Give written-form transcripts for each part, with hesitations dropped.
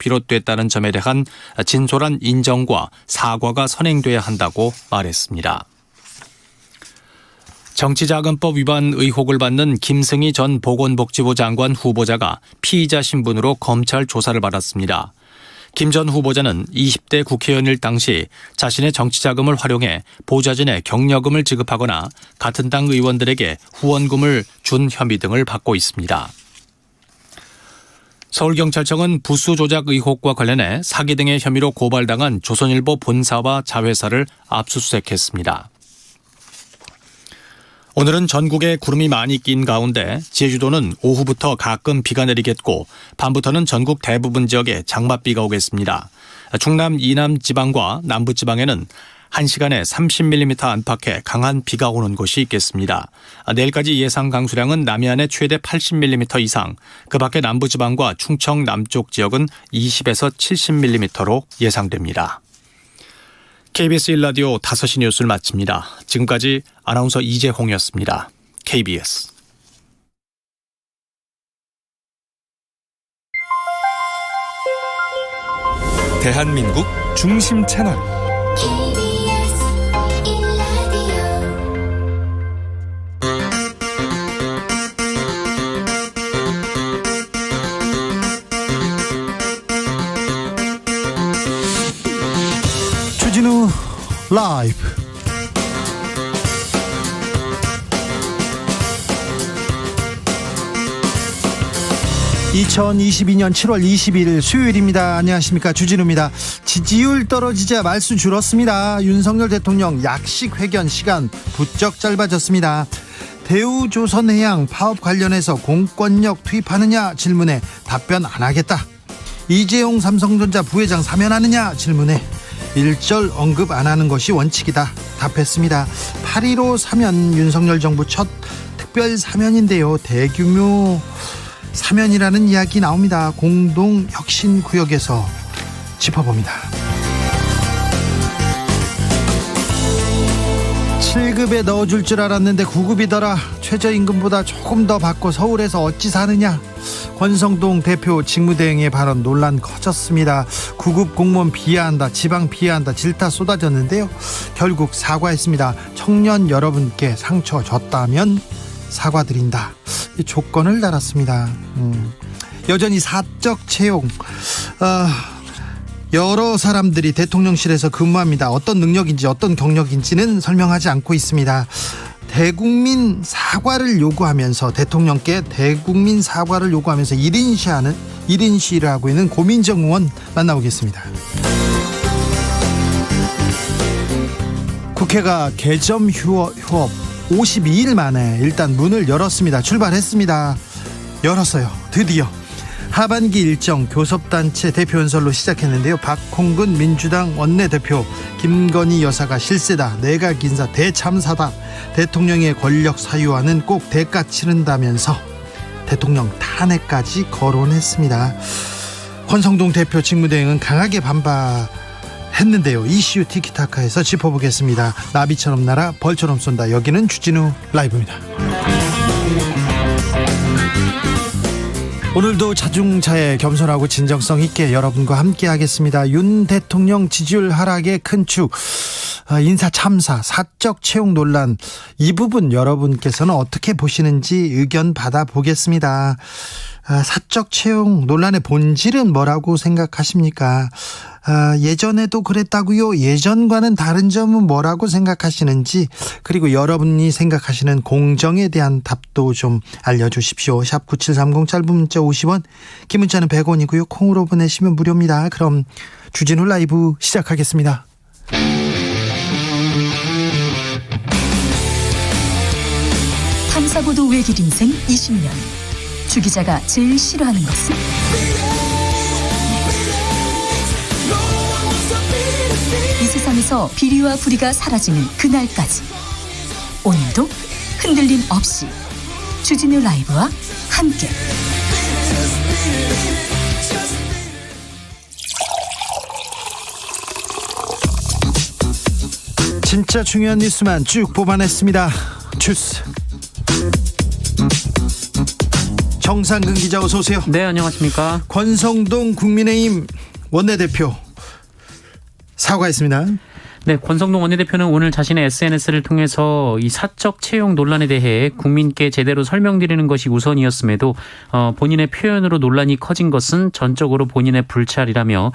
비롯됐다는 점에 대한 진솔한 인정과 사과가 선행돼야 한다고 말했습니다. 정치자금법 위반 의혹을 받는 김승희 전 보건복지부 장관 후보자가 피의자 신분으로 검찰 조사를 받았습니다. 김 전 후보자는 20대 국회의원일 당시 자신의 정치자금을 활용해 보좌진에 격려금을 지급하거나 같은 당 의원들에게 후원금을 준 혐의 등을 받고 있습니다. 서울경찰청은 부수 조작 의혹과 관련해 사기 등의 혐의로 고발당한 조선일보 본사와 자회사를 압수수색했습니다. 오늘은 전국에 구름이 많이 낀 가운데 제주도는 오후부터 가끔 비가 내리겠고 밤부터는 전국 대부분 지역에 장맛비가 오겠습니다. 충남 이남 지방과 남부 지방에는 1시간에 30mm 안팎의 강한 비가 오는 곳이 있겠습니다. 내일까지 예상 강수량은 남해안에 최대 80mm 이상, 그 밖에 남부 지방과 충청 남쪽 지역은 20에서 70mm로 예상됩니다. KBS 1라디오 5시 뉴스를 마칩니다. 지금까지 아나운서 이재홍이었습니다. KBS. 대한민국 중심 채널 KBS 1라디오. 주진우 라이브. (2022년 7월 22일) 수요일입니다. 안녕하십니까, 주진우입니다. 지지율 떨어지자 말수 줄었습니다. 윤석열 대통령 약식 회견 시간 부쩍 짧아졌습니다. 대우조선해양 파업 관련해서 공권력 투입하느냐 질문에 답변 안 하겠다. 이재용 삼성전자 부회장 사면하느냐 질문에 일절 언급 안 하는 것이 원칙이다 답했습니다. 8.15 사면, 윤석열 정부 첫 특별 사면인데요. 대규모 사면이라는 이야기 나옵니다. 공동혁신구역에서 짚어봅니다. 7급에 넣어줄 줄 알았는데 9급이더라. 최저임금보다 조금 더 받고 서울에서 어찌 사느냐. 권성동 대표 직무대행의 발언 논란 커졌습니다. 9급 공무원 비하한다, 지방 비하한다, 질타 쏟아졌는데요. 결국 사과했습니다. 청년 여러분께 상처 줬다면 사과드린다, 이 조건을 달았습니다. 여전히 사적 채용, 여러 사람들이 대통령실에서 근무합니다. 어떤 능력인지 어떤 경력인지는 설명하지 않고 있습니다. 대국민 사과를 요구하면서, 대통령께 대국민 사과를 요구하면서 1인 시위를 하고 있는 고민정 의원 만나보겠습니다. 국회가 개점 휴업 52일 만에 일단 문을 열었습니다. 출발했습니다. 열었어요. 드디어 하반기 일정 교섭단체 대표 연설로 시작했는데요. 박홍근 민주당 원내대표, 김건희 여사가 실세다, 내각 인사 대참사다, 대통령의 권력 사유화는 꼭 대가 치른다면서 대통령 탄핵까지 거론했습니다. 권성동 대표 직무대행은 강하게 반발했는데요. 이슈 티키타카에서 짚어보겠습니다. 나비처럼 날아 벌처럼 쏜다. 여기는 주진우 라이브입니다. 오늘도 자중자애, 겸손하고 진정성 있게 여러분과 함께 하겠습니다. 윤 대통령 지지율 하락의 큰 축, 인사 참사, 사적 채용 논란, 이 부분 여러분께서는 어떻게 보시는지 의견 받아보겠습니다. 사적 채용 논란의 본질은 뭐라고 생각하십니까? 예전에도 그랬다고요? 예전과는 다른 점은 뭐라고 생각하시는지, 그리고 여러분이 생각하시는 공정에 대한 답도 좀 알려주십시오. 샵 9730, 짧은 문자 50원, 긴 문자는 100원이고요. 콩으로 보내시면 무료입니다. 그럼 주진우 라이브 시작하겠습니다. 탐사보도 외길 인생 20년. 주 기자가 제일 싫어하는 것은? 이 세상에서 비리와 부리가 사라지는 그날까지, 오늘도 흔들림 없이 주진우 라이브와 함께 진짜 중요한 뉴스만 쭉 뽑아냈습니다. 주스. 정상근 기자 어서 오세요. 네, 안녕하십니까. 권성동 국민의힘 원내대표 사과했습니다. 네, 권성동 원내대표는 오늘 자신의 SNS를 통해서 이 사적 채용 논란에 대해 국민께 제대로 설명드리는 것이 우선이었음에도 본인의 표현으로 논란이 커진 것은 전적으로 본인의 불찰이라며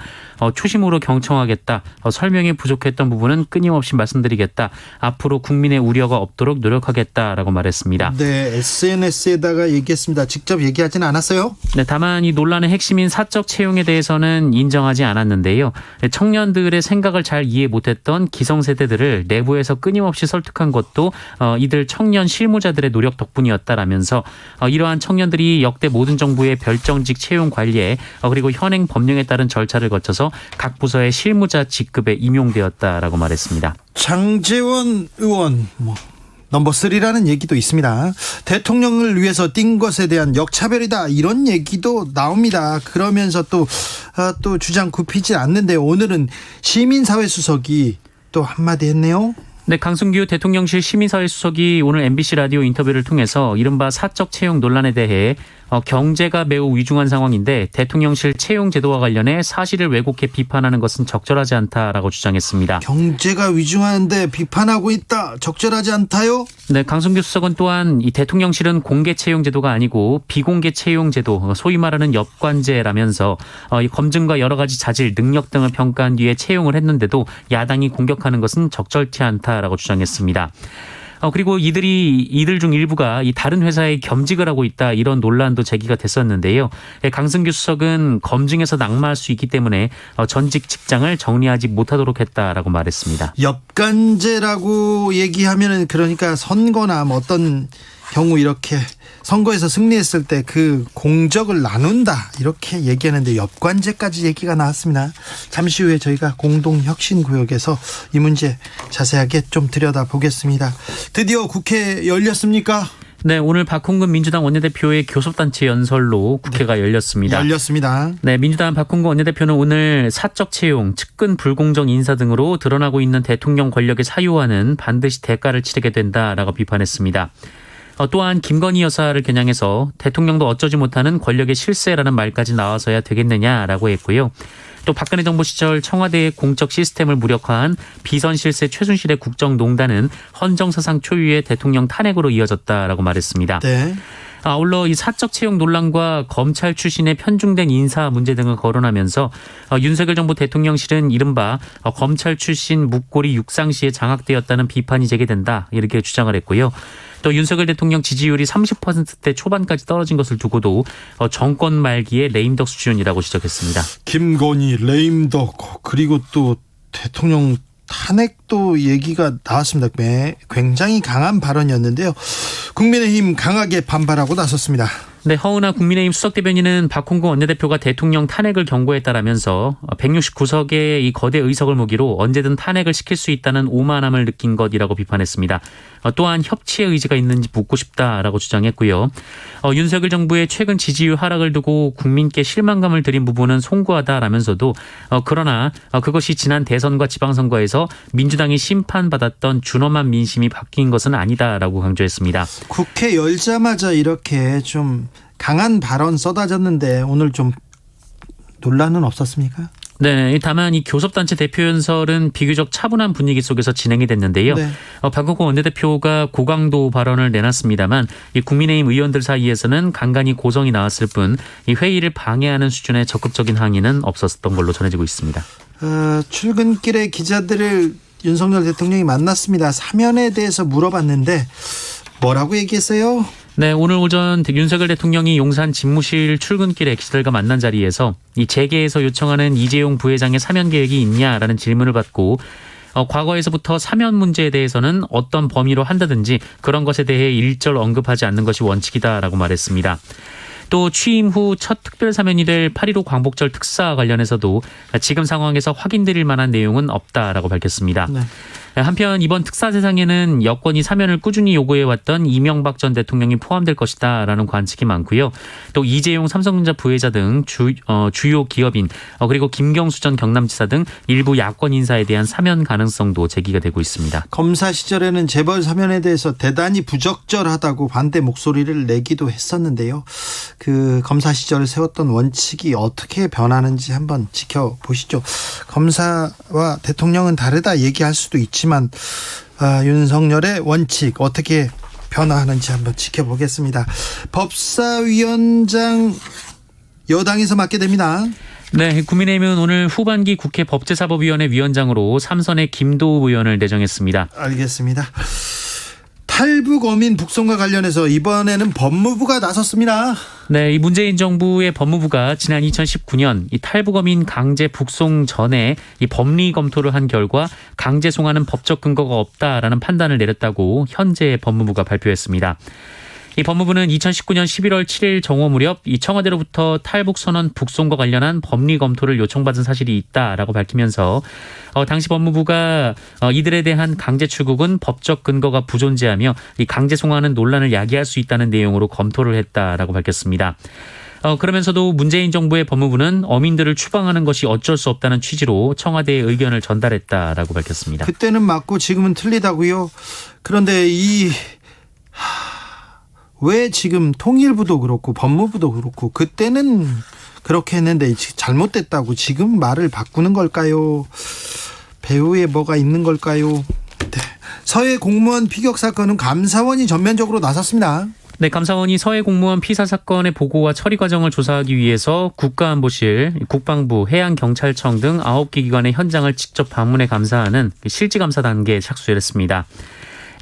초심으로 경청하겠다. 설명이 부족했던 부분은 끊임없이 말씀드리겠다. 앞으로 국민의 우려가 없도록 노력하겠다라고 말했습니다. 네, SNS에다가 얘기했습니다. 직접 얘기하지는 않았어요? 네, 다만 이 논란의 핵심인 사적 채용에 대해서는 인정하지 않았는데요. 청년들의 생각을 잘 이해 못했던 기성세대들을 내부에서 끊임없이 설득한 것도 이들 청년 실무자들의 노력 덕분이었다라면서 이러한 청년들이 역대 모든 정부의 별정직 채용 관리에 그리고 현행 법령에 따른 절차를 거쳐서 각 부서의 실무자 직급에 임용되었다라고 말했습니다. 장제원 의원 넘버 3라는 얘기도 있습니다. 대통령을 위해서 뛴 것에 대한 역차별이다 이런 얘기도 나옵니다. 그러면서 또 주장 굽히지 않는데 오늘은 시민사회 수석이 또 한마디 했네요. 네, 강승규 대통령실 시민사회 수석이 오늘 MBC 라디오 인터뷰를 통해서 이른바 사적 채용 논란에 대해 경제가 매우 위중한 상황인데 대통령실 채용 제도와 관련해 사실을 왜곡해 비판하는 것은 적절하지 않다라고 주장했습니다. 경제가 위중한데 비판하고 있다. 적절하지 않다요? 네, 강승규 수석은 또한 이 대통령실은 공개 채용 제도가 아니고 비공개 채용 제도, 소위 말하는 엽관제라면서 이 검증과 여러 가지 자질, 능력 등을 평가한 뒤에 채용을 했는데도 야당이 공격하는 것은 적절치 않다라고 주장했습니다. 그리고 이들 중 일부가 이 다른 회사에 겸직을 하고 있다 이런 논란도 제기가 됐었는데요. 강승규 수석은 검증에서 낙마할 수 있기 때문에 전직 직장을 정리하지 못하도록 했다라고 말했습니다. 엽간제라고 얘기하면은 그러니까 선거나 어떤 경우 이렇게 선거에서 승리했을 때 그 공적을 나눈다 이렇게 얘기하는데 엽관제까지 얘기가 나왔습니다. 잠시 후에 저희가 공동혁신구역에서 이 문제 자세하게 좀 들여다보겠습니다. 드디어 국회 열렸습니까? 네, 오늘 박홍근 민주당 원내대표의 교섭단체 연설로 국회가 열렸습니다. 열렸습니다. 네, 민주당 박홍근 원내대표는 오늘 사적 채용, 측근 불공정 인사 등으로 드러나고 있는 대통령 권력의 사유화는 반드시 대가를 치르게 된다라고 비판했습니다. 또한 김건희 여사를 겨냥해서 대통령도 어쩌지 못하는 권력의 실세라는 말까지 나와서야 되겠느냐라고 했고요. 또 박근혜 정부 시절 청와대의 공적 시스템을 무력화한 비선 실세 최순실의 국정농단은 헌정사상 초유의 대통령 탄핵으로 이어졌다라고 말했습니다. 네. 아울러 이 사적 채용 논란과 검찰 출신의 편중된 인사 문제 등을 거론하면서 윤석열 정부 대통령실은 이른바 검찰 출신 묵고리 육상시에 장악되었다는 비판이 제기된다 이렇게 주장을 했고요. 또 윤석열 대통령 지지율이 30%대 초반까지 떨어진 것을 두고도 정권 말기의 레임덕 수준이라고 지적했습니다. 김건희, 레임덕 그리고 또 대통령 탄핵도 얘기가 나왔습니다. 굉장히 강한 발언이었는데요. 국민의힘 강하게 반발하고 나섰습니다. 네, 허은하 국민의힘 수석대변인은 박홍근 원내대표가 대통령 탄핵을 경고했다라면서 169석의 이 거대 의석을 무기로 언제든 탄핵을 시킬 수 있다는 오만함을 느낀 것이라고 비판했습니다. 또한 협치의 의지가 있는지 묻고 싶다라고 주장했고요. 윤석열 정부의 최근 지지율 하락을 두고 국민께 실망감을 드린 부분은 송구하다라면서도 그러나 그것이 지난 대선과 지방선거에서 민주당이 심판받았던 준엄한 민심이 바뀐 것은 아니다라고 강조했습니다. 국회 열자마자 이렇게 좀 강한 발언 쏟아졌는데 오늘 좀 논란은 없었습니까? 네, 다만 이 교섭단체 대표 연설은 비교적 차분한 분위기 속에서 진행이 됐는데요. 네. 박홍근 원내대표가 고강도 발언을 내놨습니다만 이 국민의힘 의원들 사이에서는 간간히 고성이 나왔을 뿐 이 회의를 방해하는 수준의 적극적인 항의는 없었던 걸로 전해지고 있습니다. 출근길에 기자들을 윤석열 대통령이 만났습니다. 사면에 대해서 물어봤는데 뭐라고 얘기했어요? 네, 오늘 오전 윤석열 대통령이 용산 집무실 출근길에 기자들과 만난 자리에서 이 재계에서 요청하는 이재용 부회장의 사면 계획이 있냐라는 질문을 받고 과거에서부터 사면 문제에 대해서는 어떤 범위로 한다든지 그런 것에 대해 일절 언급하지 않는 것이 원칙이다라고 말했습니다. 또 취임 후 첫 특별 사면이 될 8.15 광복절 특사 관련해서도 지금 상황에서 확인드릴 만한 내용은 없다라고 밝혔습니다. 네. 한편 이번 특사 대상에는 여권이 사면을 꾸준히 요구해왔던 이명박 전 대통령이 포함될 것이다라는 관측이 많고요. 또 이재용 삼성전자 부회자 등 주요 기업인 그리고 김경수 전 경남지사 등 일부 야권 인사에 대한 사면 가능성도 제기가 되고 있습니다. 검사 시절에는 재벌 사면에 대해서 대단히 부적절하다고 반대 목소리를 내기도 했었는데요. 그 검사 시절에 세웠던 원칙이 어떻게 변하는지 한번 지켜보시죠. 검사와 대통령은 다르다 얘기할 수도 있지만 윤석열의 원칙 어떻게 변화하는지 한번 지켜보겠습니다. 법사위원장 여당에서 맡게 됩니다. 네, 국민의힘은 오늘 후반기 국회 법제사법위원회 위원장으로 삼선의 김도우 의원을 내정했습니다. 알겠습니다. 탈북 어민 북송과 관련해서 이번에는 법무부가 나섰습니다. 네, 이 문재인 정부의 법무부가 지난 2019년 이 탈북어민 강제 북송 전에 이 법리 검토를 한 결과 강제 송환은 법적 근거가 없다라는 판단을 내렸다고 현재 법무부가 발표했습니다. 이 법무부는 2019년 11월 7일 정오 무렵 이 청와대로부터 탈북 선언 북송과 관련한 법리 검토를 요청받은 사실이 있다라고 밝히면서 당시 법무부가 이들에 대한 강제 출국은 법적 근거가 부존재하며 이 강제 송환은 논란을 야기할 수 있다는 내용으로 검토를 했다라고 밝혔습니다. 그러면서도 문재인 정부의 법무부는 어민들을 추방하는 것이 어쩔 수 없다는 취지로 청와대의 의견을 전달했다라고 밝혔습니다. 그때는 맞고 지금은 틀리다고요. 그런데 왜 지금 통일부도 그렇고 법무부도 그렇고 그때는 그렇게 했는데 잘못됐다고 지금 말을 바꾸는 걸까요? 배후에 뭐가 있는 걸까요? 네. 서해 공무원 피격 사건은 감사원이 전면적으로 나섰습니다. 네, 감사원이 서해 공무원 피사 사건의 보고와 처리 과정을 조사하기 위해서 국가안보실, 국방부, 해양경찰청 등 9개 기관의 현장을 직접 방문해 감사하는 실지감사 단계에 착수했습니다.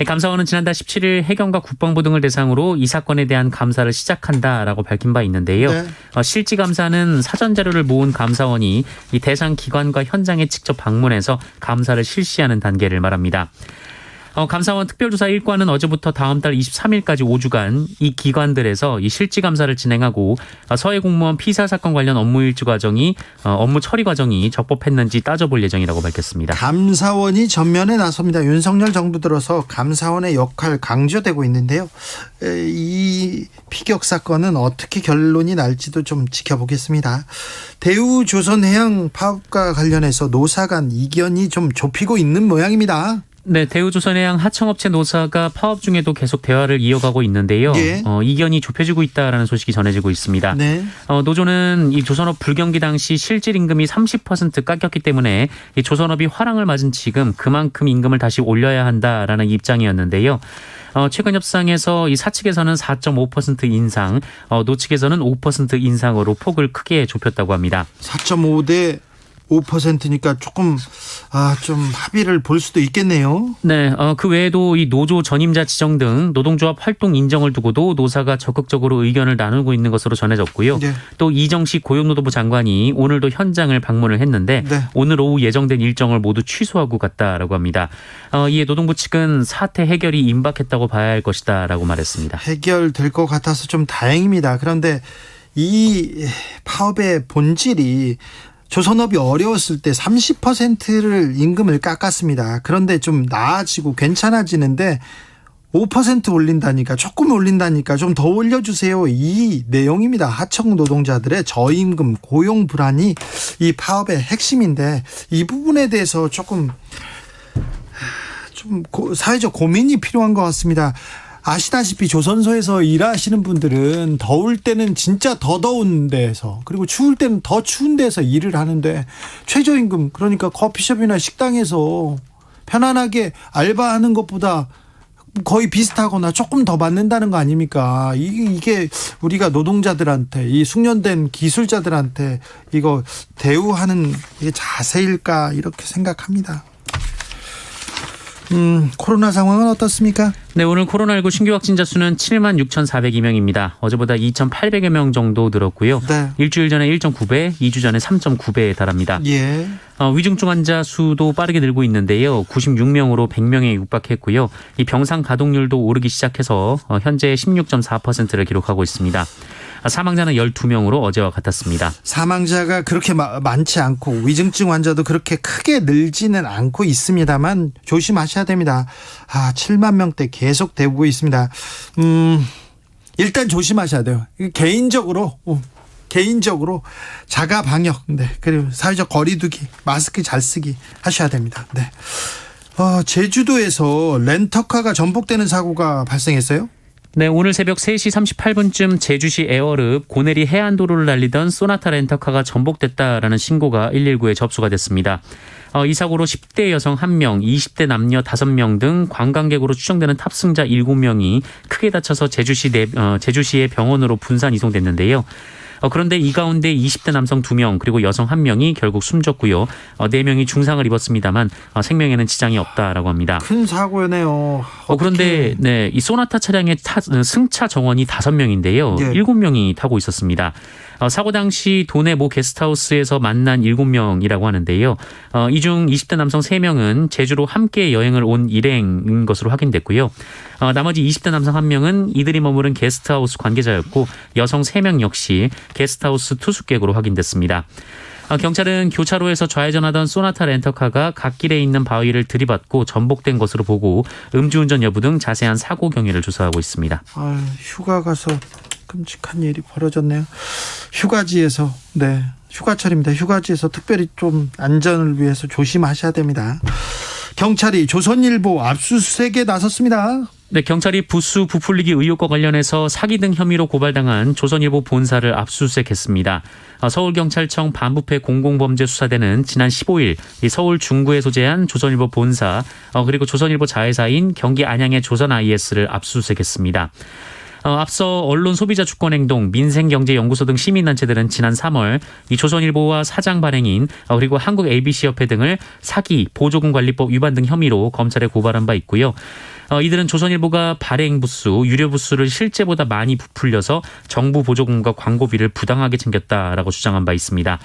감사원은 지난달 17일 해경과 국방부 등을 대상으로 이 사건에 대한 감사를 시작한다라고 밝힌 바 있는데요. 네. 실지감사는 사전 자료를 모은 감사원이 이 대상 기관과 현장에 직접 방문해서 감사를 실시하는 단계를 말합니다. 감사원 특별조사 1과는 어제부터 다음 달 23일까지 5주간 이 기관들에서 이 실지감사를 진행하고 서해 공무원 피사 사건 관련 업무 처리 과정이 적법했는지 따져볼 예정이라고 밝혔습니다. 감사원이 전면에 나섭니다. 윤석열 정부 들어서 감사원의 역할 강조되고 있는데요. 이 피격 사건은 어떻게 결론이 날지도 좀 지켜보겠습니다. 대우조선해양 파업과 관련해서 노사 간 이견이 좀 좁히고 있는 모양입니다. 네, 대우조선해양 하청업체 노사가 파업 중에도 계속 대화를 이어가고 있는데요. 예. 이견이 좁혀지고 있다라는 소식이 전해지고 있습니다. 네. 노조는 이 조선업 불경기 당시 실질 임금이 30% 깎였기 때문에 이 조선업이 화랑을 맞은 지금 그만큼 임금을 다시 올려야 한다라는 입장이었는데요. 최근 협상에서 이 사측에서는 4.5% 인상, 노측에서는 5% 인상으로 폭을 크게 좁혔다고 합니다. 4.5 대 5%니까 조금 좀 합의를 볼 수도 있겠네요. 네, 그 외에도 이 노조 전임자 지정 등 노동조합 활동 인정을 두고도 노사가 적극적으로 의견을 나누고 있는 것으로 전해졌고요. 네. 또 이정식 고용노동부 장관이 오늘도 현장을 방문을 했는데 네. 오늘 오후 예정된 일정을 모두 취소하고 갔다라고 합니다. 이에 노동부 측은 사태 해결이 임박했다고 봐야 할 것이다라고 말했습니다. 해결될 것 같아서 좀 다행입니다. 그런데 이 파업의 본질이 조선업이 어려웠을 때 30%를 임금을 깎았습니다. 그런데 좀 나아지고 괜찮아지는데 5% 올린다니까, 조금 올린다니까 좀 더 올려주세요. 이 내용입니다. 하청 노동자들의 저임금, 고용 불안이 이 파업의 핵심인데 이 부분에 대해서 조금 사회적 고민이 필요한 것 같습니다. 아시다시피 조선소에서 일하시는 분들은 더울 때는 진짜 더 더운 데서, 그리고 추울 때는 더 추운 데서 일을 하는데 최저임금, 그러니까 커피숍이나 식당에서 편안하게 알바하는 것보다 거의 비슷하거나 조금 더 받는다는 거 아닙니까? 이게 우리가 노동자들한테, 이 숙련된 기술자들한테 이거 대우하는 이게 자세일까, 이렇게 생각합니다. 코로나 상황은 어떻습니까? 네, 오늘 코로나19 신규 확진자 수는 76,402명입니다. 어제보다 2,800여 명 정도 늘었고요. 네. 일주일 전에 1.9배, 2주 전에 3.9배에 달합니다. 예. 위중증 환자 수도 빠르게 늘고 있는데요. 96명으로 100명에 육박했고요. 이 병상 가동률도 오르기 시작해서 현재 16.4%를 기록하고 있습니다. 사망자는 12명으로 어제와 같았습니다. 사망자가 그렇게 많지 않고 위중증 환자도 그렇게 크게 늘지는 않고 있습니다만 조심하셔야 됩니다. 7만 명대 계속 되고 있습니다. 일단 조심하셔야 돼요. 개인적으로 자가 방역, 네, 그리고 사회적 거리두기, 마스크 잘 쓰기 하셔야 됩니다. 네. 제주도에서 렌터카가 전복되는 사고가 발생했어요? 네, 오늘 새벽 3시 38분쯤 제주시 애월읍 고내리 해안도로를 달리던 소나타 렌터카가 전복됐다라는 신고가 119에 접수가 됐습니다. 이 사고로 10대 여성 1명, 20대 남녀 5명 등 관광객으로 추정되는 탑승자 7명이 크게 다쳐서 제주시의 병원으로 분산 이송됐는데요. 그런데 이 가운데 20대 남성 2명 그리고 여성 1명이 결국 숨졌고요. 4명이 중상을 입었습니다만 생명에는 지장이 없다라고 합니다. 큰 사고네요. 그런데 네, 이 소나타 차량의 승차 정원이 5명인데요. 네. 7명이 타고 있었습니다. 사고 당시 도내 모 게스트하우스에서 만난 7명이라고 하는데요. 이 중 20대 남성 3명은 제주로 함께 여행을 온 일행인 것으로 확인됐고요. 나머지 20대 남성 1명은 이들이 머무른 게스트하우스 관계자였고 여성 3명 역시 게스트하우스 투숙객으로 확인됐습니다. 경찰은 교차로에서 좌회전하던 소나타 렌터카가 갓길에 있는 바위를 들이받고 전복된 것으로 보고 음주운전 여부 등 자세한 사고 경위를 조사하고 있습니다. 휴가 가서 끔찍한 일이 벌어졌네요. 휴가지에서, 네, 휴가철입니다. 휴가지에서 특별히 좀 안전을 위해서 조심하셔야 됩니다. 경찰이 조선일보 압수수색에 나섰습니다. 네, 경찰이 부수 부풀리기 의혹과 관련해서 사기 등 혐의로 고발당한 조선일보 본사를 압수수색했습니다. 서울경찰청 반부패 공공범죄수사대는 지난 15일 서울 중구에 소재한 조선일보 본사 그리고 조선일보 자회사인 경기 안양의 조선IS를 압수수색했습니다. 앞서 언론소비자주권행동, 민생경제연구소 등 시민단체들은 지난 3월 이 조선일보와 사장 발행인 그리고 한국 ABC협회 등을 사기, 보조금관리법 위반 등 혐의로 검찰에 고발한 바 있고요. 이들은 조선일보가 발행 부수, 유료 부수를 실제보다 많이 부풀려서 정부 보조금과 광고비를 부당하게 챙겼다라고 주장한 바 있습니다.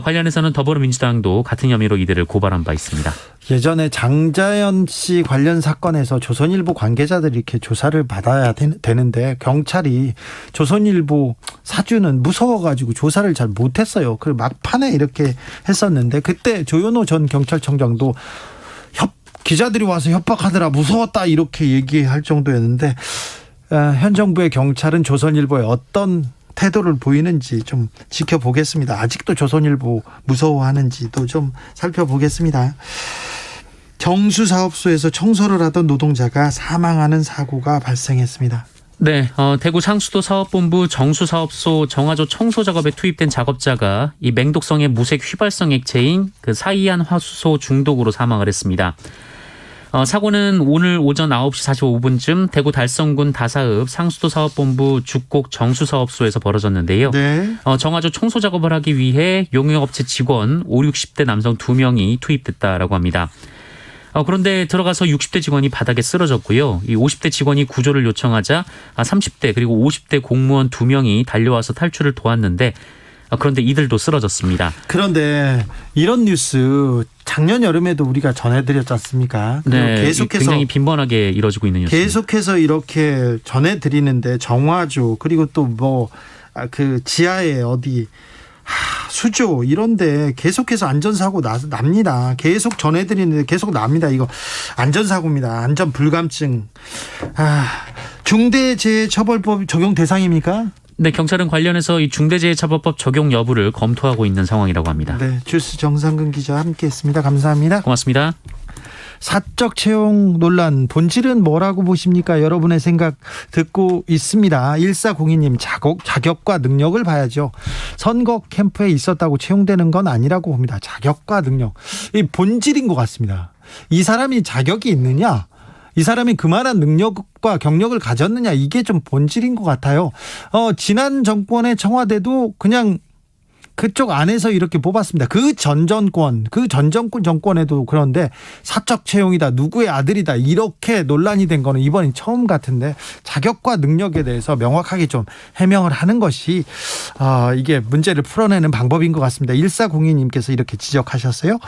관련해서는 더불어민주당도 같은 혐의로 이들을 고발한 바 있습니다. 예전에 장자연 씨 관련 사건에서 조선일보 관계자들이 이렇게 조사를 받아야 되는데 경찰이 조선일보 사주는 무서워가지고 조사를 잘 못했어요. 그 막판에 이렇게 했었는데 그때 조현오 전 경찰청장도 기자들이 와서 협박하더라, 무서웠다 이렇게 얘기할 정도였는데 현 정부의 경찰은 조선일보에 어떤 태도를 보이는지 좀 지켜보겠습니다. 아직도 조선일보 무서워하는지도 좀 살펴보겠습니다. 정수사업소에서 청소를 하던 노동자가 사망하는 사고가 발생했습니다. 네, 대구 상수도 사업본부 정수사업소 정화조 청소 작업에 투입된 작업자가 이 맹독성의 무색 휘발성 액체인 그 사이안 화수소 중독으로 사망을 했습니다. 사고는 오늘 오전 9시 45분쯤 대구 달성군 다사읍 상수도 사업본부 죽곡 정수사업소에서 벌어졌는데요. 네. 정화조 청소 작업을 하기 위해 용역업체 직원 5, 60대 남성 2명이 투입됐다라고 합니다. 그런데 들어가서 60대 직원이 바닥에 쓰러졌고요. 이 50대 직원이 구조를 요청하자 30대 그리고 50대 공무원 2명이 달려와서 탈출을 도왔는데 그런데 이들도 쓰러졌습니다. 그런데 이런 뉴스 작년 여름에도 우리가 전해드렸지 않습니까? 네, 계속해서 굉장히 빈번하게 이뤄지고 있는 뉴스입니다. 계속해서 이렇게 전해드리는데 정화조 그리고 또 그 지하에 어디 수조 이런데 계속해서 안전사고 납니다. 계속 전해드리는데 계속 납니다. 이거 안전사고입니다. 안전불감증. 중대재해처벌법 적용 대상입니까? 네, 경찰은 관련해서 이 중대재해처벌법 적용 여부를 검토하고 있는 상황이라고 합니다. 네, 주스 정상근 기자 함께했습니다. 감사합니다. 고맙습니다. 사적 채용 논란 본질은 뭐라고 보십니까? 여러분의 생각 듣고 있습니다. 1402님 자격과 능력을 봐야죠. 선거 캠프에 있었다고 채용되는 건 아니라고 봅니다. 자격과 능력 이 본질인 것 같습니다. 이 사람이 자격이 있느냐, 이 사람이 그만한 능력과 경력을 가졌느냐, 이게 좀 본질인 것 같아요. 지난 정권의 청와대도 그냥 그쪽 안에서 이렇게 뽑았습니다. 그 전 정권에도 그런데 사적 채용이다, 누구의 아들이다 이렇게 논란이 된 거는 이번이 처음 같은데 자격과 능력에 대해서 명확하게 좀 해명을 하는 것이 이게 문제를 풀어내는 방법인 것 같습니다. 1402님께서 이렇게 지적하셨어요.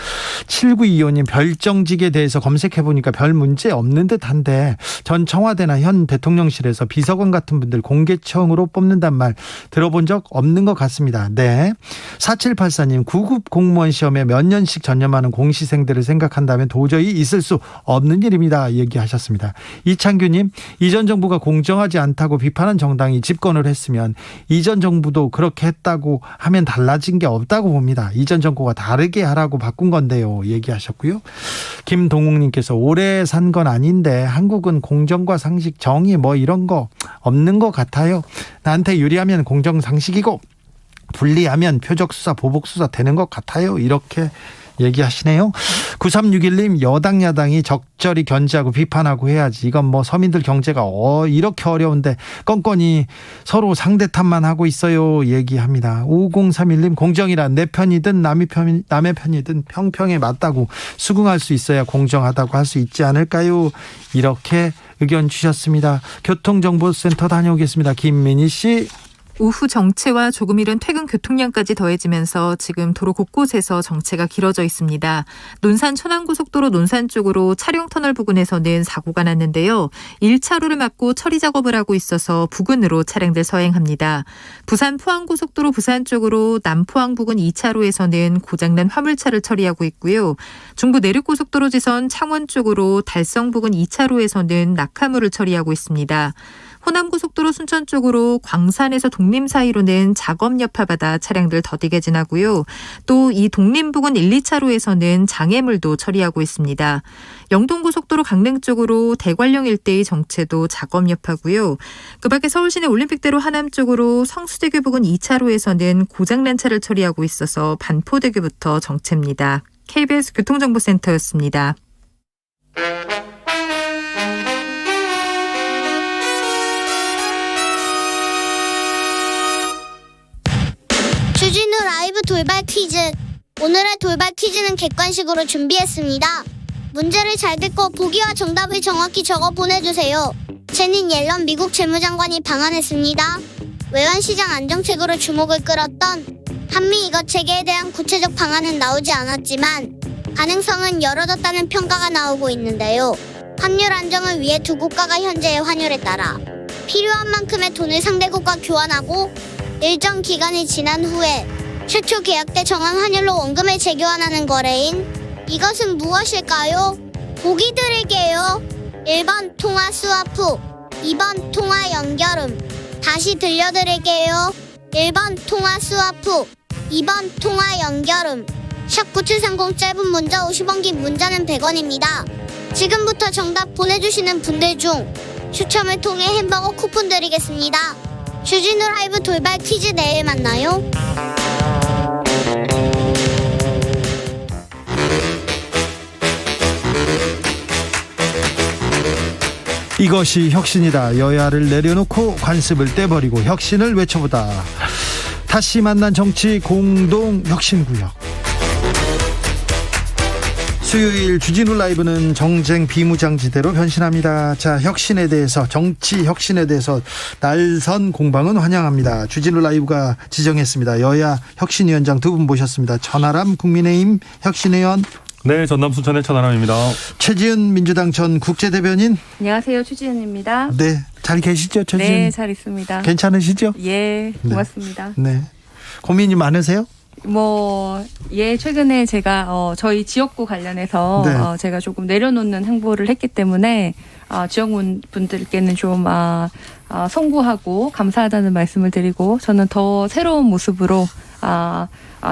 7925님 별정직에 대해서 검색해보니까 별 문제 없는 듯한데 전 청와대나 현 대통령실에서 비서관 같은 분들 공개청으로 뽑는단 말 들어본 적 없는 것 같습니다. 네. 4784님 9급 공무원 시험에 몇 년씩 전념하는 공시생들을 생각한다면 도저히 있을 수 없는 일입니다. 얘기하셨습니다. 이창규님 이전 정부가 공정하지 않다고 비판한 정당이 집권을 했으면 이전 정부도 그렇게 했다고 하면 달라진 게 없다고 봅니다. 이전 정부가 다르게 하라고 바꾼 건데요. 얘기하셨고요. 김동욱님께서 오래 산 건 아닌데 한국은 공정과 상식, 정의 뭐 이런 거 없는 것 같아요. 나한테 유리하면 공정상식이고 불리하면 표적수사, 보복수사 되는 것 같아요. 이렇게 얘기하시네요. 9361님 여당 야당이 적절히 견제하고 비판하고 해야지. 이건 뭐 서민들 경제가 이렇게 어려운데 껌껌이 서로 상대 탓만 하고 있어요. 얘기합니다. 5031님 공정이란 내 편이든 남의 편이든 평평에 맞다고 수긍할 수 있어야 공정하다고 할 수 있지 않을까요? 이렇게 의견 주셨습니다. 교통정보센터 다녀오겠습니다. 김민희 씨. 오후 정체와 조금 이른 퇴근 교통량까지 더해지면서 지금 도로 곳곳에서 정체가 길어져 있습니다. 논산 천안고속도로 논산 쪽으로 차량터널 부근에서는 사고가 났는데요. 1차로를 막고 처리 작업을 하고 있어서 부근으로 차량들 서행합니다. 부산 포항고속도로 부산 쪽으로 남포항 부근 2차로에서는 고장난 화물차를 처리하고 있고요. 중부 내륙고속도로 지선 창원 쪽으로 달성 부근 2차로에서는 낙하물을 처리하고 있습니다. 호남고속도로 순천 쪽으로 광산에서 독림 사이로는 작업 여파받아 차량들 더디게 지나고요. 또 이 독림 부근 1, 2차로에서는 장애물도 처리하고 있습니다. 영동고속도로 강릉 쪽으로 대관령 일대의 정체도 작업 여파고요. 그 밖에 서울시내 올림픽대로 하남 쪽으로 성수대교 부근 2차로에서는 고장난 차를 처리하고 있어서 반포대교부터 정체입니다. KBS 교통정보센터였습니다. 주진우 라이브 돌발 퀴즈. 오늘의 돌발 퀴즈는 객관식으로 준비했습니다. 문제를 잘 듣고 보기와 정답을 정확히 적어 보내주세요. 제닛 옐런 미국 재무장관이 방한했습니다. 외환시장 안정책으로 주목을 끌었던 한미 이것 체계에 대한 구체적 방안은 나오지 않았지만 가능성은 열어졌다는 평가가 나오고 있는데요. 환율 안정을 위해 두 국가가 현재의 환율에 따라 필요한 만큼의 돈을 상대국과 교환하고 일정 기간이 지난 후에 최초 계약 때 정한 환율로 원금을 재교환하는 거래인 이것은 무엇일까요? 보기 드릴게요. 1번 통화 스와프, 2번 통화 연결음. 다시 들려드릴게요. 1번 통화 스와프, 2번 통화 연결음. 샵 9730 짧은 문자 50원, 긴 문자는 100원입니다. 지금부터 정답 보내주시는 분들 중 추첨을 통해 햄버거 쿠폰 드리겠습니다. 주진우 라이브 돌발 퀴즈 내일 만나요. 이것이 혁신이다. 여야를 내려놓고 관습을 떼버리고 혁신을 외쳐보다. 다시 만난 정치 공동 혁신구역. 수요일 주진우 라이브는 정쟁 비무장지대로 변신합니다. 자, 혁신에 대해서, 정치 혁신에 대해서 날선 공방은 환영합니다. 주진우 라이브가 지정했습니다. 여야 혁신위원장 두 분 모셨습니다. 천하람 국민의힘 혁신위원. 네, 전남 순천의 천하람입니다. 최지은 민주당 전 국제대변인. 안녕하세요, 최지은입니다. 네, 잘 계시죠, 최지은? 네, 잘 있습니다. 괜찮으시죠? 예, 고맙습니다. 네. 고민이 많으세요? 최근에 제가 저희 지역구 관련해서 네. 제가 조금 내려놓는 행보를 했기 때문에 지역분들께는 좀 송구하고 감사하다는 말씀을 드리고 저는 더 새로운 모습으로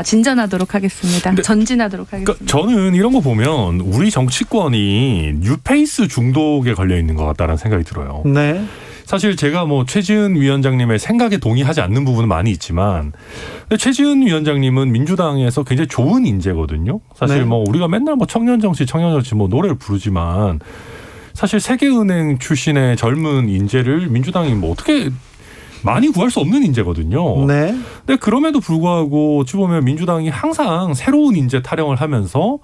진전하도록 하겠습니다. 전진하도록 하겠습니다. 그러니까 저는 이런 거 보면 우리 정치권이 뉴페이스 중독에 걸려 있는 것 같다는 생각이 들어요. 네. 사실 제가 최지은 위원장님의 생각에 동의하지 않는 부분은 많이 있지만, 근데 최지은 위원장님은 민주당에서 굉장히 좋은 인재거든요. 사실 네. 우리가 맨날 청년 정치 노래를 부르지만 사실 세계은행 출신의 젊은 인재를 민주당이 어떻게 많이 구할 수 없는 인재거든요. 네. 근데 그럼에도 불구하고 어찌 보면 민주당이 항상 새로운 인재 타령을 하면서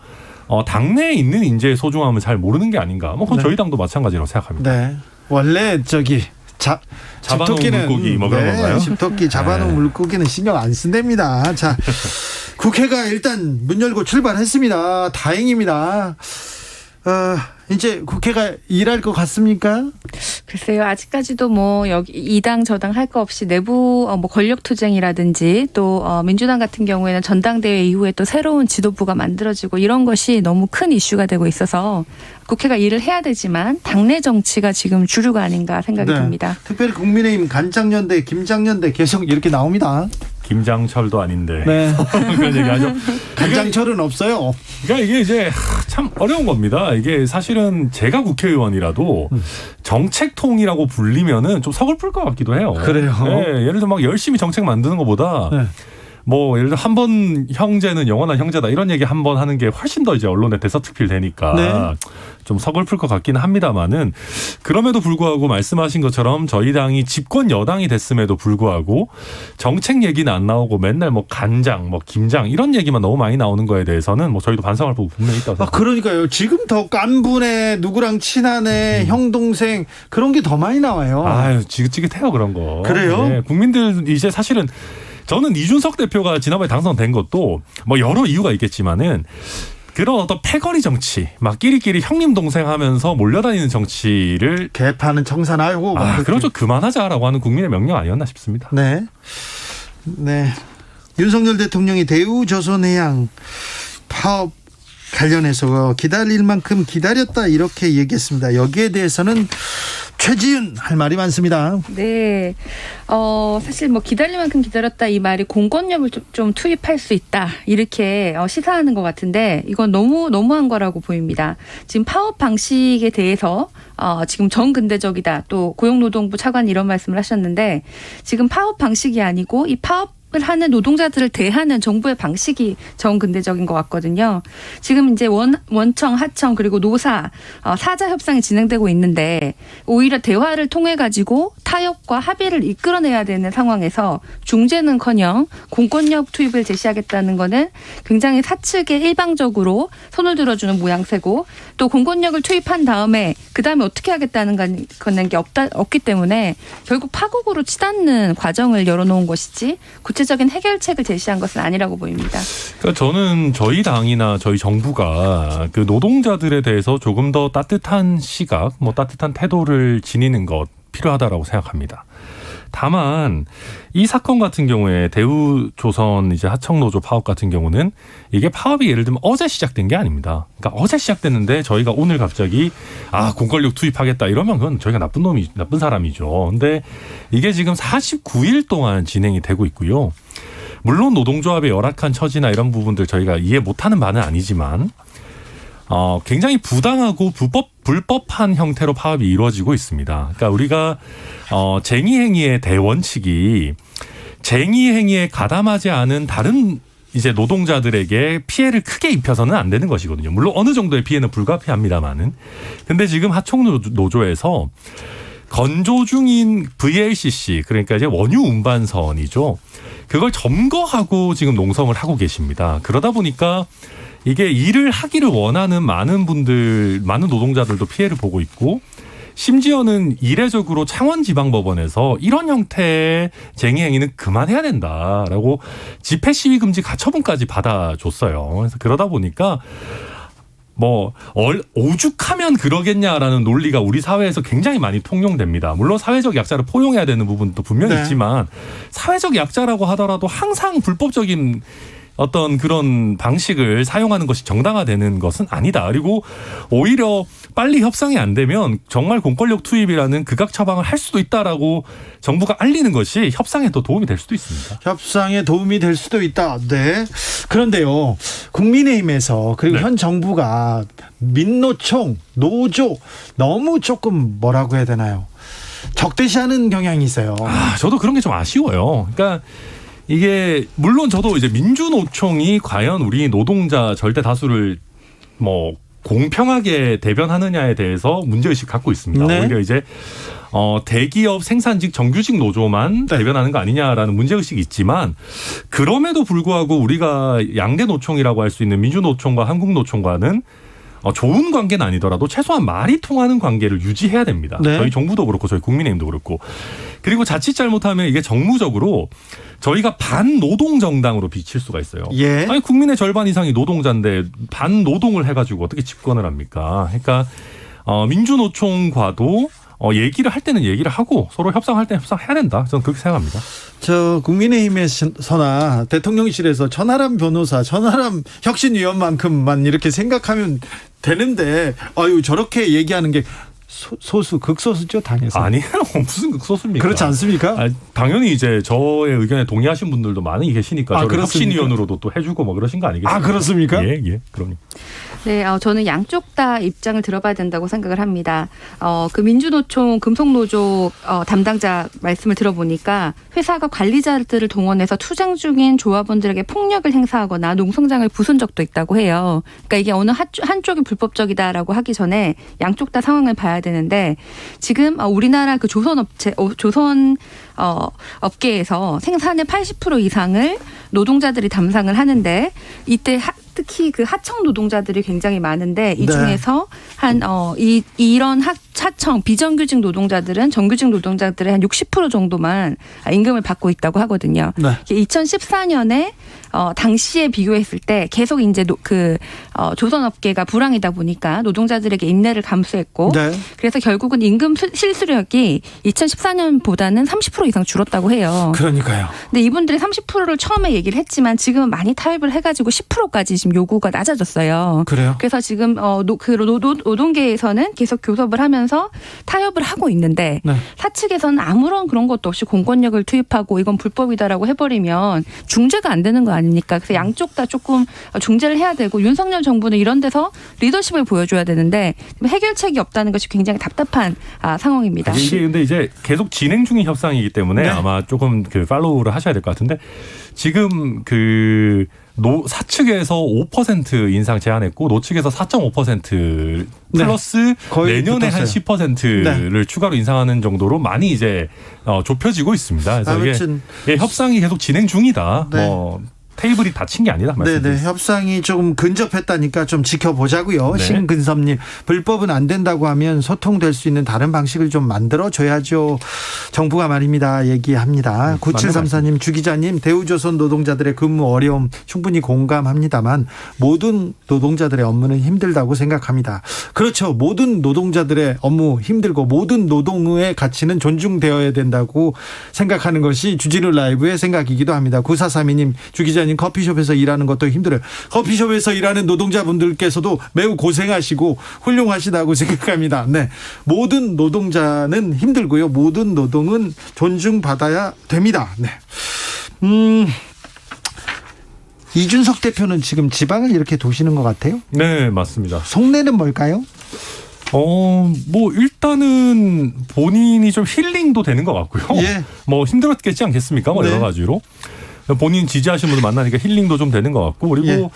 당내에 있는 인재의 소중함을 잘 모르는 게 아닌가. 뭐 그건 네. 저희 당도 마찬가지라고 생각합니다. 네. 원래 잡아놓은 집토끼는 물고기 뭐 그런 건가요? 집토끼 잡아놓은 네. 물고기는 신경 안 쓴답니다. 자, 국회가 일단 문 열고 출발했습니다. 다행입니다. 이제 국회가 일할 것 같습니까? 글쎄요, 아직까지도 뭐 여기 이 당 저 당 할 거 없이 내부 뭐 권력 투쟁이라든지 또 민주당 같은 경우에는 전당대회 이후에 또 새로운 지도부가 만들어지고 이런 것이 너무 큰 이슈가 되고 있어서 국회가 일을 해야 되지만 당내 정치가 지금 주류가 아닌가 생각이 네. 듭니다. 특별히 국민의힘 간장연대, 김장연대 계속 이렇게 나옵니다. 김장철도 아닌데. 네. 그런 얘기하죠. 간장철은 없어요. 그러니까 이게 이제 참 어려운 겁니다. 이게 사실은 제가 국회의원이라도 정책통이라고 불리면은 좀 서글플 것 같기도 해요. 그래요? 네, 예를 들어 막 열심히 정책 만드는 것보다 네. 뭐 예를 들어 한 번 형제는 영원한 형제다 이런 얘기 한 번 하는 게 훨씬 더 이제 언론에 대서특필 되니까 네. 좀 서글플 것 같긴 합니다만은 그럼에도 불구하고 말씀하신 것처럼 저희 당이 집권 여당이 됐음에도 불구하고 정책 얘기는 안 나오고 맨날 뭐 간장, 뭐 김장 이런 얘기만 너무 많이 나오는 거에 대해서는 뭐 저희도 반성할 부분 분명히 있다고 생각합니다. 그러니까요. 지금 더 깐분해, 누구랑 친하네, 형 동생 그런 게 더 많이 나와요. 아유 지긋지긋해요 그런 거. 그래요? 네, 국민들 이제 사실은 저는 이준석 대표가 지난번에 당선된 것도 뭐 여러 이유가 있겠지만은 그런 어떤 패거리 정치, 막 끼리끼리 형님 동생 하면서 몰려다니는 정치를 개파는 청산하고 그런 좀 그만하자라고 하는 국민의 명령 아니었나 싶습니다. 네. 네. 윤석열 대통령이 대우조선해양 파업 관련해서 기다릴 만큼 기다렸다 이렇게 얘기했습니다. 여기에 대해서는 최지은 할 말이 많습니다. 네. 사실 뭐 기다릴 만큼 기다렸다 이 말이 공권력을 좀 투입할 수 있다. 이렇게 시사하는 것 같은데 이건 너무한 거라고 보입니다. 지금 파업 방식에 대해서 지금 정근대적이다. 또 고용노동부 차관이 이런 말씀을 하셨는데 지금 파업 방식이 아니고 이 파업 하는 노동자들을 대하는 정부의 방식이 정근대적인 것 같거든요. 지금 이제 원청, 하청 그리고 노사 사자 협상이 진행되고 있는데 오히려 대화를 통해 가지고 타협과 합의를 이끌어내야 되는 상황에서 중재는커녕 공권력 투입을 제시하겠다는 거는 굉장히 사측에 일방적으로 손을 들어주는 모양새고 또 공권력을 투입한 다음에 그다음에 어떻게 하겠다는 거는 게 없기 때문에 결국 파국으로 치닫는 과정을 열어놓은 것이지 구체적인 해결책을 제시한 것은 아니라고 보입니다. 그러니까 저는 저희 당이나 저희 정부가 그 노동자들에 대해서 조금 더 따뜻한 시각, 뭐 따뜻한 태도를 지니는 것 필요하다라고 생각합니다. 다만 이 사건 같은 경우에 대우조선 이제 하청노조 파업 같은 경우는 이게 파업이 예를 들면 어제 시작된 게 아닙니다. 그러니까 어제 시작됐는데 저희가 오늘 갑자기 공권력 투입하겠다 이러면 그건 저희가 나쁜 사람이죠. 근데 이게 지금 49일 동안 진행이 되고 있고요. 물론 노동조합의 열악한 처지나 이런 부분들 저희가 이해 못하는 바는 아니지만 굉장히 부당하고 불법한 형태로 파업이 이루어지고 있습니다. 그러니까 우리가 쟁의행위의 대원칙이 쟁의행위에 가담하지 않은 다른 이제 노동자들에게 피해를 크게 입혀서는 안 되는 것이거든요. 물론 어느 정도의 피해는 불가피합니다만은. 근데 지금 하청노조에서 건조 중인 VLCC 그러니까 이제 원유 운반선이죠. 그걸 점거하고 지금 농성을 하고 계십니다. 그러다 보니까 이게 일을 하기를 원하는 많은 노동자들도 피해를 보고 있고 심지어는 이례적으로 창원지방법원에서 이런 형태의 쟁의행위는 그만해야 된다라고 집회 시위 금지 가처분까지 받아줬어요. 그래서 그러다 보니까 뭐 오죽하면 그러겠냐라는 논리가 우리 사회에서 굉장히 많이 통용됩니다. 물론 사회적 약자를 포용해야 되는 부분도 분명히 있지만 사회적 약자라고 하더라도 항상 불법적인 어떤 그런 방식을 사용하는 것이 정당화되는 것은 아니다. 그리고 오히려 빨리 협상이 안 되면 정말 공권력 투입이라는 극악 처방을 할 수도 있다라고 정부가 알리는 것이 협상에 더 도움이 될 수도 있습니다. 협상에 도움이 될 수도 있다. 네. 그런데요. 국민의힘에서 그리고 현 정부가 민노총, 노조 너무 조금 뭐라고 해야 되나요? 적대시하는 경향이 있어요. 저도 그런 게 좀 아쉬워요. 그러니까 이게 물론 저도 이제 민주노총이 과연 우리 노동자 절대 다수를 뭐 공평하게 대변하느냐에 대해서 문제의식 갖고 있습니다. 네. 오히려 이제 대기업 생산직 정규직 노조만 네. 대변하는 거 아니냐라는 문제의식이 있지만 그럼에도 불구하고 우리가 양대 노총이라고 할 수 있는 민주노총과 한국노총과는 좋은 관계는 아니더라도 최소한 말이 통하는 관계를 유지해야 됩니다. 네. 저희 정부도 그렇고 저희 국민의힘도 그렇고. 그리고 자칫 잘못하면 이게 정무적으로 저희가 반노동 정당으로 비칠 수가 있어요. 예. 아니 국민의 절반 이상이 노동자인데 반노동을 해가지고 어떻게 집권을 합니까? 그러니까 민주노총과도 얘기를 할 때는 얘기를 하고 서로 협상할 때는 협상해야 된다. 저는 그렇게 생각합니다. 저 국민의힘에서나 대통령실에서 천하람 변호사, 천하람 혁신위원만큼만 이렇게 생각하면 되는데 아유 저렇게 얘기하는 게 소수 극소수죠 당에서. 아니에요. 무슨 극소수입니까? 그렇지 않습니까? 당연히 이제 저의 의견에 동의하신 분들도 많이 계시니까 저를 혁신위원으로도 또 해주고 뭐 그러신 거 아니겠습니까? 아 그렇습니까? 예, 그럼요. 네, 저는 양쪽 다 입장을 들어봐야 된다고 생각을 합니다. 그 민주노총 금속노조 담당자 말씀을 들어보니까 회사가 관리자들을 동원해서 투쟁 중인 조합원들에게 폭력을 행사하거나 농성장을 부순 적도 있다고 해요. 그러니까 이게 어느 한쪽이 불법적이다라고 하기 전에 양쪽 다 상황을 봐야 되는데 지금 우리나라 그 조선 업계에서 생산의 80% 이상을 노동자들이 담당을 하는데 이때 특히 그 하청 노동자들이 굉장히 많은데 이 중에서 이런 하청 비정규직 노동자들은 정규직 노동자들의 한 60% 정도만 임금을 받고 있다고 하거든요. 네. 2014년에 당시에 비교했을 때 계속 이제 조선업계가 불황이다 보니까 노동자들에게 인내를 감수했고 네. 그래서 결국은 임금 실수력이 2014년보다는 30% 이상 줄었다고 해요. 그러니까요. 근데 이분들이 30%를 처음에 얘기를 했지만 지금은 많이 타협을 해가지고 10%까지 지금 요구가 낮아졌어요. 그래요? 그래서 지금 노동계에서는 계속 교섭을 하면서 타협을 하고 있는데 네. 사측에서는 아무런 그런 것도 없이 공권력을 투입하고 이건 불법이다라고 해버리면 중재가 안 되는 거 아닙니까? 그래서 양쪽 다 조금 중재를 해야 되고 윤석열 정부는 이런 데서 리더십을 보여줘야 되는데 해결책이 없다는 것이 굉장히 답답한 상황입니다. 이게 근데 이제 계속 진행 중인 협상이기 때문에 네. 아마 조금 팔로우를 하셔야 될 것 같은데 지금 사측에서 5% 인상 제한했고 노측에서 4.5% 플러스 거의 내년에 한 붙었어요. 10%를 추가로 인상하는 정도로 많이 이제 좁혀지고 있습니다. 그래서 아무튼 이게 협상이 계속 진행 중이다. 네. 테이블이 닫힌 게 아니다. 네네. 협상이 조금 근접했다니까 좀 지켜보자고요. 네. 신근섭님. 불법은 안 된다고 하면 소통될 수 있는 다른 방식을 좀 만들어줘야죠. 정부가 말입니다. 얘기합니다. 9734님, 주기자님, 대우조선 노동자들의 근무 어려움 충분히 공감합니다만 모든 노동자들의 업무는 힘들다고 생각합니다. 그렇죠. 모든 노동자들의 업무 힘들고 모든 노동의 가치는 존중되어야 된다고 생각하는 것이 주진우 라이브의 생각이기도 합니다. 9432님, 주기자님 커피숍에서 일하는 것도 힘들어요. 커피숍에서 일하는 노동자분들께서도 매우 고생하시고 훌륭하시다고 생각합니다. 네, 모든 노동자는 힘들고요. 모든 노동은 존중받아야 됩니다. 네. 이준석 대표는 지금 지방을 이렇게 도시는 것 같아요. 네, 맞습니다. 속내는 뭘까요? 일단은 본인이 좀 힐링도 되는 것 같고요. 예. 힘들었겠지 않겠습니까? 네. 여러 가지로. 본인 지지하시는 분들 만나니까 힐링도 좀 되는 것 같고 그리고 예.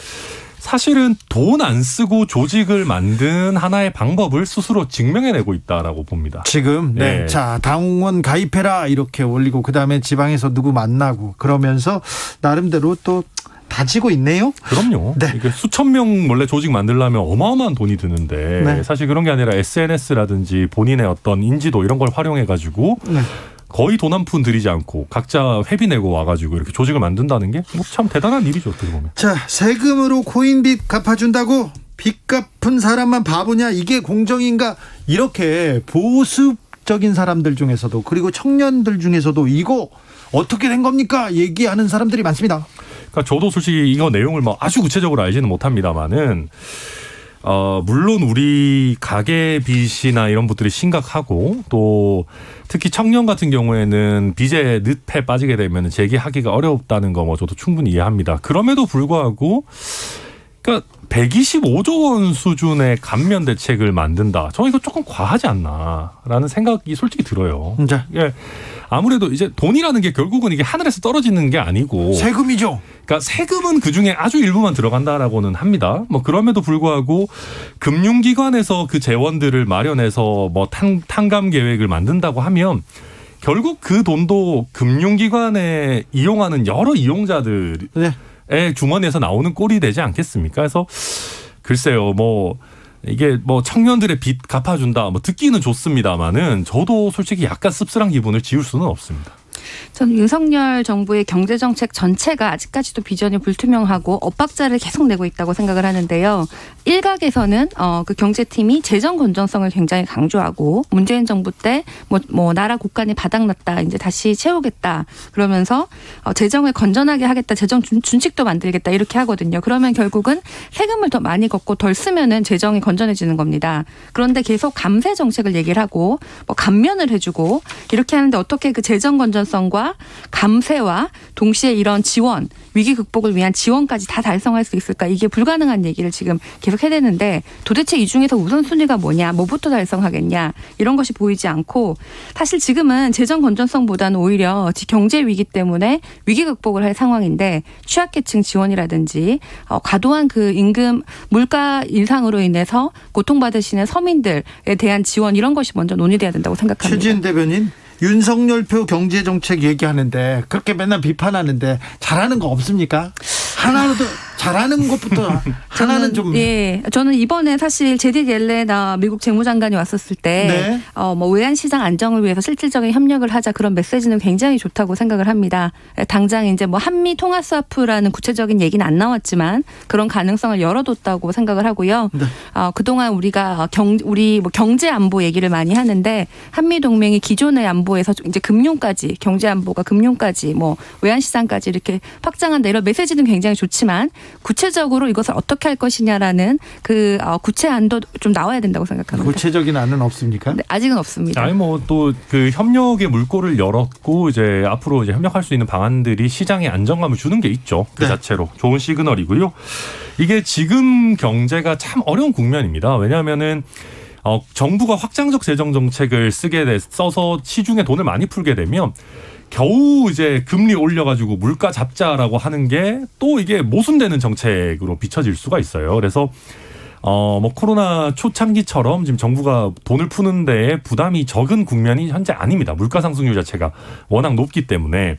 사실은 돈 안 쓰고 조직을 만든 하나의 방법을 스스로 증명해내고 있다라고 봅니다. 지금 네. 네. 자, 당원 가입해라 이렇게 올리고 그다음에 지방에서 누구 만나고 그러면서 나름대로 또 다지고 있네요. 그럼요. 네. 이게 수천 명 원래 조직 만들려면 어마어마한 돈이 드는데 네. 사실 그런 게 아니라 SNS라든지 본인의 어떤 인지도 이런 걸 활용해가지고 네. 거의 돈 한 푼 들이지 않고 각자 회비 내고 와가지고 이렇게 조직을 만든다는 게 참 대단한 일이죠. 어떻게 보면. 자, 세금으로 코인빚 갚아준다고 빚 갚은 사람만 바보냐 이게 공정인가 이렇게 보수적인 사람들 중에서도 그리고 청년들 중에서도 이거 어떻게 된 겁니까 얘기하는 사람들이 많습니다. 그러니까 저도 솔직히 이거 내용을 아주 구체적으로 알지는 못합니다만은 물론 우리 가계빚이나 이런 것들이 심각하고 또 특히 청년 같은 경우에는 빚의 늪에 빠지게 되면 재기하기가 어렵다는 거 저도 충분히 이해합니다. 그럼에도 불구하고 그러니까 125조 원 수준의 감면 대책을 만든다. 저는 이거 조금 과하지 않나라는 생각이 솔직히 들어요. 자. 예. 아무래도 이제 돈이라는 게 결국은 이게 하늘에서 떨어지는 게 아니고 세금이죠. 그러니까 세금은 그중에 아주 일부만 들어간다라고는 합니다. 뭐 그럼에도 불구하고 금융기관에서 그 재원들을 마련해서 뭐 탕감 계획을 만든다고 하면 결국 그 돈도 금융기관에 이용하는 여러 이용자들의 주머니에서 나오는 꼴이 되지 않겠습니까? 그래서 글쎄요, 뭐 이게 뭐 청년들의 빚 갚아준다, 뭐 듣기는 좋습니다만은 저도 솔직히 약간 씁쓸한 기분을 지울 수는 없습니다. 저는 윤석열 정부의 경제정책 전체가 아직까지도 비전이 불투명하고 엇박자를 계속 내고 있다고 생각을 하는데요. 일각에서는 그 경제팀이 재정 건전성을 굉장히 강조하고 문재인 정부 때 뭐 나라 국간이 바닥났다 이제 다시 채우겠다 그러면서 재정을 건전하게 하겠다 재정 준칙도 만들겠다 이렇게 하거든요. 그러면 결국은 세금을 더 많이 걷고 덜 쓰면은 재정이 건전해지는 겁니다. 그런데 계속 감세 정책을 얘기를 하고 뭐 감면을 해주고 이렇게 하는데 어떻게 그 재정 건전성과 감세와 동시에 이런 지원, 위기 극복을 위한 지원까지 다 달성할 수 있을까? 이게 불가능한 얘기를 지금 계속 해대는데 도대체 이 중에서 우선순위가 뭐냐? 뭐부터 달성하겠냐? 이런 것이 보이지 않고 사실 지금은 재정 건전성보다는 오히려 경제 위기 때문에 위기 극복을 할 상황인데 취약계층 지원이라든지 과도한 그 임금 물가 인상으로 인해서 고통받으시는 서민들에 대한 지원 이런 것이 먼저 논의돼야 된다고 생각합니다. 최지은 대변인. 윤석열표 경제정책 얘기하는데 그렇게 맨날 비판하는데 잘하는 거 없습니까? 하나라도 잘하는 것부터 하나는 좀. 예, 저는 이번에 사실 제디 옐렌 미국 재무장관이 왔었을 때 뭐 외환 시장 안정을 위해서 실질적인 협력을 하자 그런 메시지는 굉장히 좋다고 생각을 합니다. 당장 이제 뭐 한미 통화 스와프라는 구체적인 얘기는 안 나왔지만 그런 가능성을 열어뒀다고 생각을 하고요. 네. 그동안 우리가 우리 뭐 경제 안보 얘기를 많이 하는데 한미 동맹이 기존의 안보에서 이제 금융까지 경제 안보가 금융까지 뭐 외환 시장까지 이렇게 확장한다 이런 메시지는 굉장히 좋지만 구체적으로 이것을 어떻게 할 것이냐라는 그 구체안도 좀 나와야 된다고 생각합니다. 구체적인 안은 없습니까? 네, 아직은 없습니다. 아니 뭐 또 그 협력의 물꼬를 열었고 이제 앞으로 이제 협력할 수 있는 방안들이 시장에 안정감을 주는 게 있죠. 그 네. 자체로 좋은 시그널이고요. 이게 지금 경제가 참 어려운 국면입니다. 왜냐하면은 정부가 확장적 재정 정책을 써서 시중에 돈을 많이 풀게 되면 겨우 이제 금리 올려가지고 물가 잡자라고 하는 게 또 이게 모순되는 정책으로 비춰질 수가 있어요. 그래서 뭐 코로나 초창기처럼 지금 정부가 돈을 푸는 데에 부담이 적은 국면이 현재 아닙니다. 물가 상승률 자체가 워낙 높기 때문에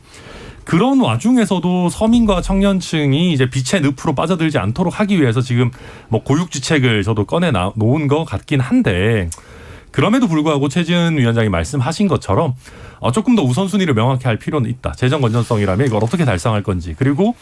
그런 와중에서도 서민과 청년층이 이제 빛의 늪으로 빠져들지 않도록 하기 위해서 지금 뭐 고육지책을 저도 꺼내 놓은 것 같긴 한데 그럼에도 불구하고 최지은 위원장이 말씀하신 것처럼 조금 더 우선순위를 명확히 할 필요는 있다. 재정 건전성이라면 이걸 어떻게 달성할 건지. 그리고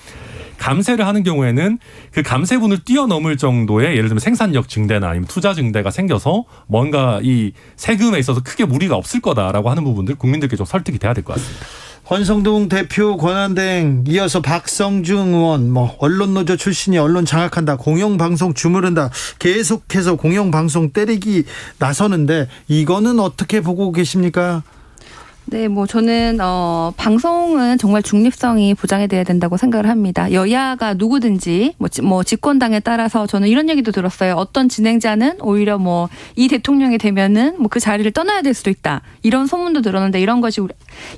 감세를 하는 경우에는 그 감세분을 뛰어넘을 정도의 예를 들면 생산력 증대나 아니면 투자 증대가 생겨서 뭔가 이 세금에 있어서 크게 무리가 없을 거다라고 하는 부분들 국민들께 좀 설득이 돼야 될 것 같습니다. 권성동 대표 권한대행 이어서 박성중 의원 언론노조 출신이 언론 장악한다 공영방송 주무른다 계속해서 공영방송 때리기 나서는데 이거는 어떻게 보고 계십니까? 네, 뭐 저는 방송은 정말 중립성이 보장이 돼야 된다고 생각을 합니다. 여야가 누구든지 뭐 집권당에 따라서 저는 이런 얘기도 들었어요. 어떤 진행자는 오히려 뭐 이 대통령이 되면은 뭐 그 자리를 떠나야 될 수도 있다. 이런 소문도 들었는데 이런 것이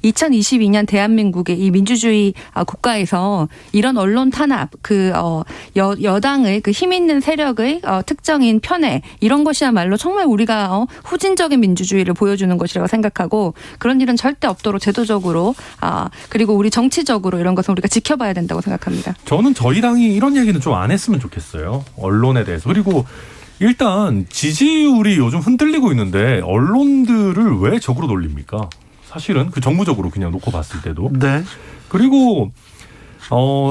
2022년 대한민국의 이 민주주의 국가에서 이런 언론 탄압, 여당의 그 힘 있는 세력의 특정인 편애 이런 것이야말로 정말 우리가 후진적인 민주주의를 보여주는 것이라고 생각하고 그런 일은 절대 없도록 제도적으로 그리고 우리 정치적으로 이런 것은 우리가 지켜봐야 된다고 생각합니다. 저는 저희 당이 이런 얘기는 좀 안 했으면 좋겠어요. 언론에 대해서. 그리고 일단 지지율이 요즘 흔들리고 있는데 언론들을 왜 적으로 돌립니까? 사실은 그 정무적으로 그냥 놓고 봤을 때도. 네. 그리고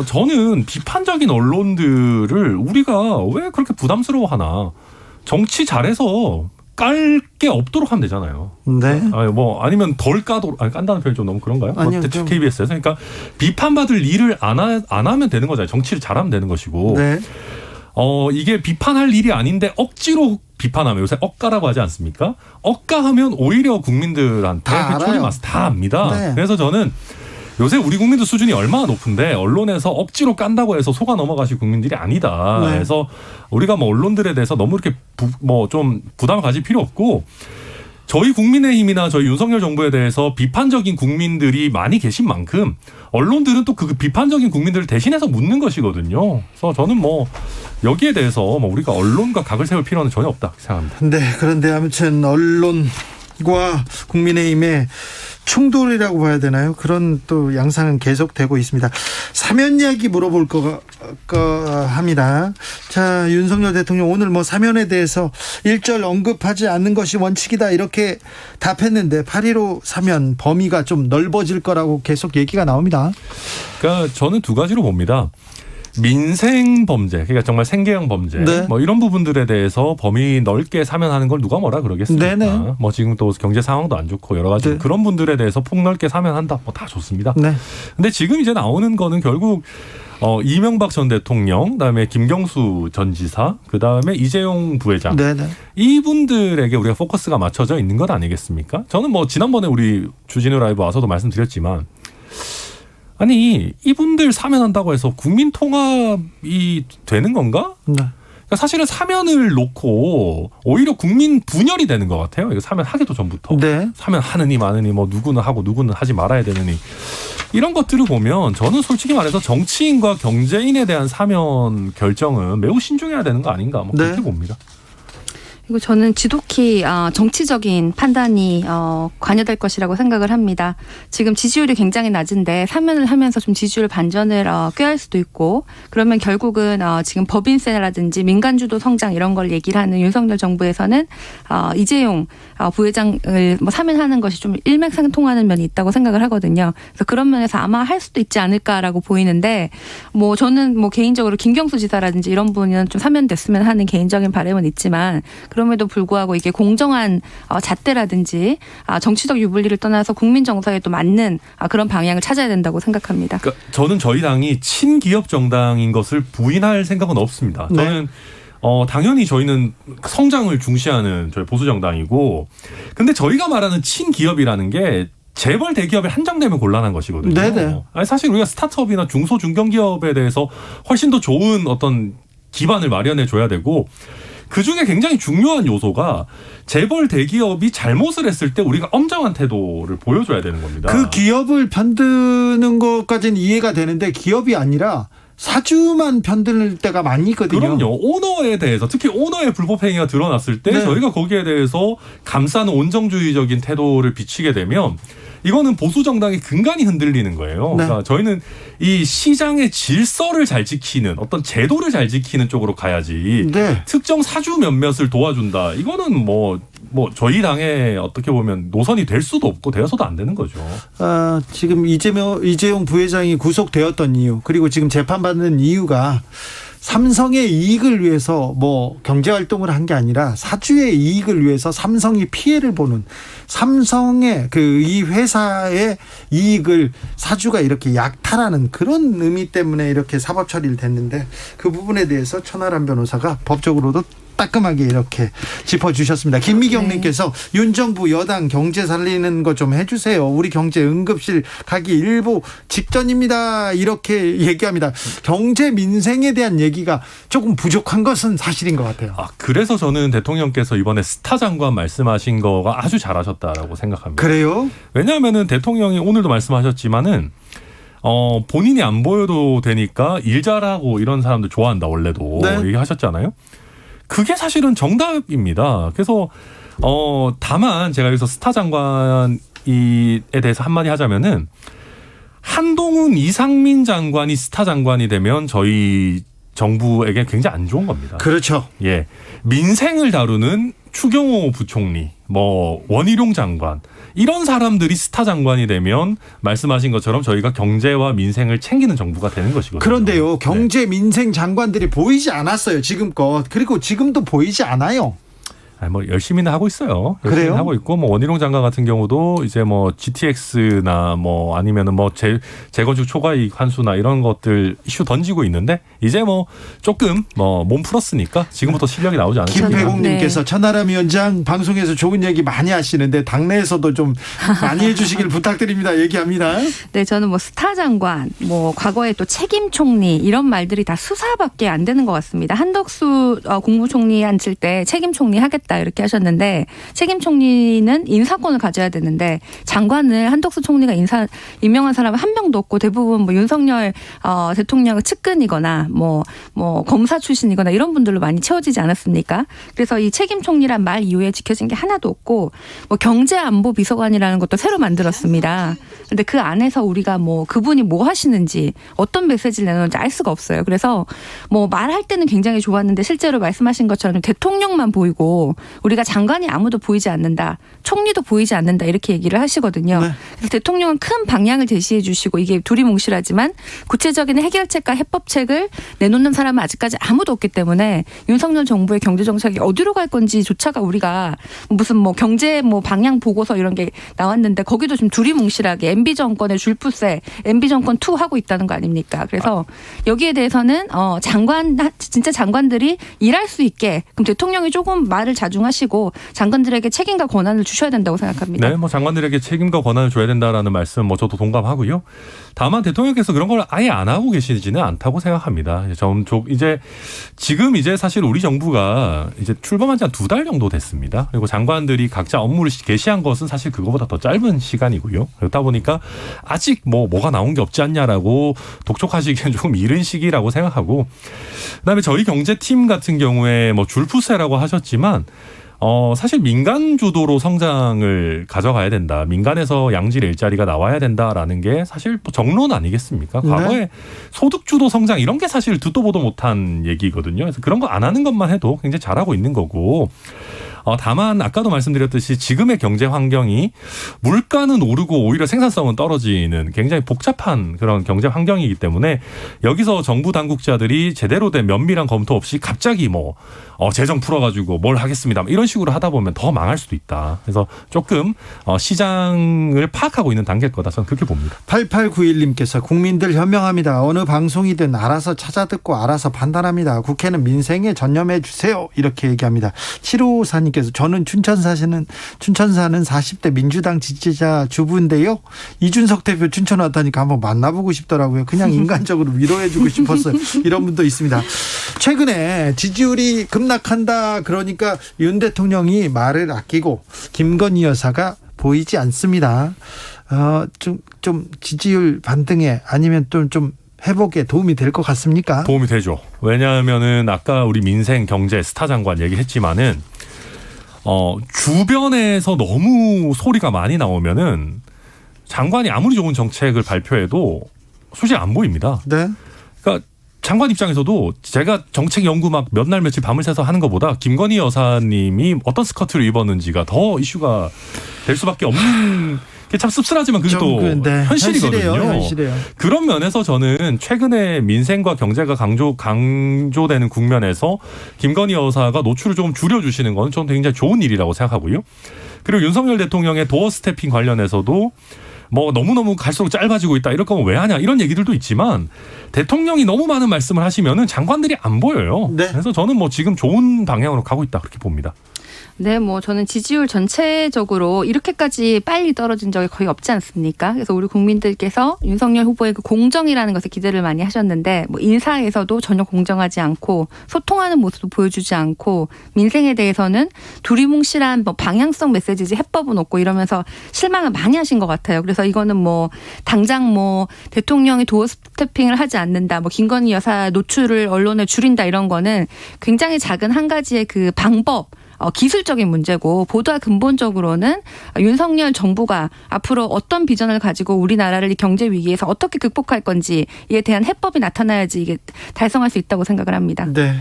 저는 비판적인 언론들을 우리가 왜 그렇게 부담스러워하나. 정치 잘해서 깔 게 없도록 하면 되잖아요. 네. 아니면 덜 까도록, 깐다는 표현이 좀 너무 그런가요? 아니요. KBS에서. 그러니까 비판받을 일을 안 하면 되는 거잖아요. 정치를 잘하면 되는 것이고. 네. 이게 비판할 일이 아닌데 억지로 비판하면 요새 억가라고 하지 않습니까? 억가하면 오히려 국민들한테 다 그 알아요. 맛을 다 압니다. 네. 그래서 저는 요새 우리 국민들 수준이 얼마나 높은데 언론에서 억지로 깐다고 해서 속아 넘어가실 국민들이 아니다. 네. 그래서 우리가 뭐 언론들에 대해서 너무 이렇게 좀 부담을 가질 필요 없고 저희 국민의힘이나 저희 윤석열 정부에 대해서 비판적인 국민들이 많이 계신 만큼 언론들은 또 그 비판적인 국민들을 대신해서 묻는 것이거든요. 그래서 저는 뭐 여기에 대해서 뭐 우리가 언론과 각을 세울 필요는 전혀 없다 생각합니다. 네, 그런데 아무튼 언론과 국민의힘의 충돌이라고 봐야 되나요? 그런 또 양상은 계속되고 있습니다. 사면 이야기 물어볼 거 합니다. 자, 윤석열 대통령 오늘 뭐 사면에 대해서 일절 언급하지 않는 것이 원칙이다 이렇게 답했는데 8.15 사면 범위가 좀 넓어질 거라고 계속 얘기가 나옵니다. 그러니까 저는 두 가지로 봅니다. 민생 범죄, 그러니까 정말 생계형 범죄, 네. 뭐 이런 부분들에 대해서 범위 넓게 사면하는 걸 누가 뭐라 그러겠습니까? 네네. 뭐 지금 또 경제 상황도 안 좋고 여러 가지 네. 그런 분들에 대해서 폭넓게 사면한다, 뭐 다 좋습니다. 네. 근데 지금 이제 나오는 거는 결국 이명박 전 대통령, 그다음에 김경수 전 지사, 그다음에 이재용 부회장, 네네. 이분들에게 우리가 포커스가 맞춰져 있는 것 아니겠습니까? 저는 뭐 지난번에 우리 주진우 라이브 와서도 말씀드렸지만. 아니 이분들 사면한다고 해서 국민 통합이 되는 건가? 네. 그러니까 사실은 사면을 놓고 오히려 국민 분열이 되는 것 같아요. 이거 사면하기도 전부터. 네. 사면하느니 마느니 뭐 누구는 하고 누구는 하지 말아야 되느니 이런 것들을 보면 저는 솔직히 말해서 정치인과 경제인에 대한 사면 결정은 매우 신중해야 되는 거 아닌가 뭐 그렇게 네. 봅니다. 그리고 저는 지독히 정치적인 판단이 관여될 것이라고 생각을 합니다. 지금 지지율이 굉장히 낮은데 사면을 하면서 좀 지지율 반전을 꾀할 수도 있고 그러면 결국은 지금 법인세라든지 민간주도 성장 이런 걸 얘기를 하는 윤석열 정부에서는 이재용 부회장을 뭐 사면하는 것이 좀 일맥상통하는 면이 있다고 생각을 하거든요. 그래서 그런 면에서 아마 할 수도 있지 않을까라고 보이는데 뭐 저는 뭐 개인적으로 김경수 지사라든지 이런 분은 좀 사면됐으면 하는 개인적인 바람은 있지만 그럼에도 불구하고 이게 공정한 잣대라든지 정치적 유불리를 떠나서 국민 정서에 또 맞는 그런 방향을 찾아야 된다고 생각합니다. 그러니까 저는 저희 당이 친기업 정당인 것을 부인할 생각은 없습니다. 네. 저는 당연히 저희는 성장을 중시하는 저희 보수 정당이고, 근데 저희가 말하는 친기업이라는 게 재벌 대기업에 한정되면 곤란한 것이거든요. 네네. 아니, 사실 우리가 스타트업이나 중소 중견기업에 대해서 훨씬 더 좋은 어떤 기반을 마련해 줘야 되고. 그중에 굉장히 중요한 요소가 재벌 대기업이 잘못을 했을 때 우리가 엄정한 태도를 보여줘야 되는 겁니다. 그 기업을 편드는 것까지는 이해가 되는데 기업이 아니라 사주만 편들 때가 많이 있거든요. 그럼요. 오너에 대해서 특히 오너의 불법 행위가 드러났을 때 네. 저희가 거기에 대해서 감싸는 온정주의적인 태도를 비치게 되면 이거는 보수 정당의 근간이 흔들리는 거예요. 네. 그러니까 저희는 이 시장의 질서를 잘 지키는 어떤 제도를 잘 지키는 쪽으로 가야지. 네. 특정 사주 몇몇을 도와준다. 이거는 뭐 저희 당의 어떻게 보면 노선이 될 수도 없고 되어서도 안 되는 거죠. 지금 이재용 부회장이 구속되었던 이유 그리고 지금 재판받는 이유가 삼성의 이익을 위해서 뭐 경제활동을 한 게 아니라 사주의 이익을 위해서 삼성이 피해를 보는 삼성의 이 회사의 이익을 사주가 이렇게 약탈하는 그런 의미 때문에 이렇게 사법 처리를 됐는데 그 부분에 대해서 천하람 변호사가 법적으로도 따끔하게 이렇게 짚어주셨습니다. 김미경님께서 윤 정부 여당 경제 살리는 거 좀 해주세요. 우리 경제 응급실 가기 일보 직전입니다. 이렇게 얘기합니다. 경제 민생에 대한 얘기가 조금 부족한 것은 사실인 것 같아요. 그래서 저는 대통령께서 이번에 스타 장관 말씀하신 거가 아주 잘하셨다라고 생각합니다. 그래요? 왜냐하면은 대통령이 오늘도 말씀하셨지만은 본인이 안 보여도 되니까 일 잘하고 이런 사람들 좋아한다 원래도 네. 얘기하셨잖아요. 그게 사실은 정답입니다. 그래서 다만 제가 여기서 스타 장관에 대해서 한마디 하자면은 한동훈 이상민 장관이 스타 장관이 되면 저희 정부에게 굉장히 안 좋은 겁니다. 그렇죠. 예, 민생을 다루는 추경호 부총리, 원희룡 장관 이런 사람들이 스타 장관이 되면 말씀하신 것처럼 저희가 경제와 민생을 챙기는 정부가 되는 것이거든요. 그런데요, 경제 민생 장관들이 보이지 않았어요 지금껏. 그리고 지금도 보이지 않아요. 뭐 열심히는 하고 있어요. 열심히 그래요? 하고 있고 뭐 원희룡 장관 같은 경우도 이제 뭐 GTX나 뭐 아니면은 뭐 재건축 초과이익 환수나 이런 것들 이슈 던지고 있는데 이제 뭐 조금 뭐 몸 풀었으니까 지금부터 실력이 나오지 않을까. 김배공님께서 네. 천하람 위원장 방송에서 좋은 얘기 많이 하시는데 당내에서도 좀 많이 해주시길 부탁드립니다. 얘기합니다. 네, 저는 뭐 스타 장관, 뭐 과거에 또 책임 총리 이런 말들이 다 수사밖에 안 되는 것 같습니다. 한덕수 국무총리 앉을 때 책임 총리 하겠다 이렇게 하셨는데 책임 총리는 인사권을 가져야 되는데 장관을 한덕수 총리가 임명한 사람은 한 명도 없고 대부분 뭐 윤석열 대통령의 측근이거나 뭐 검사 출신이거나 이런 분들로 많이 채워지지 않았습니까? 그래서 이 책임 총리란 말 이후에 지켜진 게 하나도 없고 뭐 경제안보비서관이라는 것도 새로 만들었습니다. 근데 그 안에서 우리가 뭐 그분이 뭐 하시는지 어떤 메시지를 내놓는지 알 수가 없어요. 그래서 뭐 말할 때는 굉장히 좋았는데 실제로 말씀하신 것처럼 대통령만 보이고 우리가 장관이 아무도 보이지 않는다. 총리도 보이지 않는다. 이렇게 얘기를 하시거든요. 네. 그래서 대통령은 큰 방향을 제시해 주시고 이게 두리뭉실하지만 구체적인 해결책과 해법책을 내놓는 사람은 아직까지 아무도 없기 때문에 윤석열 정부의 경제정책이 어디로 갈 건지조차가 우리가 무슨 뭐 경제 뭐 방향 보고서 이런 게 나왔는데 거기도 좀 두리뭉실하게 MB 정권의 줄푸세, MB 정권 2 하고 있다는 거 아닙니까? 그래서 여기에 대해서는 진짜 장관들이 일할 수 있게 그럼 대통령이 조금 말을 자중하시고 장관들에게 책임과 권한을 주셔야 된다고 생각합니다. 네, 뭐 장관들에게 책임과 권한을 줘야 된다라는 말씀 뭐 저도 동감하고요. 다만 대통령께서 그런 걸 아예 안 하고 계시지는 않다고 생각합니다. 이제 지금 사실 우리 정부가 이제 출범한 지 한 2달 정도 됐습니다. 그리고 장관들이 각자 업무를 개시한 것은 사실 그거보다 더 짧은 시간이고요. 그렇다 보니까 아직 뭐가 나온 게 없지 않냐라고 독촉하시기엔 조금 이른 시기라고 생각하고, 그다음에 저희 경제팀 같은 경우에 뭐 줄푸세라고 하셨지만 사실 민간 주도로 성장을 가져가야 된다. 민간에서 양질의 일자리가 나와야 된다라는 게 사실 또 정론 아니겠습니까? 과거에 네. 소득 주도 성장 이런 게 사실 듣도 보도 못한 얘기거든요. 그래서 그런 거 안 하는 것만 해도 굉장히 잘하고 있는 거고. 다만 아까도 말씀드렸듯이 지금의 경제 환경이 물가는 오르고 오히려 생산성은 떨어지는 굉장히 복잡한 그런 경제 환경이기 때문에 여기서 정부 당국자들이 제대로 된 면밀한 검토 없이 갑자기 재정 풀어가지고 뭘 하겠습니다 이런 식으로 하다 보면 더 망할 수도 있다. 그래서 조금 시장을 파악하고 있는 단계일 거다. 저는 그렇게 봅니다. 8891님께서 국민들 현명합니다. 어느 방송이든 알아서 찾아듣고 알아서 판단합니다. 국회는 민생에 전념해 주세요. 이렇게 얘기합니다. 7554님께서 저는 춘천 사는 40대 민주당 지지자 주부인데요. 이준석 대표 춘천 왔다니까 한번 만나보고 싶더라고요. 그냥 인간적으로 위로해주고 싶었어요. 이런 분도 있습니다. 최근에 지지율이 급락한다 그러니까 윤 대통령이 말을 아끼고 김건희 여사가 보이지 않습니다. 좀 지지율 반등에 아니면 좀 회복에 도움이 될 것 같습니까? 도움이 되죠. 왜냐하면은 아까 우리 민생 경제 스타 장관 얘기했지만은 주변에서 너무 소리가 많이 나오면은 장관이 아무리 좋은 정책을 발표해도 솔직히 안 보입니다. 네. 그러니까 장관 입장에서도 제가 정책 연구 막 몇 날 며칠 밤을 새서 하는 것보다 김건희 여사님이 어떤 스커트를 입었는지가 더 이슈가 될 수밖에 없는 게 참 씁쓸하지만 그게 또 현실이거든요. 현실이에요. 그런 면에서 저는 최근에 민생과 경제가 강조되는 국면에서 김건희 여사가 노출을 조금 줄여주시는 건 저는 굉장히 좋은 일이라고 생각하고요. 그리고 윤석열 대통령의 도어 스태핑 관련해서도 너무너무 갈수록 짧아지고 있다. 이럴 거면 왜 하냐. 이런 얘기들도 있지만 대통령이 너무 많은 말씀을 하시면은 장관들이 안 보여요. 네. 그래서 저는 지금 좋은 방향으로 가고 있다. 그렇게 봅니다. 네, 저는 지지율 전체적으로 이렇게까지 빨리 떨어진 적이 거의 없지 않습니까? 그래서 우리 국민들께서 윤석열 후보의 그 공정이라는 것에 기대를 많이 하셨는데 인사에서도 전혀 공정하지 않고 소통하는 모습도 보여주지 않고 민생에 대해서는 두리뭉실한 방향성 메시지지 해법은 없고 이러면서 실망을 많이 하신 것 같아요. 그래서 이거는 당장 대통령이 도어 스태핑을 하지 않는다, 김건희 여사 노출을 언론에 줄인다 이런 거는 굉장히 작은 한 가지의 그 방법, 기술적인 문제고 보다 근본적으로는 윤석열 정부가 앞으로 어떤 비전을 가지고 우리나라를 이 경제 위기에서 어떻게 극복할 건지에 대한 해법이 나타나야지 이게 달성할 수 있다고 생각을 합니다. 네.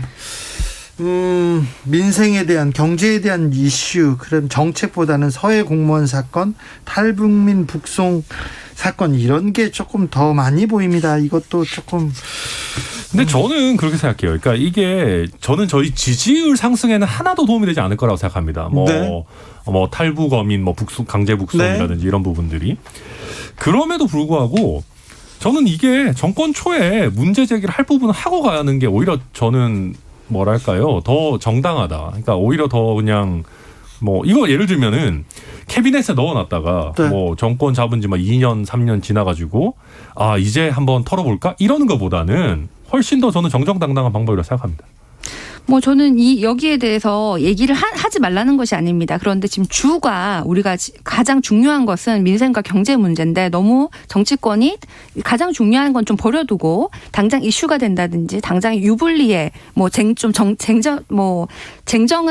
민생에 대한 경제에 대한 이슈 그런 정책보다는 서해 공무원 사건 탈북민 북송 사건 이런 게 조금 더 많이 보입니다. 이것도 조금. 근데 저는 그렇게 생각해요. 그러니까 이게 저는 저희 지지율 상승에는 하나도 도움이 되지 않을 거라고 생각합니다. 네. 뭐 탈북어민, 뭐 강제 북송이라든지 이런 부분들이. 그럼에도 불구하고 저는 이게 정권 초에 문제 제기를 할 부분은 하고 가는 게 오히려 저는 뭐랄까요, 더 정당하다. 그러니까 오히려 더 그냥 뭐 이거 예를 들면은 캐비넷에 넣어놨다가 네. 뭐 정권 잡은 지 막 2년 3년 지나가지고 아 이제 한번 털어볼까 이러는 것보다는 훨씬 더 저는 정정당당한 방법이라고 생각합니다. 뭐 저는 여기에 대해서 얘기를 하지 말라는 것이 아닙니다. 그런데 지금 주가 우리가 가장 중요한 것은 민생과 경제 문제인데 너무 정치권이 가장 중요한 건 좀 버려두고 당장 이슈가 된다든지 당장 유불리에 뭐 쟁정을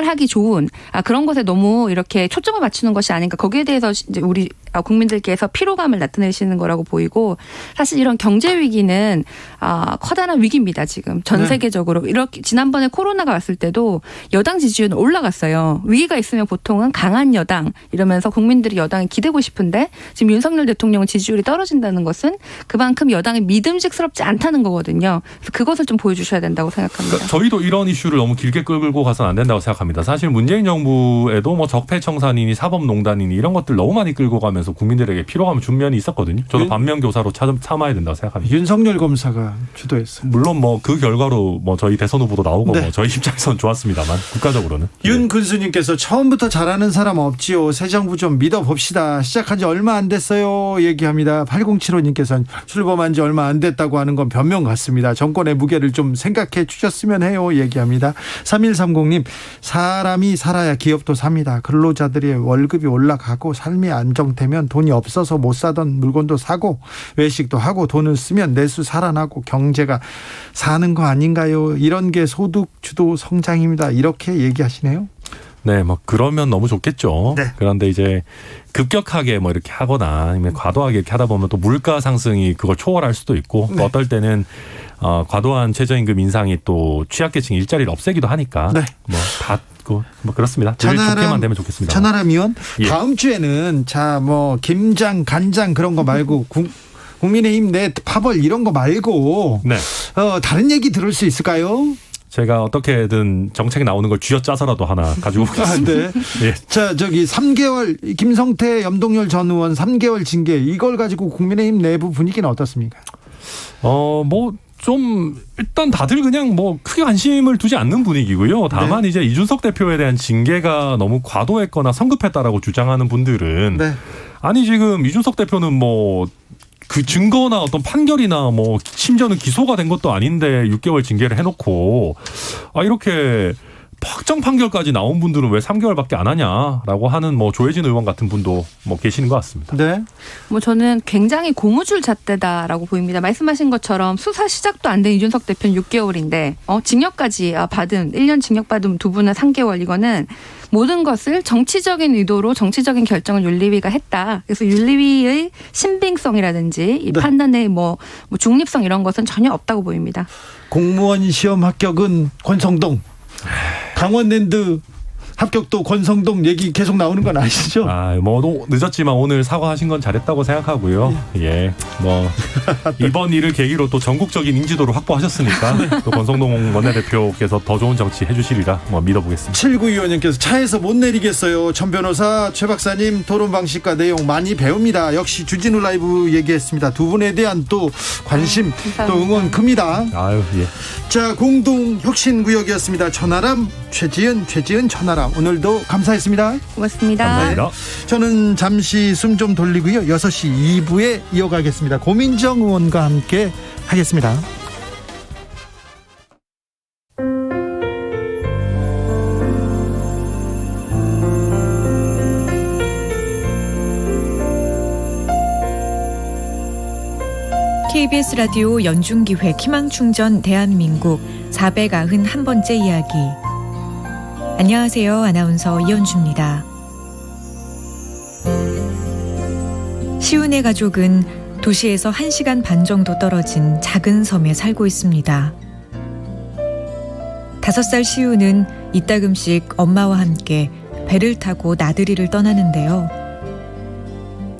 하기 좋은 그런 것에 너무 이렇게 초점을 맞추는 것이 아닌가. 거기에 대해서 이제 우리 국민들께서 피로감을 나타내시는 거라고 보이고 사실 이런 경제 위기는 커다란 위기입니다. 지금 전 세계적으로 이렇게 지난번에 코로나가 왔을 때도 여당 지지율은 올라갔어요. 위기가 있으면 보통은 강한 여당 이러면서 국민들이 여당에 기대고 싶은데 지금 윤석열 대통령은 지지율이 떨어진다는 것은 그만큼 여당이 믿음직스럽지 않다는 거거든요. 그래서 그것을 좀 보여주셔야 된다고 생각합니다. 그러니까 저희도 이런 이슈를 너무 길게 끌고 가서는 안 된다고 생각합니다. 사실 문재인 정부에도 뭐 적폐청산이니 사법농단이니 이런 것들 너무 많이 끌고 가면서 국민들에게 피로감을 준 면이 있었거든요. 저도 반면교사로 참아야 된다고 생각합니다. 윤석열 검사가 주도했어요. 물론 뭐 그 결과로 뭐 저희 대선 후보도 나오고 뭐 저희 입장에서는 좋았습니다만 국가적으로는. 윤 군수님께서 처음부터 잘하는 사람 없지요. 새 정부 좀 믿어봅시다. 시작한 지 얼마 안 됐어요. 얘기합니다. 8075님께서는 출범한 지 얼마 안 됐다고 하는 건 변명 같습니다. 정권의 무게를 좀 생각해 주셨으면 해요. 얘기합니다. 3130님 사람이 살아야 기업도 삽니다. 근로자들의 월급이 올라가고 삶이 안정되면 돈이 없어서 못 사던 물건도 사고 외식도 하고 돈을 쓰면 내수 살아나고 경제가 사는 거 아닌가요? 이런 게 소득 주도 성장입니다. 이렇게 얘기하시네요. 네, 뭐 그러면 너무 좋겠죠. 네. 그런데 이제 급격하게 뭐 이렇게 하거나 아니면 과도하게 이렇게 하다 보면 또 물가 상승이 그걸 초월할 수도 있고 또 어떨 때는 과도한 최저임금 인상이 또 취약계층 일자리를 없애기도 하니까 뭐 다 뭐 그렇습니다. 제일 좋게만 되면 좋겠습니다. 천하람 의원 다음 주에는 뭐 김장 간장 그런 거 말고 국민의힘 내 파벌 이런 거 말고 다른 얘기 들을 수 있을까요? 제가 어떻게든 정책이 나오는 걸 쥐어짜서라도 하나 가지고 오겠습니다. 네. 예. 자, 저기 3개월 김성태 염동열 전 의원 3개월 징계 이걸 가지고 국민의힘 내부 분위기는 어떻습니까? 뭐 좀 일단 다들 그냥 뭐 크게 관심을 두지 않는 분위기고요. 다만 이제 이준석 대표에 대한 징계가 너무 과도했거나 성급했다라고 주장하는 분들은 아니 지금 이준석 대표는 뭐 그 증거나 어떤 판결이나 뭐 심지어는 기소가 된 것도 아닌데 6개월 징계를 해놓고 이렇게 확정 판결까지 나온 분들은 왜 3개월밖에 안 하냐라고 하는 뭐 조혜진 의원 같은 분도 뭐 계시는 것 같습니다. 네. 뭐 저는 굉장히 고무줄 잣대다라고 보입니다. 말씀하신 것처럼 수사 시작도 안 된 이준석 대표는 6개월인데 징역까지 받은 1년 징역 받은 두 분은 3개월 이거는 모든 것을 정치적인 의도로 정치적인 결정을 윤리위가 했다. 그래서 윤리위의 신빙성이라든지 이 판단의 뭐 중립성 이런 것은 전혀 없다고 보입니다. 공무원 시험 합격은 권성동. 강원랜드 합격도 권성동 얘기 계속 나오는 건 아시죠? 뭐 늦었지만 오늘 사과하신 건 잘했다고 생각하고요. 예, 뭐 이번 일을 계기로 또 전국적인 인지도를 확보하셨으니까 또 권성동 원내대표께서 더 좋은 정치 해주시리라 뭐 믿어보겠습니다. 7925님께서 차에서 못 내리겠어요. 전 변호사, 최 박사님 토론 방식과 내용 많이 배웁니다. 역시 주진우 라이브 얘기했습니다. 두 분에 대한 또 관심, 또 응원 큽니다. 예. 자, 공동혁신구역이었습니다. 천하람, 최지은 천하람. 오늘도 감사했습니다. 고맙습니다. 감사합니다. 저는 잠시 숨 좀 돌리고요. 6시 2부에 이어가겠습니다. 고민정 의원과 함께 하겠습니다. KBS 라디오 연중기획 희망충전 대한민국 491번째 이야기. 안녕하세요. 아나운서 이현주입니다. 시운의 가족은 도시에서 1시간 반 정도 떨어진 작은 섬에 살고 있습니다. 5살 시우는 이따금씩 엄마와 함께 배를 타고 나들이를 떠나는데요.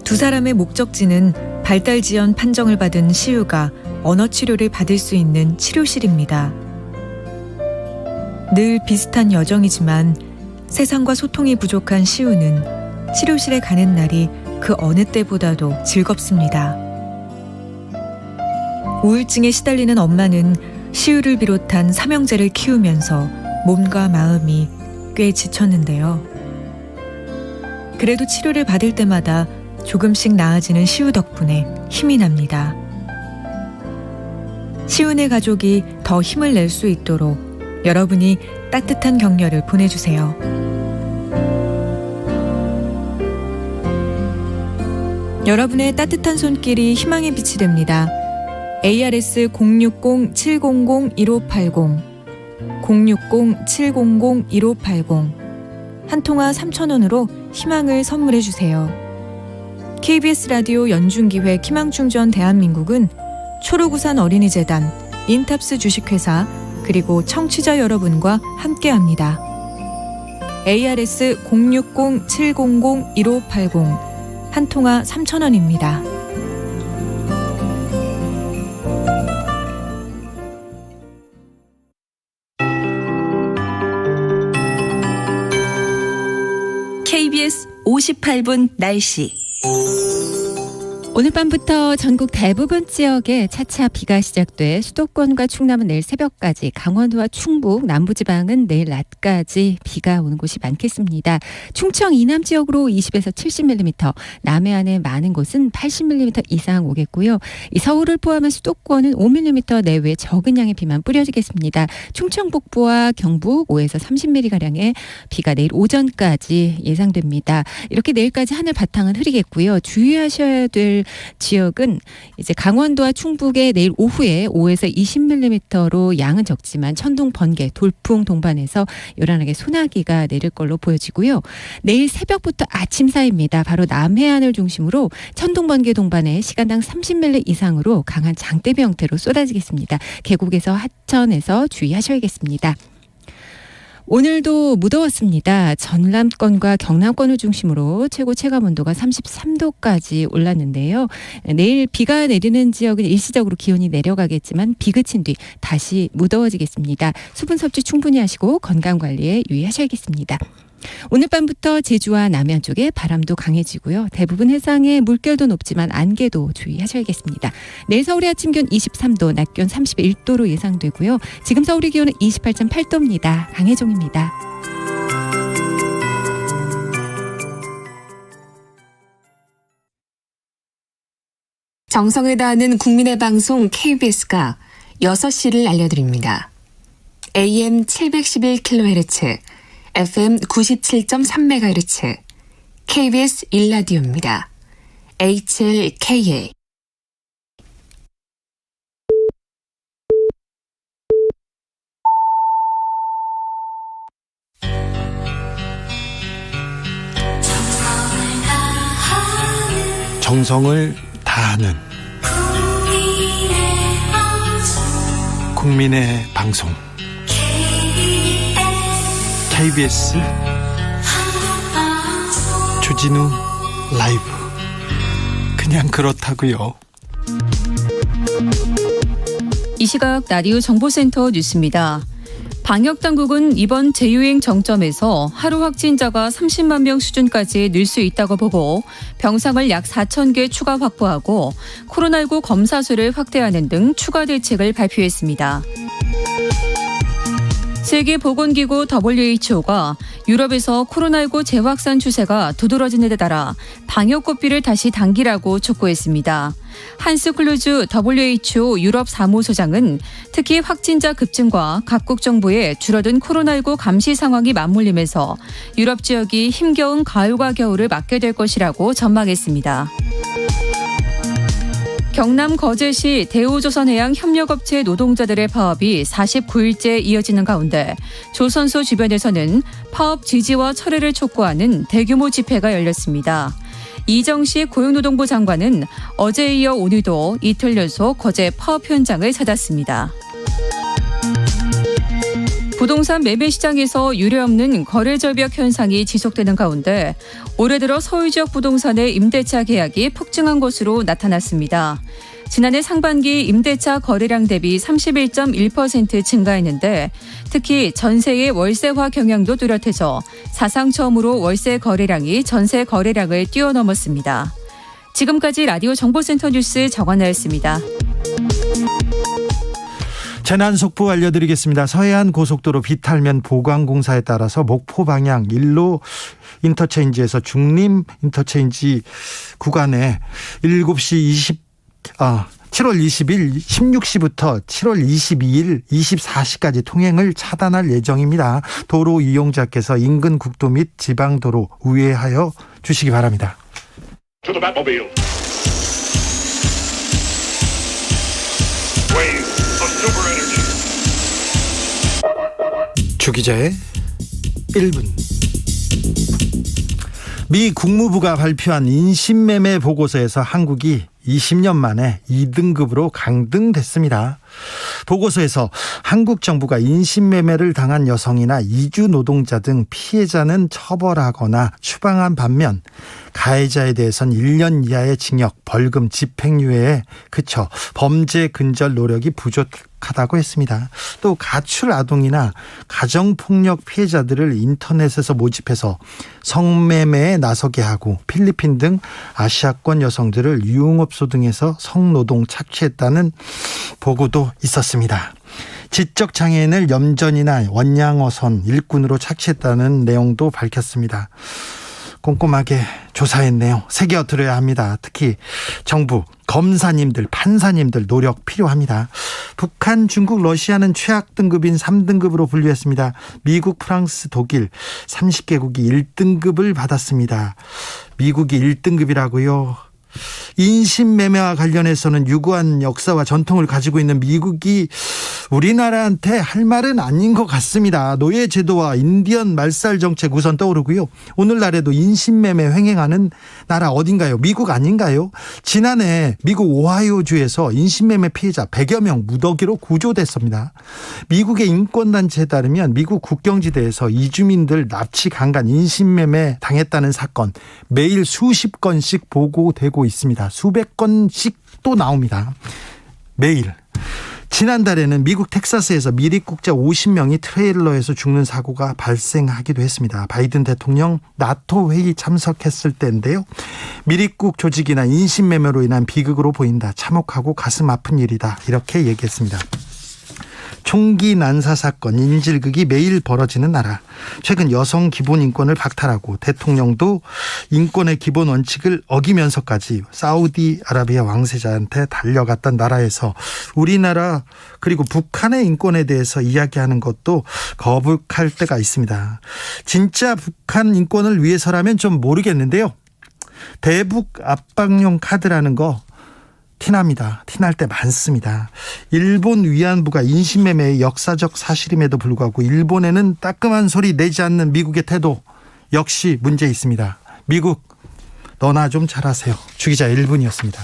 두 사람의 목적지는 발달 지연 판정을 받은 시우가 언어 치료를 받을 수 있는 치료실입니다. 늘 비슷한 여정이지만 세상과 소통이 부족한 시우는 치료실에 가는 날이 그 어느 때보다도 즐겁습니다. 우울증에 시달리는 엄마는 시우를 비롯한 삼형제를 키우면서 몸과 마음이 꽤 지쳤는데요. 그래도 치료를 받을 때마다 조금씩 나아지는 시우 덕분에 힘이 납니다. 시우네 가족이 더 힘을 낼 수 있도록 여러분이 따뜻한 격려를 보내주세요. 여러분의 따뜻한 손길이 희망의 빛이 됩니다. ARS 060-700-1580 060-700-1580 한 통화 3,000원으로 희망을 선물해 주세요. KBS 라디오 연중기획 희망충전 대한민국은 초록우산 어린이재단, 인탑스 주식회사 그리고 청취자 여러분과 함께합니다. ARS 060-700-1580 한 통화 3,000원입니다. KBS 58분 날씨. 오늘 밤부터 전국 대부분 지역에 차차 비가 시작돼 수도권과 충남은 내일 새벽까지, 강원도와 충북, 남부지방은 내일 낮까지 비가 오는 곳이 많겠습니다. 충청 이남 지역으로 20에서 70mm, 남해안의 많은 곳은 80mm 이상 오겠고요. 이 서울을 포함한 수도권은 5mm 내외 적은 양의 비만 뿌려지겠습니다. 충청 북부와 경북 5에서 30mm가량의 비가 내일 오전까지 예상됩니다. 이렇게 내일까지 하늘 바탕은 흐리겠고요. 주의하셔야 될 지역은 이제 강원도와 충북의 내일 오후에 5에서 20mm로 양은 적지만 천둥, 번개, 돌풍 동반해서 요란하게 소나기가 내릴 걸로 보여지고요. 내일 새벽부터 아침 사이입니다. 바로 남해안을 중심으로 천둥, 번개 동반에 시간당 30mm 이상으로 강한 장대비 형태로 쏟아지겠습니다. 계곡에서 하천에서 주의하셔야겠습니다. 오늘도 무더웠습니다. 전남권과 경남권을 중심으로 최고 체감온도가 33도까지 올랐는데요. 내일 비가 내리는 지역은 일시적으로 기온이 내려가겠지만 비 그친 뒤 다시 무더워지겠습니다. 수분 섭취 충분히 하시고 건강관리에 유의하셔야겠습니다. 오늘 밤부터 제주와 남해안 쪽에 바람도 강해지고요. 대부분 해상에 물결도 높지만 안개도 주의하셔야겠습니다. 내일 서울의 아침 기온 23도, 낮 기온 31도로 예상되고요. 지금 서울의 기온은 28.8도입니다. 강혜종입니다. 정성을 다하는 국민의 방송 KBS가 6시를 알려드립니다. AM 711kHz, FM 97.3MHz, KBS 1라디오입니다. HLKA. 정성을 다하는 국민의 방송 KBS 주진우 라이브. 그냥 그렇다고요. 이 시각 라디오 정보센터 뉴스입니다. 방역당국은 이번 재유행 정점에서 하루 확진자가 30만 명 수준까지 늘 수 있다고 보고 병상을 약 4천 개 추가 확보하고 코로나19 검사수를 확대하는 등 추가 대책을 발표했습니다. 세계보건기구 WHO가 유럽에서 코로나19 재확산 추세가 두드러지는 데 따라 방역 고삐를 다시 당기라고 촉구했습니다. 한스 클루즈 WHO 유럽 사무소장은 특히 확진자 급증과 각국 정부의 줄어든 코로나19 감시 상황이 맞물리면서 유럽 지역이 힘겨운 가을과 겨울을 맞게 될 것이라고 전망했습니다. 경남 거제시 대우조선해양 협력업체 노동자들의 파업이 49일째 이어지는 가운데 조선소 주변에서는 파업 지지와 철회를 촉구하는 대규모 집회가 열렸습니다. 이정식 고용노동부 장관은 어제에 이어 오늘도 이틀 연속 거제 파업 현장을 찾았습니다. 부동산 매매 시장에서 유례없는 거래 절벽 현상이 지속되는 가운데 올해 들어 서울 지역 부동산의 임대차 계약이 폭증한 것으로 나타났습니다. 지난해 상반기 임대차 거래량 대비 31.1% 증가했는데 특히 전세의 월세화 경향도 뚜렷해져 사상 처음으로 월세 거래량이 전세 거래량을 뛰어넘었습니다. 지금까지 라디오 정보센터 뉴스 정한나였습니다. 재난 속보 알려드리겠습니다. 서해안 고속도로 비탈면 보강공사에 따라서 목포 방향 일로 인터체인지에서 중림 인터체인지 구간에 7월 20일 16시부터 7월 22일 24시까지 통행을 차단할 예정입니다. 도로 이용자께서 인근 국도 및 지방도로 우회하여 주시기 바랍니다. 주기자의 1분. 미 국무부가 발표한 인신매매 보고서에서 한국이 20년 만에 2등급으로 강등됐습니다. 보고서에서 한국 정부가 인신매매를 당한 여성이나 이주 노동자 등 피해자는 처벌하거나 추방한 반면 가해자에 대해선 1년 이하의 징역, 벌금, 집행유예에 그쳐 범죄 근절 노력이 부족하다고 했습니다. 또 가출 아동이나 가정폭력 피해자들을 인터넷에서 모집해서 성매매에 나서게 하고 필리핀 등 아시아권 여성들을 유흥업소 등에서 성노동 착취했다는 보고도 있었습니다. 지적장애인을 염전이나 원양어선 일꾼으로 착취했다는 내용도 밝혔습니다. 꼼꼼하게 조사했네요. 새겨 들어야 합니다. 특히 정부, 검사님들, 판사님들 노력 필요합니다. 북한, 중국, 러시아는 최악 등급인 3등급으로 분류했습니다. 미국, 프랑스, 독일 30개국이 1등급을 받았습니다. 미국이 1등급이라고요. 인신매매와 관련해서는 유구한 역사와 전통을 가지고 있는 미국이 우리나라한테 할 말은 아닌 것 같습니다. 노예제도와 인디언 말살 정책 우선 떠오르고요. 오늘날에도 인신매매 횡행하는 나라 어딘가요? 미국 아닌가요? 지난해 미국 오하이오주에서 인신매매 피해자 100여 명 무더기로 구조됐습니다. 미국의 인권단체에 따르면 미국 국경지대에서 이주민들 납치, 강간, 인신매매 당했다는 사건 매일 수십 건씩 보고되고 있습니다. 수백 건씩 또 나옵니다. 매일. 지난달에는 미국 텍사스에서 미립국자 50명이 트레일러에서 죽는 사고가 발생하기도 했습니다. 바이든 대통령 나토 회의 참석했을 때인데요. 미립국 조직이나 인신매매로 인한 비극으로 보인다. 참혹하고 가슴 아픈 일이다. 이렇게 얘기했습니다. 총기 난사 사건, 인질극이 매일 벌어지는 나라. 최근 여성 기본 인권을 박탈하고 대통령도 인권의 기본 원칙을 어기면서까지 사우디아라비아 왕세자한테 달려갔던 나라에서 우리나라 그리고 북한의 인권에 대해서 이야기하는 것도 거북할 때가 있습니다. 진짜 북한 인권을 위해서라면 좀 모르겠는데요. 대북 압박용 카드라는 거 티납니다. 티날 때 많습니다. 일본 위안부가 인신매매의 역사적 사실임에도 불구하고 일본에는 따끔한 소리 내지 않는 미국의 태도 역시 문제 있습니다. 미국 너나 좀 잘하세요. 주기자 1분이었습니다.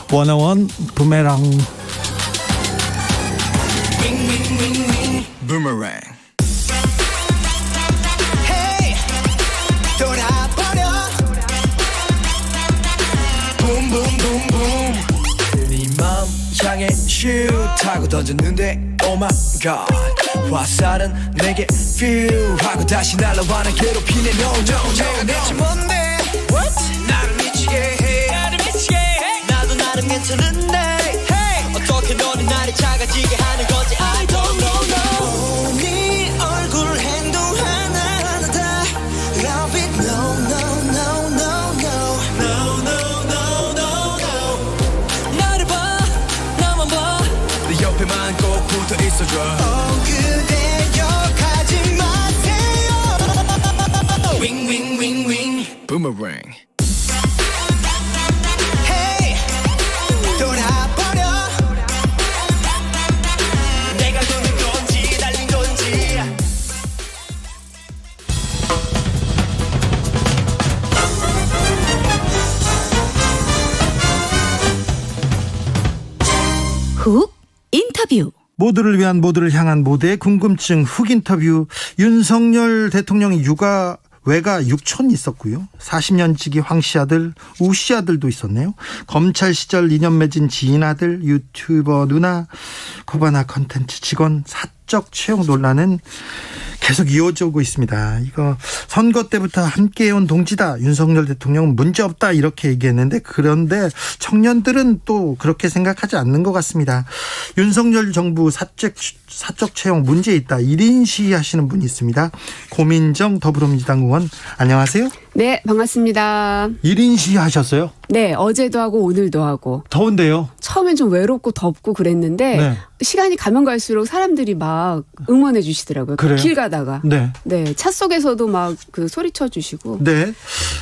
101 부메랑. 부메랑. 향해 슛 하고 던졌는데 Oh my God 화살은 내게 feel 하고 다시 날아와는 괴롭히네 No no no 대체 뭔데 What? 나를 미치게 해 나도 나름 괜찮은데 hey. 어떻게 너는 나를 작아지게 하는 거지 I don't know no 네 얼굴 행동 하나하나 다 Love it no no no no no no no no no 나를 봐 나만 봐 내 옆에만 꼭 붙어 있어줘 그대여 가지 마세요 Wing wing wing wing Boomerang Hey 돌아버려 내가 도는 건지 달린 건지 훅 인터뷰 인터뷰. 모두를 위한 모두를 향한 모두의 궁금증 훅 인터뷰. 윤석열 대통령이 외가 6촌 있었고요. 40년 지기 황씨 아들, 우씨 아들도 있었네요. 검찰 시절 인연 맺은 지인 아들, 유튜버 누나, 코바나 컨텐츠 직원 사적 채용 논란은 계속 이어지고 있습니다. 이거 선거 때부터 함께해온 동지다. 윤석열 대통령은 문제없다 이렇게 얘기했는데, 그런데 청년들은 또 그렇게 생각하지 않는 것 같습니다. 윤석열 정부 사적 채용 문제 있다. 1인 시위하시는 분이 있습니다. 고민정 더불어민주당 의원, 안녕하세요. 네, 반갑습니다. 1인 시위하셨어요? 네, 어제도 하고 오늘도 하고. 더운데요? 처음엔 좀 외롭고 덥고 그랬는데 네. 시간이 가면 갈수록 사람들이 막 응원해 주시더라고요. 그래요? 길 가다가. 네. 네, 차 속에서도 막 그 소리쳐 주시고. 네.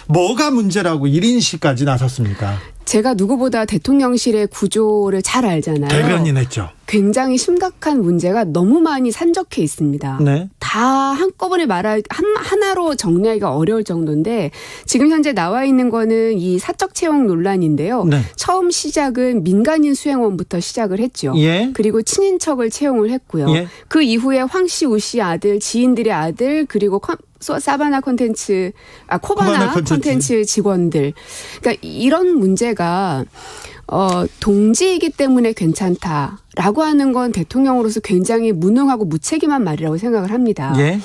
뭐가 문제라고 1인 시까지 나섰습니까? 제가 누구보다 대통령실의 구조를 잘 알잖아요. 대변인 했죠. 굉장히 심각한 문제가 너무 많이 산적해 있습니다. 네. 다 한꺼번에 하나로 정리하기가 어려울 정도인데, 지금 현재 나와 있는 거는 이 사적 채용 논란인데요. 네. 처음 시작은 민간인 수행원부터 시작을 했죠. 예. 그리고 친인척을 채용을 했고요. 예. 그 이후에 황씨, 우씨 아들, 지인들의 아들, 그리고 코바나 콘텐츠 직원들. 그러니까 이런 문제가 동지이기 때문에 괜찮다라고 하는 건 대통령으로서 굉장히 무능하고 무책임한 말이라고 생각을 합니다. 예.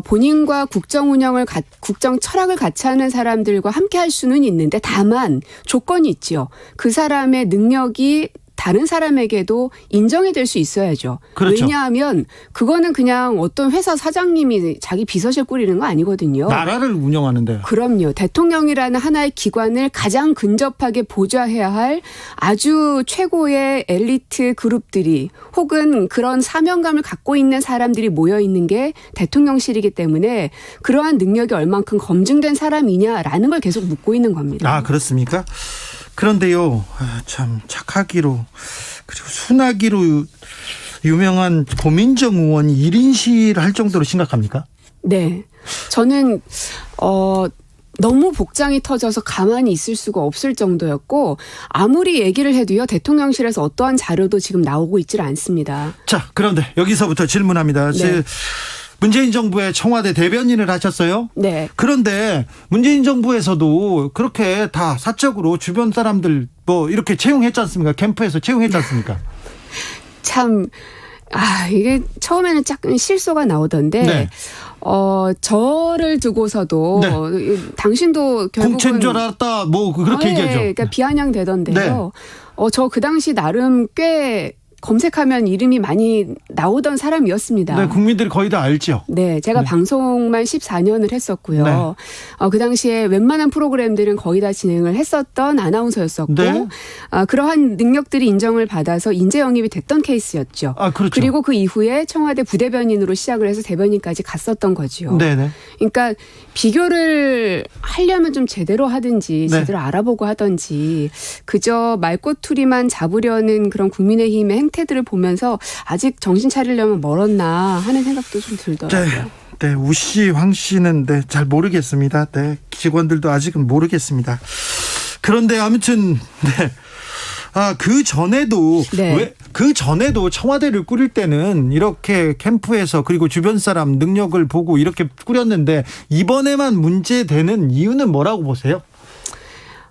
본인과 국정 운영을 국정 철학을 같이 하는 사람들과 함께 할 수는 있는데, 다만 조건이 있죠. 그 사람의 능력이 다른 사람에게도 인정이 될 수 있어야죠. 그렇죠. 왜냐하면 그거는 그냥 어떤 회사 사장님이 자기 비서실 꾸리는 거 아니거든요. 나라를 운영하는데. 그럼요. 대통령이라는 하나의 기관을 가장 근접하게 보좌해야 할 아주 최고의 엘리트 그룹들이, 혹은 그런 사명감을 갖고 있는 사람들이 모여 있는 게 대통령실이기 때문에, 그러한 능력이 얼만큼 검증된 사람이냐라는 걸 계속 묻고 있는 겁니다. 아, 그렇습니까? 그런데요, 참 착하기로 그리고 순하기로 유명한 고민정 의원이 1인 시위를 할 정도로 심각합니까? 네. 저는 너무 복장이 터져서 가만히 있을 수가 없을 정도였고, 아무리 얘기를 해도요, 대통령실에서 어떠한 자료도 지금 나오고 있질 않습니다. 자, 그런데 여기서부터 질문합니다. 네. 문재인 정부의 청와대 대변인을 하셨어요? 네. 그런데 문재인 정부에서도 그렇게 다 사적으로 주변 사람들 뭐 이렇게 채용했지 않습니까? 캠프에서 채용했지 않습니까? 참, 이게 처음에는 조금 실소가 나오던데, 네. 저를 두고서도 네. 당신도 결국은 공채인 줄 알았다, 뭐 그렇게 얘기하죠. 그러니까 비아냥되던데요. 네. 저 그 당시 나름 꽤 검색하면 이름이 많이 나오던 사람이었습니다. 네, 국민들이 거의 다 알죠. 네, 제가 방송만 14년을 했었고요. 네. 그 당시에 웬만한 프로그램들은 거의 다 진행을 했었던 아나운서였었고, 네. 그러한 능력들이 인정을 받아서 인재 영입이 됐던 케이스였죠. 아, 그렇죠. 그리고 그 이후에 청와대 부대변인으로 시작을 해서 대변인까지 갔었던 거지요. 네네. 그러니까 비교를 하려면 좀 제대로 하든지, 네. 제대로 알아보고 하든지, 그저 말꼬투리만 잡으려는 그런 국민의힘의 행태들을 보면서 아직 정신 차리려면 멀었나 하는 생각도 좀 들더라고요. 네, 우씨, 황씨는 잘 모르겠습니다. 네, 직원들도 아직은 모르겠습니다. 그런데 아무튼 그 전에도 그 전에도 청와대를 꾸릴 때는 이렇게 캠프에서, 그리고 주변 사람 능력을 보고 이렇게 꾸렸는데, 이번에만 문제되는 이유는 뭐라고 보세요?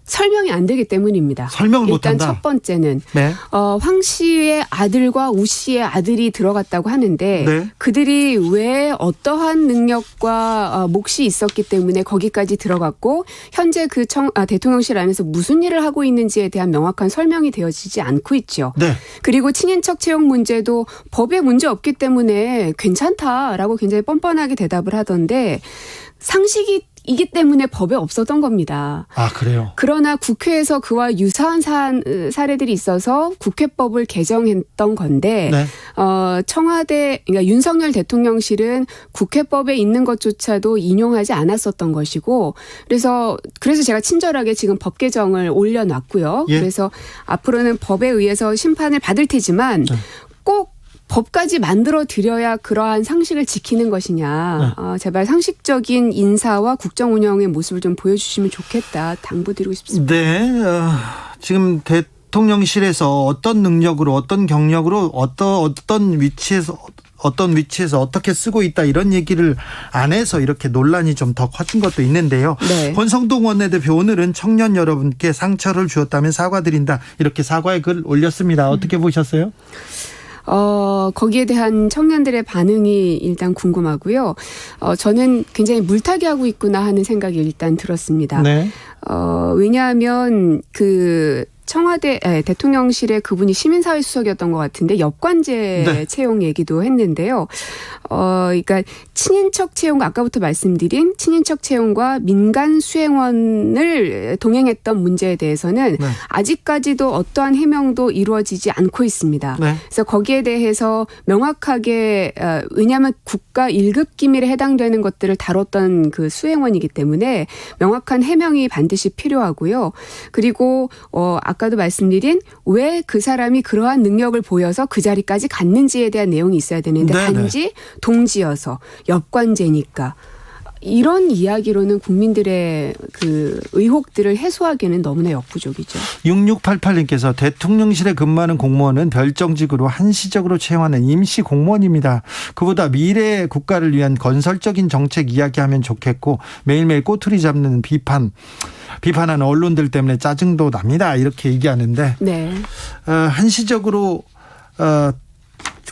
설명이 안 되기 때문입니다. 설명을 못한다. 일단 첫 번째는 네. 황 씨의 아들과 우 씨의 아들이 들어갔다고 하는데, 네. 그들이 왜 어떠한 능력과 몫이 있었기 때문에 거기까지 들어갔고, 현재 그 대통령실 안에서 무슨 일을 하고 있는지에 대한 명확한 설명이 되어지지 않고 있죠. 네. 그리고 친인척 채용 문제도 법에 문제 없기 때문에 괜찮다라고 굉장히 뻔뻔하게 대답을 하던데, 상식이기 때문에 법에 없었던 겁니다. 아, 그래요? 그러나 국회에서 그와 유사한 사례들이 있어서 국회법을 개정했던 건데, 네. 청와대, 그러니까 윤석열 대통령실은 국회법에 있는 것조차도 인용하지 않았었던 것이고, 그래서 제가 친절하게 지금 법 개정을 올려놨고요. 예. 그래서 앞으로는 법에 의해서 심판을 받을 테지만, 꼭 법까지 만들어 드려야 그러한 상식을 지키는 것이냐. 제발 상식적인 인사와 국정 운영의 모습을 좀 보여주시면 좋겠다. 당부드리고 싶습니다. 네. 지금 대통령실에서 어떤 능력으로 어떤 경력으로 어떤 위치에서 어떻게 쓰고 있다 이런 얘기를 안 해서 이렇게 논란이 좀 더 커진 것도 있는데요. 네. 권성동 원내대표 오늘은 청년 여러분께 상처를 주었다면 사과드린다 이렇게 사과의 글 올렸습니다. 어떻게 보셨어요? 거기에 대한 청년들의 반응이 일단 궁금하고요. 저는 굉장히 물타기 하고 있구나 하는 생각이 일단 들었습니다. 네. 왜냐하면 청와대 대통령실에 그분이 시민사회 수석이었던 것 같은데 엽관제 네. 채용 얘기도 했는데요. 그러니까 친인척 채용 아까부터 말씀드린 친인척 채용과 민간 수행원을 동행했던 문제에 대해서는 네. 아직까지도 어떠한 해명도 이루어지지 않고 있습니다. 네. 그래서 거기에 대해서 명확하게 왜냐하면 국가 1급 기밀에 해당되는 것들을 다뤘던 그 수행원이기 때문에 명확한 해명이 반드시 필요하고요. 그리고 아까도 말씀드린 왜 그 사람이 그러한 능력을 보여서 그 자리까지 갔는지에 대한 내용이 있어야 되는데 네네. 단지 동지여서 엽관제니까 이런 이야기로는 국민들의 그 의혹들을 해소하기에는 너무나 역부족이죠. 6688님께서 대통령실에 근무하는 공무원은 별정직으로 한시적으로 채용하는 임시 공무원입니다. 그보다 미래의 국가를 위한 건설적인 정책 이야기하면 좋겠고 매일매일 꼬투리 잡는 비판하는 언론들 때문에 짜증도 납니다. 이렇게 얘기하는데 네. 한시적으로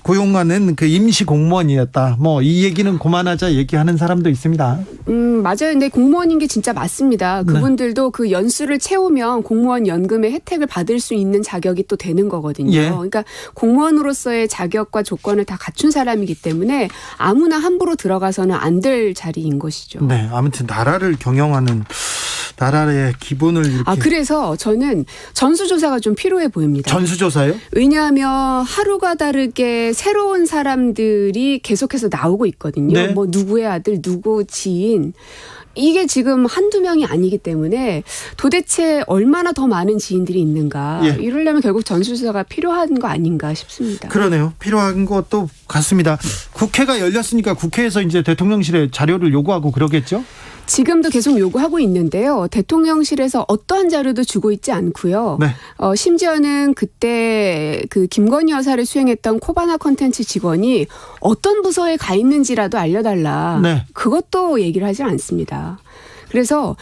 고용하는 그 임시 공무원이었다. 뭐 이 얘기는 그만하자 얘기하는 사람도 있습니다. 맞아요. 근데 공무원인 게 진짜 맞습니다. 그분들도 그 연수를 채우면 공무원 연금의 혜택을 받을 수 있는 자격이 또 되는 거거든요. 예. 그러니까 공무원으로서의 자격과 조건을 다 갖춘 사람이기 때문에 아무나 함부로 들어가서는 안 될 자리인 것이죠. 네, 아무튼 나라를 경영하는 나라의 기본을 이렇게. 그래서 저는 전수조사가 좀 필요해 보입니다. 전수조사요? 왜냐하면 하루가 다르게 새로운 사람들이 계속해서 나오고 있거든요. 네. 뭐 누구의 아들, 누구 지인. 이게 지금 한두 명이 아니기 때문에 도대체 얼마나 더 많은 지인들이 있는가. 예. 이러려면 결국 전수조사가 필요한 거 아닌가 싶습니다. 그러네요. 필요한 것도 같습니다. 국회가 열렸으니까 국회에서 이제 대통령실에 자료를 요구하고 그러겠죠? 지금도 계속 요구하고 있는데요. 대통령실에서 어떠한 자료도 주고 있지 않고요. 네. 심지어는 그때 그 김건희 여사를 수행했던 코바나 컨텐츠 직원이 어떤 부서에 가 있는지라도 알려달라. 네. 그것도 얘기를 하지 않습니다. 그래서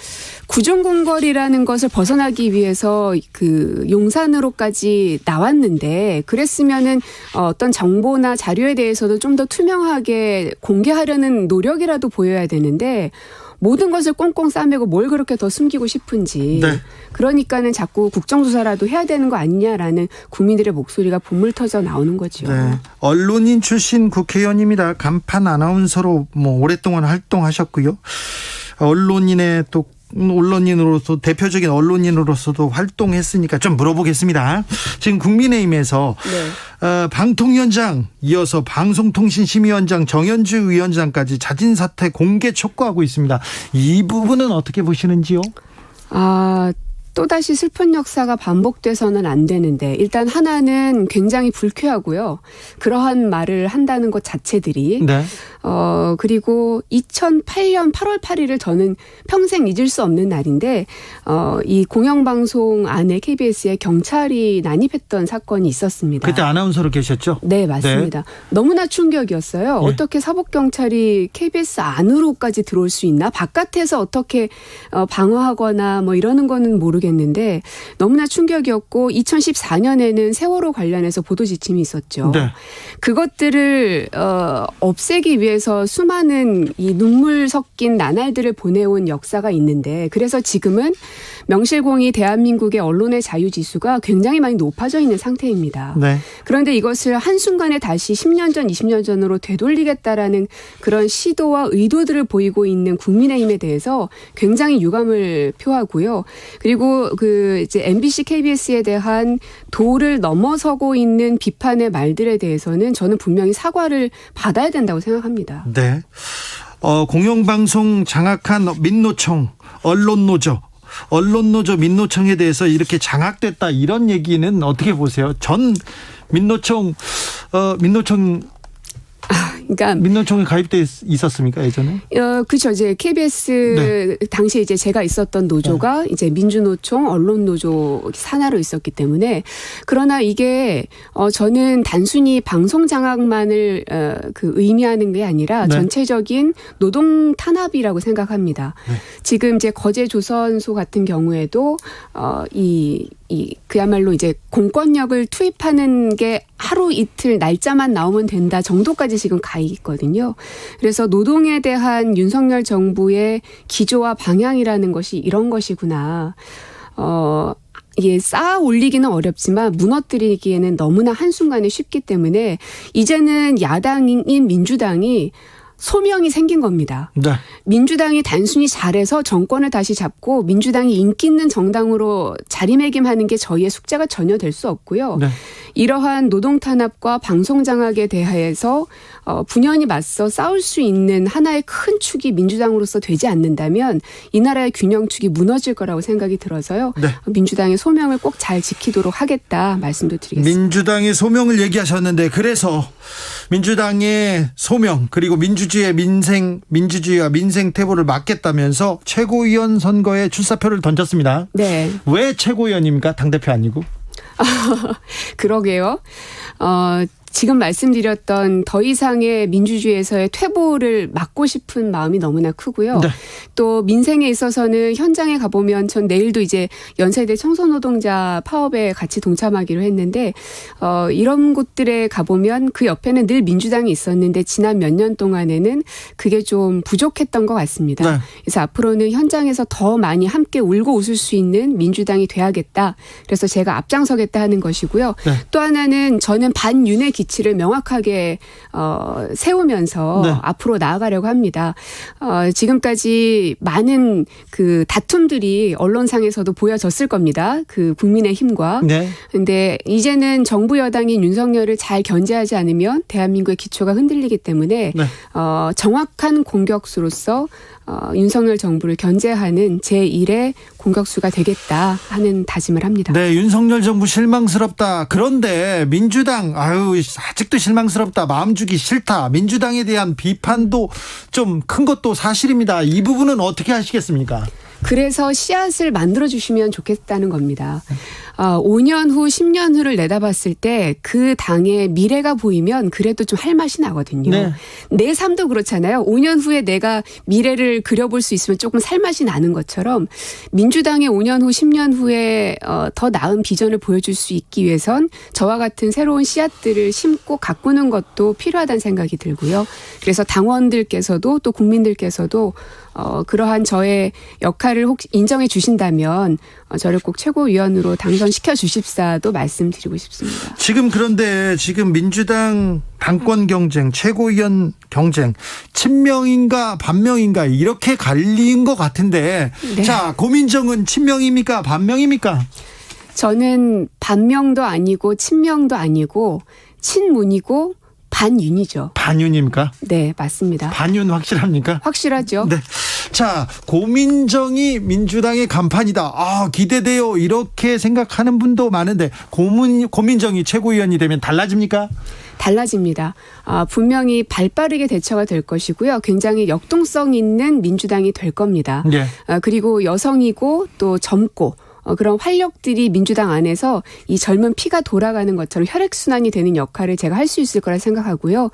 구중궁궐이라는 것을 벗어나기 위해서 그 용산으로까지 나왔는데 그랬으면은 어떤 정보나 자료에 대해서도 좀 더 투명하게 공개하려는 노력이라도 보여야 되는데 모든 것을 꽁꽁 싸매고 뭘 그렇게 더 숨기고 싶은지. 네. 그러니까는 자꾸 국정조사라도 해야 되는 거 아니냐라는 국민들의 목소리가 보물 터져 나오는 거죠. 네. 언론인 출신 국회의원입니다. 간판 아나운서로 뭐 오랫동안 활동하셨고요. 언론인으로서 대표적인 언론인으로서도 활동했으니까 좀 물어보겠습니다. 지금 국민의힘에서 네. 방통위원장 이어서 방송통신심의위원장 정현주 위원장까지 자진 사퇴 공개 촉구하고 있습니다. 이 부분은 어떻게 보시는지요? 또다시 슬픈 역사가 반복돼서는 안 되는데 일단 하나는 굉장히 불쾌하고요. 그러한 말을 한다는 것 자체들이. 네. 그리고 2008년 8월 8일을 저는 평생 잊을 수 없는 날인데 이 공영방송 안에 KBS에 경찰이 난입했던 사건이 있었습니다. 그때 아나운서로 계셨죠? 네, 맞습니다. 네. 너무나 충격이었어요. 네. 어떻게 사법경찰이 KBS 안으로까지 들어올 수 있나? 바깥에서 어떻게 방어하거나 뭐 이러는 거는 모르겠는데 너무나 충격이었고 2014년에는 세월호 관련해서 보도 지침이 있었죠. 네. 그것들을 없애기 위해서 수많은 이 눈물 섞인 나날들을 보내온 역사가 있는데 그래서 지금은 명실공히 대한민국의 언론의 자유지수가 굉장히 많이 높아져 있는 상태입니다. 네. 그런데 이것을 한순간에 다시 10년 전, 20년 전으로 되돌리겠다라는 그런 시도와 의도들을 보이고 있는 국민의힘에 대해서 굉장히 유감을 표하고요. 그리고 이제 MBC, KBS에 대한 도를 넘어서고 있는 비판의 말들에 대해서는 저는 분명히 사과를 받아야 된다고 생각합니다. 네. 공영방송 장악한 민노총, 언론노조 민노총에 대해서 이렇게 장악됐다 이런 얘기는 어떻게 보세요? 전 민노총 그러니까 민노총에 가입돼 있었습니까 예전에? 그렇죠. 이제 KBS 당시에 이제 제가 있었던 노조가 이제 민주노총, 언론노조 산하로 있었기 때문에 그러나 이게 저는 단순히 방송 장악만을 그 의미하는 게 아니라 전체적인 노동 탄압이라고 생각합니다. 지금 이제 거제 조선소 같은 경우에도 그야말로 이제 공권력을 투입하는 게 하루 이틀 날짜만 나오면 된다 정도까지 지금 가 있거든요. 그래서 노동에 대한 윤석열 정부의 기조와 방향이라는 것이 이런 것이구나. 이게 쌓아 올리기는 어렵지만 무너뜨리기에는 너무나 한순간에 쉽기 때문에 이제는 야당인 민주당이 소명이 생긴 겁니다. 네. 민주당이 단순히 잘해서 정권을 다시 잡고 민주당이 인기 있는 정당으로 자리매김하는 게 저희의 숙제가 전혀 될 수 없고요. 네. 이러한 노동 탄압과 방송 장악에 대해서 분연히 맞서 싸울 수 있는 하나의 큰 축이 민주당으로서 되지 않는다면 이 나라의 균형축이 무너질 거라고 생각이 들어서요. 네. 민주당의 소명을 꼭 잘 지키도록 하겠다 말씀도 드리겠습니다. 민주당의 소명을 얘기하셨는데 그래서 민주당의 소명 그리고 민주주의와 민생 태보를 막겠다면서 최고위원 선거에 출사표를 던졌습니다. 네. 왜 최고위원입니까? 당대표 아니고? 그러게요. 지금 말씀드렸던 더 이상의 민주주의에서의 퇴보를 막고 싶은 마음이 너무나 크고요. 네. 또 민생에 있어서는 현장에 가보면 전 내일도 이제 연세대 청소노동자 파업에 같이 동참하기로 했는데 이런 곳들에 가보면 그 옆에는 늘 민주당이 있었는데 지난 몇 년 동안에는 그게 좀 부족했던 것 같습니다. 네. 그래서 앞으로는 현장에서 더 많이 함께 울고 웃을 수 있는 민주당이 돼야겠다. 그래서 제가 앞장서겠다 하는 것이고요. 네. 또 하나는 저는 반윤의 기치를 명확하게 세우면서 앞으로 나아가려고 합니다. 지금까지 많은 그 다툼들이 언론상에서도 보여졌을 겁니다. 그 국민의힘과. 그런데 이제는 정부 여당인 윤석열을 잘 견제하지 않으면 대한민국의 기초가 흔들리기 때문에 정확한 공격수로서 윤석열 정부를 견제하는 제1의 공격수가 되겠다 하는 다짐을 합니다. 네, 윤석열 정부 실망스럽다. 그런데 민주당 아직도 실망스럽다. 마음 주기 싫다. 민주당에 대한 비판도 좀 큰 것도 사실입니다. 이 부분은 어떻게 하시겠습니까? 그래서 씨앗을 만들어주시면 좋겠다는 겁니다. 5년 후, 10년 후를 내다봤을 때 그 당의 미래가 보이면 그래도 좀 할 맛이 나거든요. 네. 내 삶도 그렇잖아요. 5년 후에 내가 미래를 그려볼 수 있으면 조금 살 맛이 나는 것처럼 민주당의 5년 후, 10년 후에 더 나은 비전을 보여줄 수 있기 위해선 저와 같은 새로운 씨앗들을 심고 가꾸는 것도 필요하다는 생각이 들고요. 그래서 당원들께서도 또 국민들께서도 그러한 저의 역할을 혹시 인정해 주신다면 저를 꼭 최고위원으로 당선시켜 주십사도 말씀드리고 싶습니다. 그런데 민주당 당권 경쟁, 최고위원 경쟁, 친명인가 반명인가 이렇게 갈린 것 같은데 자, 고민정은 친명입니까 반명입니까? 저는 반명도 아니고 친명도 아니고 친문이고 반윤이죠. 반윤입니까? 네, 맞습니다. 반윤 확실합니까? 확실하죠. 네. 자, 고민정이 민주당의 간판이다. 기대돼요. 이렇게 생각하는 분도 많은데 고민정이 최고위원이 되면 달라집니까? 달라집니다. 분명히 발빠르게 대처가 될 것이고요. 굉장히 역동성 있는 민주당이 될 겁니다. 네. 그리고 여성이고 또 젊고 그런 활력들이 민주당 안에서 이 젊은 피가 돌아가는 것처럼 혈액순환이 되는 역할을 제가 할 수 있을 거라 생각하고요.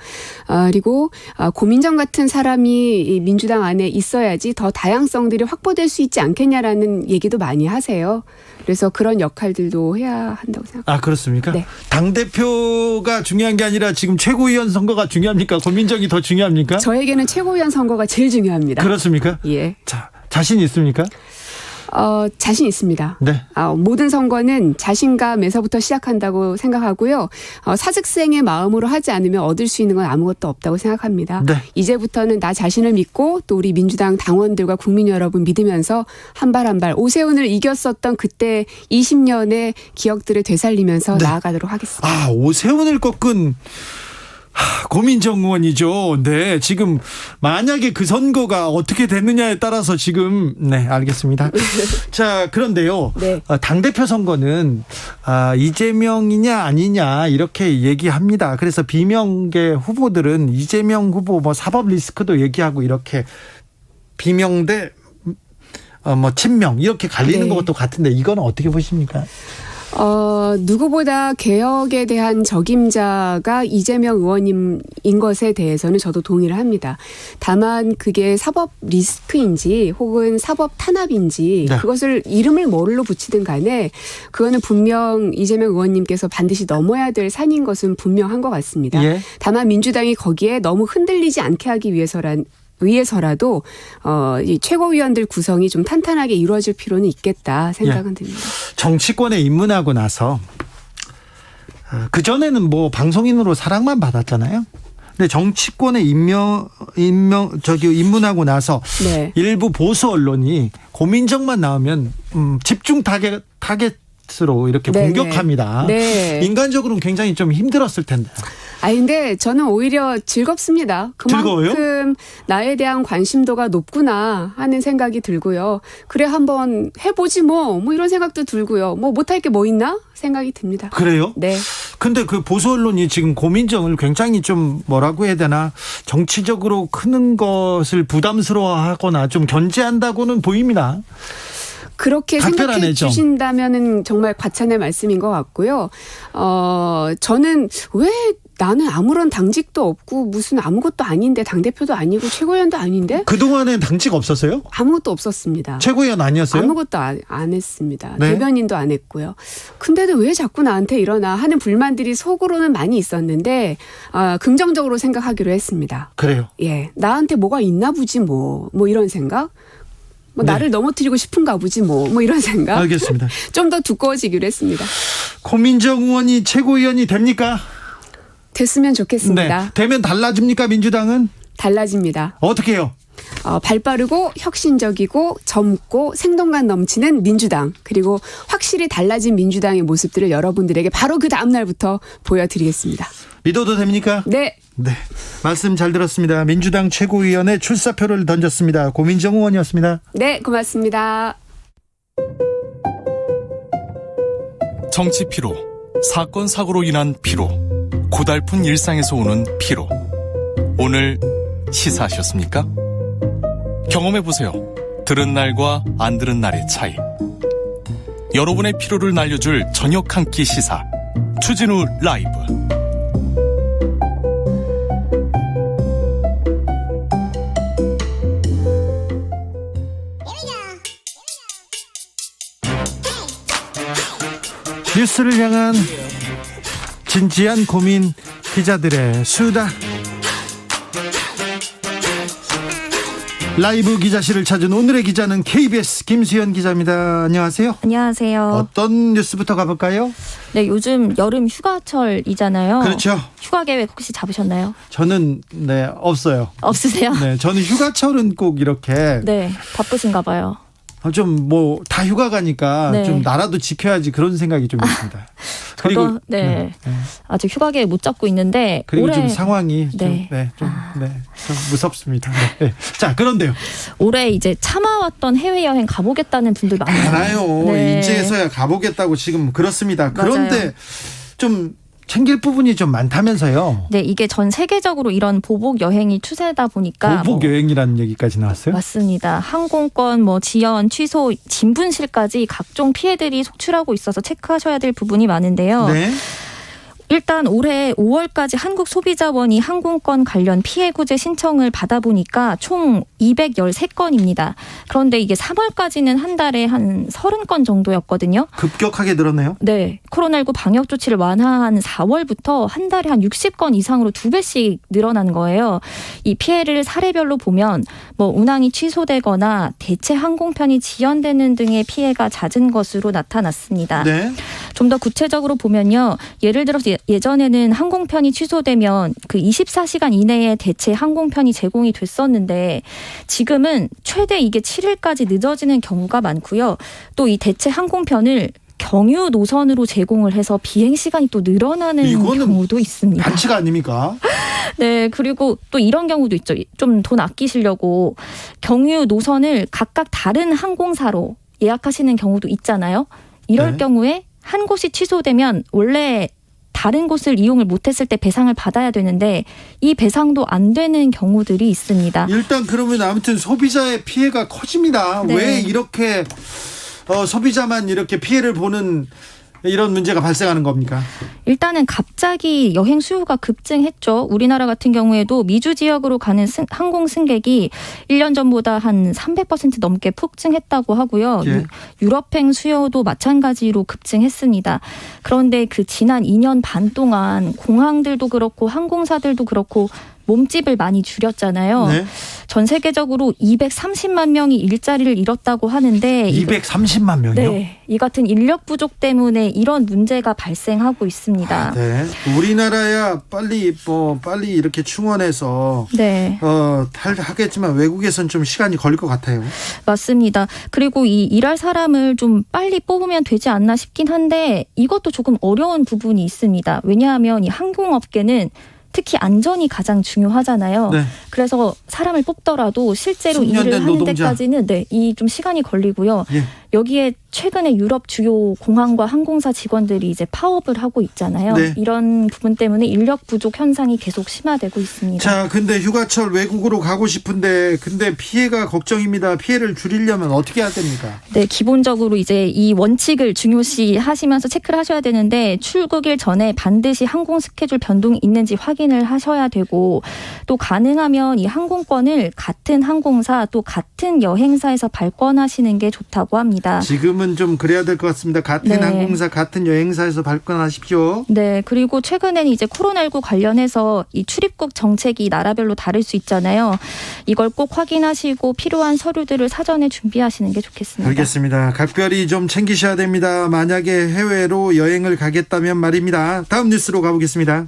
그리고 고민정 같은 사람이 이 민주당 안에 있어야지 더 다양성들이 확보될 수 있지 않겠냐라는 얘기도 많이 하세요. 그래서 그런 역할들도 해야 한다고 생각합니다. 그렇습니까? 네. 당대표가 중요한 게 아니라 지금 최고위원 선거가 중요합니까? 고민정이 더 중요합니까? 저에게는 최고위원 선거가 제일 중요합니다. 그렇습니까? 예. 자, 자신 있습니까? 자신 있습니다. 네. 모든 선거는 자신감에서부터 시작한다고 생각하고요. 사직생의 마음으로 하지 않으면 얻을 수 있는 건 아무것도 없다고 생각합니다. 네. 이제부터는 나 자신을 믿고 또 우리 민주당 당원들과 국민 여러분 믿으면서 한 발 한 발 오세훈을 이겼었던 그때 20년의 기억들을 되살리면서 나아가도록 하겠습니다. 오세훈을 꺾은 고민정 의원이죠. 네, 지금 만약에 그 선거가 어떻게 됐느냐에 따라서 지금 네, 알겠습니다. 자, 그런데요. 네. 당대표 선거는 이재명이냐 아니냐 이렇게 얘기합니다. 그래서 비명계 후보들은 이재명 후보 뭐 사법 리스크도 얘기하고 이렇게 비명 대 친명 이렇게 갈리는 네. 것도 같은데 이건 어떻게 보십니까? 누구보다 개혁에 대한 적임자가 이재명 의원님인 것에 대해서는 저도 동의를 합니다. 다만 그게 사법 리스크인지 혹은 사법 탄압인지 네. 그것을 이름을 뭘로 붙이든 간에 그거는 분명 이재명 의원님께서 반드시 넘어야 될 산인 것은 분명한 것 같습니다. 예. 다만 민주당이 거기에 너무 흔들리지 않게 하기 위해서라도 이 최고위원들 구성이 좀 탄탄하게 이루어질 필요는 있겠다 생각은 듭니다. 정치권에 입문하고 나서 그전에는 뭐 방송인으로 사랑만 받았잖아요. 근데 정치권에 입문하고 나서 네. 일부 보수 언론이 고민정만 나오면 집중 타겟으로 이렇게 네, 공격합니다. 네. 인간적으로는 굉장히 좀 힘들었을 텐데. 근데 저는 오히려 즐겁습니다. 그만큼 즐거워요? 나에 대한 관심도가 높구나 하는 생각이 들고요. 그래 한번 해보지 뭐 이런 생각도 들고요. 뭐 못할 게 뭐 있나 생각이 듭니다. 그래요? 네. 근데 그 보수 언론이 지금 고민정을 굉장히 좀 뭐라고 해야 되나 정치적으로 크는 것을 부담스러워하거나 좀 견제한다고는 보입니다. 그렇게 생각해 주신다면은 정말 과찬의 말씀인 것 같고요. 저는 왜 나는 아무런 당직도 없고 무슨 아무것도 아닌데 당대표도 아니고 최고위원도 아닌데? 그동안엔 당직 없었어요? 아무것도 없었습니다. 최고위원 아니었어요? 아무것도 안 했습니다. 네? 대변인도 안 했고요. 근데도 왜 자꾸 나한테 이러나 하는 불만들이 속으로는 많이 있었는데 긍정적으로 생각하기로 했습니다. 그래요? 예, 나한테 뭐가 있나 보지 뭐 이런 생각? 네. 나를 넘어뜨리고 싶은가 보지 뭐 이런 생각. 알겠습니다. 좀 더 두꺼워지기로 했습니다. 고민정 의원이 최고위원이 됩니까? 됐으면 좋겠습니다. 네. 되면 달라집니까 민주당은? 달라집니다. 어떻게 해요? 발빠르고 혁신적이고 젊고 생동감 넘치는 민주당 그리고 확실히 달라진 민주당의 모습들을 여러분들에게 바로 그 다음 날부터 보여드리겠습니다. 믿어도 됩니까? 네. 네. 말씀 잘 들었습니다. 민주당 최고위원회 출사표를 던졌습니다. 고민정 의원이었습니다. 네, 고맙습니다. 정치 피로, 사건 사고로 인한 피로, 고달픈 일상에서 오는 피로. 오늘 시사하셨습니까? 경험해보세요. 들은 날과 안 들은 날의 차이. 여러분의 피로를 날려줄 저녁 한 끼 시사. 추진우 라이브. 뉴스를 향한 진지한 고민, 기자들의 수다. 라이브 기자실을 찾은 오늘의 기자는 KBS 김수현 기자입니다. 안녕하세요. 안녕하세요. 어떤 뉴스부터 가볼까요? 네, 요즘 여름 휴가철이잖아요. 그렇죠. 휴가 계획 혹시 잡으셨나요? 저는 없어요. 없으세요? 네, 저는 휴가철은 꼭 이렇게 네, 바쁘신가 봐요. 좀 뭐 다 휴가 가니까 네. 좀 나라도 지켜야지 그런 생각이 좀 있습니다. 저도 아직 휴가 계획 못 잡고 있는데 그리고 올해 좀 상황이 좀 무섭습니다. 네. 자, 그런데요. 올해 이제 참아왔던 해외여행 가보겠다는 분들 많아요. 네. 이제서야 가보겠다고 지금 그렇습니다. 맞아요. 그런데 좀 챙길 부분이 좀 많다면서요. 네, 이게 전 세계적으로 이런 보복 여행이 추세다 보니까 보복 여행이라는 얘기까지 나왔어요? 맞습니다. 항공권, 지연, 취소, 진분실까지 각종 피해들이 속출하고 있어서 체크하셔야 될 부분이 많은데요. 네. 일단 올해 5월까지 한국소비자원이 항공권 관련 피해 구제 신청을 받아보니까 총 213건입니다. 그런데 이게 3월까지는 한 달에 한 30건 정도였거든요. 급격하게 늘었네요. 네. 코로나19 방역 조치를 완화한 4월부터 한 달에 한 60건 이상으로 2배씩 늘어난 거예요. 이 피해를 사례별로 보면 운항이 취소되거나 대체 항공편이 지연되는 등의 피해가 잦은 것으로 나타났습니다. 네. 좀 더 구체적으로 보면요. 예를 들어서 예전에는 항공편이 취소되면 그 24시간 이내에 대체 항공편이 제공이 됐었는데 지금은 최대 이게 7일까지 늦어지는 경우가 많고요. 또 이 대체 항공편을 경유 노선으로 제공을 해서 비행 시간이 또 늘어나는 경우도 있습니다. 반칙 아닙니까? 네, 그리고 또 이런 경우도 있죠. 좀 돈 아끼시려고 경유 노선을 각각 다른 항공사로 예약하시는 경우도 있잖아요. 이럴 네. 경우에 한 곳이 취소되면 원래 다른 곳을 이용을 못했을 때 배상을 받아야 되는데 이 배상도 안 되는 경우들이 있습니다. 일단 그러면 아무튼 소비자의 피해가 커집니다. 네. 왜 이렇게 소비자만 이렇게 피해를 보는 이런 문제가 발생하는 겁니까? 일단은 갑자기 여행 수요가 급증했죠. 우리나라 같은 경우에도 미주 지역으로 가는 항공 승객이 1년 전보다 한 300% 넘게 폭증했다고 하고요. 예. 유럽행 수요도 마찬가지로 급증했습니다. 그런데 그 지난 2년 반 동안 공항들도 그렇고 항공사들도 그렇고 몸집을 많이 줄였잖아요. 네. 전 세계적으로 230만 명이 일자리를 잃었다고 하는데 230만 명이요? 네, 이 같은 인력 부족 때문에 이런 문제가 발생하고 있습니다. 네. 우리나라야 빨리 이렇게 충원해서 네. 하겠지만 외국에선 좀 시간이 걸릴 것 같아요. 맞습니다. 그리고 이 일할 사람을 좀 빨리 뽑으면 되지 않나 싶긴 한데 이것도 조금 어려운 부분이 있습니다. 왜냐하면 이 항공업계는 특히 안전이 가장 중요하잖아요. 네. 그래서 사람을 뽑더라도 실제로 일을 하는 노동자. 데까지는 이 좀 시간이 걸리고요. 예. 여기에 최근에 유럽 주요 공항과 항공사 직원들이 이제 파업을 하고 있잖아요. 네. 이런 부분 때문에 인력 부족 현상이 계속 심화되고 있습니다. 자, 근데 휴가철 외국으로 가고 싶은데 근데 피해가 걱정입니다. 피해를 줄이려면 어떻게 해야 됩니까? 네, 기본적으로 이제 이 원칙을 중요시 하시면서 체크를 하셔야 되는데 출국일 전에 반드시 항공 스케줄 변동이 있는지 확인을 하셔야 되고 또 가능하면 이 항공권을 같은 항공사 또 같은 여행사에서 발권하시는 게 좋다고 합니다. 지금은 좀 그래야 될 것 같습니다. 같은 네. 항공사, 같은 여행사에서 발권하십시오. 네, 그리고 최근에는 이제 코로나19 관련해서 이 출입국 정책이 나라별로 다를 수 있잖아요. 이걸 꼭 확인하시고 필요한 서류들을 사전에 준비하시는 게 좋겠습니다. 알겠습니다. 각별히 좀 챙기셔야 됩니다. 만약에 해외로 여행을 가겠다면 말입니다. 다음 뉴스로 가보겠습니다.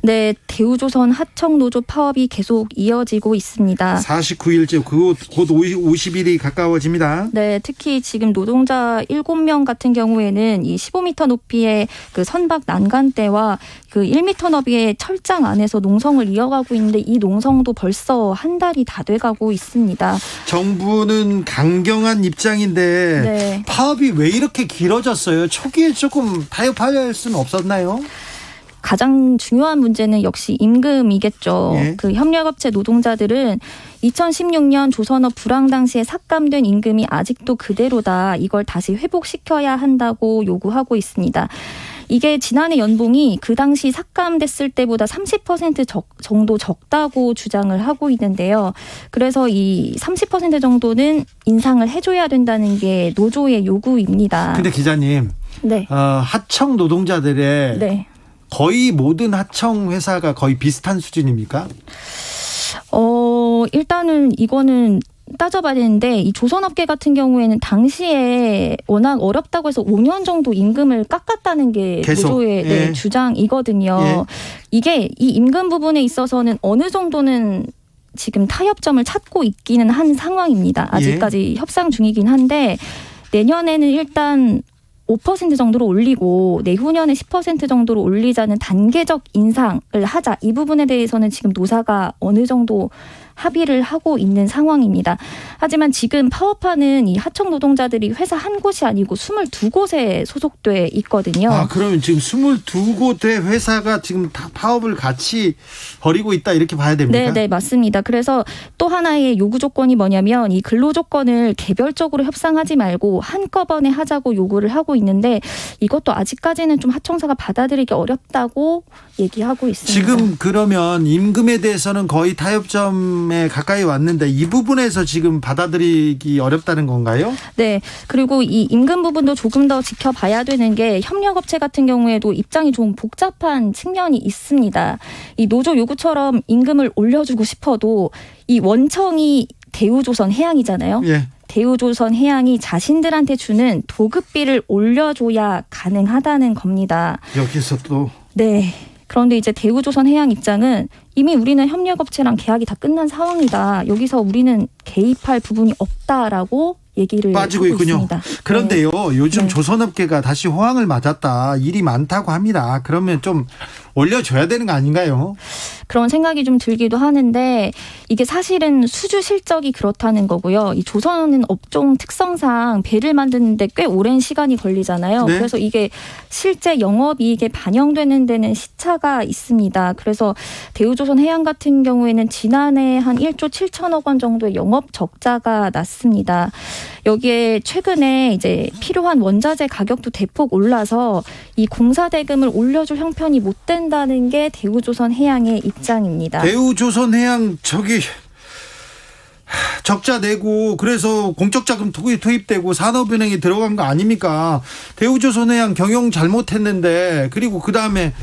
네, 대우조선 하청노조 파업이 계속 이어지고 있습니다. 49일째 곧 50일이 가까워집니다. 네, 특히 지금 노동자 7명 같은 경우에는 이 15m 높이의 그 선박 난간대와 그 1m 너비의 철장 안에서 농성을 이어가고 있는데 이 농성도 벌써 한 달이 다 돼가고 있습니다. 정부는 강경한 입장인데 네. 파업이 왜 이렇게 길어졌어요? 초기에 조금 타협할 수는 없었나요? 가장 중요한 문제는 역시 임금이겠죠. 예. 그 협력업체 노동자들은 2016년 조선업 불황 당시에 삭감된 임금이 아직도 그대로다. 이걸 다시 회복시켜야 한다고 요구하고 있습니다. 이게 지난해 연봉이 그 당시 삭감됐을 때보다 30% 정도 적다고 주장을 하고 있는데요. 그래서 이 30% 정도는 인상을 해줘야 된다는 게 노조의 요구입니다. 근데 기자님, 네. 하청 노동자들의 네. 거의 모든 하청 회사가 거의 비슷한 수준입니까? 일단은 이거는 따져봐야 되는데 이 조선업계 같은 경우에는 당시에 워낙 어렵다고 해서 5년 정도 임금을 깎았다는 게 계속, 노조의 예. 주장이거든요. 예. 이게 이 임금 부분에 있어서는 어느 정도는 지금 타협점을 찾고 있기는 한 상황입니다. 아직까지 협상 중이긴 한데 내년에는 일단 5% 정도로 올리고 내후년에 10% 정도로 올리자는 단계적 인상을 하자. 이 부분에 대해서는 지금 노사가 어느 정도 합의를 하고 있는 상황입니다. 하지만 지금 파업하는 이 하청 노동자들이 회사 한 곳이 아니고 22곳에 소속돼 있거든요. 그러면 지금 22곳의 회사가 지금 다 파업을 같이 벌이고 있다 이렇게 봐야 됩니까? 네, 맞습니다. 그래서 또 하나의 요구 조건이 뭐냐면 이 근로 조건을 개별적으로 협상하지 말고 한꺼번에 하자고 요구를 하고 있는데 이것도 아직까지는 좀 하청사가 받아들이기 어렵다고 얘기하고 있습니다. 지금 그러면 임금에 대해서는 거의 타협점에 가까이 왔는데 이 부분에서 지금 받아들이기 어렵다는 건가요? 네. 그리고 이 임금 부분도 조금 더 지켜봐야 되는 게 협력업체 같은 경우에도 입장이 좀 복잡한 측면이 있습니다. 이 노조 요구처럼 임금을 올려주고 싶어도 이 원청이 대우조선 해양이잖아요. 예. 대우조선 해양이 자신들한테 주는 도급비를 올려줘야 가능하다는 겁니다. 여기서 또. 네. 그런데 이제 대우조선 해양 입장은 이미 우리는 협력업체랑 계약이 다 끝난 상황이다. 여기서 우리는 개입할 부분이 없다라고 얘기를 빠지고 하고 있군요. 있습니다. 그런데요, 요즘 네. 조선업계가 다시 호황을 맞았다, 일이 많다고 합니다. 그러면 좀 올려줘야 되는 거 아닌가요? 그런 생각이 좀 들기도 하는데 이게 사실은 수주 실적이 그렇다는 거고요. 이 조선은 업종 특성상 배를 만드는데 꽤 오랜 시간이 걸리잖아요. 네. 그래서 이게 실제 영업이익에 반영되는 데는 시차가 있습니다. 그래서 대우조선해양 같은 경우에는 지난해 한 1조 7천억 원 정도의 영업 적자가 났습니다. 여기에 최근에 이제 필요한 원자재 가격도 대폭 올라서 이 공사 대금을 올려줄 형편이 못 된다는 게 대우조선해양의 입장입니다. 대우조선해양 적자 내고 그래서 공적자금 투입되고 산업은행에 들어간 거 아닙니까? 대우조선해양 경영 잘못했는데, 그리고 그 다음에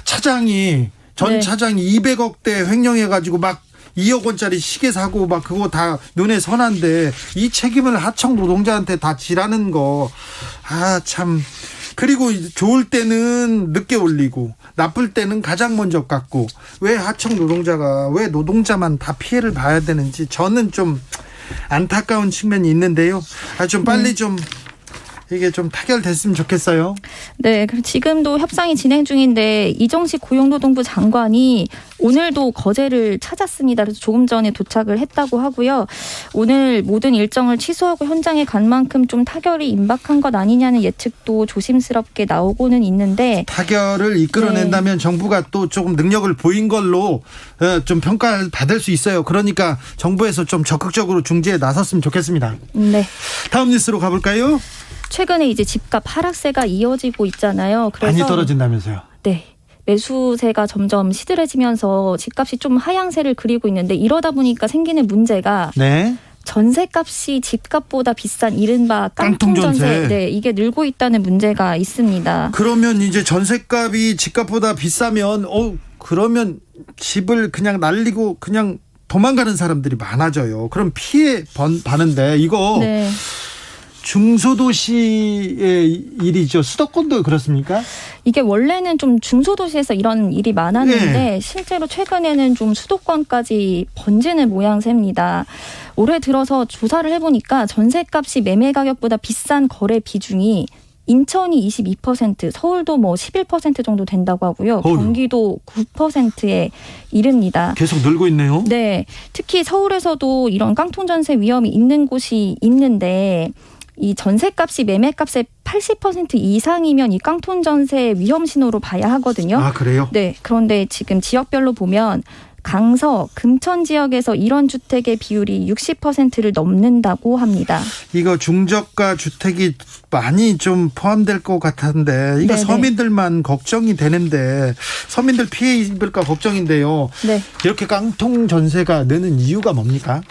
차장이 전 네. 차장이 200억대 횡령해가지고 막 2억 원짜리 시계 사고 막 그거 다 눈에 선한데 이 책임을 하청 노동자한테 다 지라는 거, 참. 그리고 좋을 때는 늦게 올리고 나쁠 때는 가장 먼저 깎고, 왜 하청 노동자가, 왜 노동자만 다 피해를 봐야 되는지 저는 좀 안타까운 측면이 있는데요. 좀 빨리 좀 이게 좀 타결됐으면 좋겠어요. 네, 그럼 지금도 협상이 진행 중인데 이정식 고용노동부 장관이 오늘도 거제를 찾았습니다. 그래서 조금 전에 도착을 했다고 하고요. 오늘 모든 일정을 취소하고 현장에 간 만큼 좀 타결이 임박한 것 아니냐는 예측도 조심스럽게 나오고는 있는데, 타결을 이끌어낸다면 정부가 또 조금 능력을 보인 걸로 좀 평가를 받을 수 있어요. 그러니까 정부에서 좀 적극적으로 중재에 나섰으면 좋겠습니다. 네. 다음 뉴스로 가볼까요? 최근에 이제 집값 하락세가 이어지고 있잖아요. 그래서 많이 떨어진다면서요? 네. 매수세가 점점 시들해지면서 집값이 좀 하향세를 그리고 있는데, 이러다 보니까 생기는 문제가 네. 전세값이 집값보다 비싼 이른바 깡통전세, 깡통전세. 네, 이게 늘고 있다는 문제가 있습니다. 그러면 이제 전세값이 집값보다 비싸면 그러면 집을 그냥 날리고 그냥 도망가는 사람들이 많아져요. 그럼 피해 받는데 이거 네. 중소도시의 일이죠. 수도권도 그렇습니까? 이게 원래는 좀 중소도시에서 이런 일이 많았는데 실제로 최근에는 좀 수도권까지 번지는 모양새입니다. 올해 들어서 조사를 해보니까 전세값이 매매 가격보다 비싼 거래 비중이 인천이 22%, 서울도 11% 정도 된다고 하고요. 경기도 9%에 이릅니다. 계속 늘고 있네요. 네, 특히 서울에서도 이런 깡통전세 위험이 있는 곳이 있는데, 이 전세값이 매매값의 80% 이상이면 이 깡통전세 위험 신호로 봐야 하거든요. 아, 그래요? 네, 그런데 지금 지역별로 보면 강서, 금천 지역에서 이런 주택의 비율이 60%를 넘는다고 합니다. 이거 중저가 주택이 많이 좀 포함될 것 같은데 이거 네네. 서민들만 걱정이 되는데, 서민들 피해 입을까 걱정인데요. 네. 이렇게 깡통 전세가 느는 이유가 뭡니까?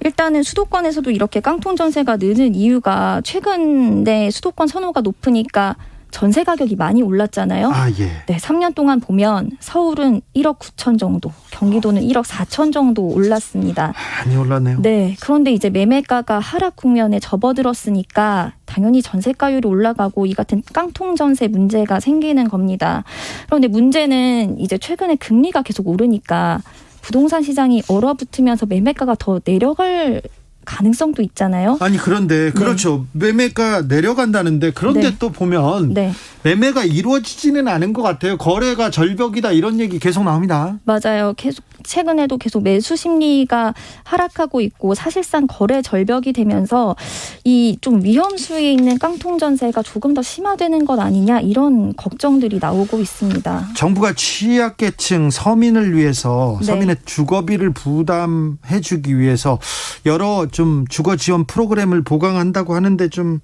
일단은 수도권에서도 이렇게 깡통 전세가 느는 이유가 최근에 수도권 선호가 높으니까 전세 가격이 많이 올랐잖아요. 아, 예. 네, 3년 동안 보면 서울은 1억 9천 정도, 경기도는 1억 4천 정도 올랐습니다. 많이 올랐네요. 네, 그런데 이제 매매가가 하락 국면에 접어들었으니까 당연히 전세가율이 올라가고 이 같은 깡통 전세 문제가 생기는 겁니다. 그런데 문제는 이제 최근에 금리가 계속 오르니까 부동산 시장이 얼어붙으면서 매매가가 더 내려갈 가능성도 있잖아요. 아니 그런데 그렇죠. 매매가 내려간다는데, 그런데 네. 또 보면 네. 매매가 이루어지지는 않은 것 같아요. 거래가 절벽이다 이런 얘기 계속 나옵니다. 맞아요. 계속 최근에도 계속 매수 심리가 하락하고 있고 사실상 거래 절벽이 되면서 이 좀 위험수위에 있는 깡통 전세가 조금 더 심화되는 것 아니냐, 이런 걱정들이 나오고 있습니다. 정부가 취약계층 서민을 위해서 네. 서민의 주거비를 부담해주기 위해서 여러 좀 주거 지원 프로그램을 보강한다고 하는데 좀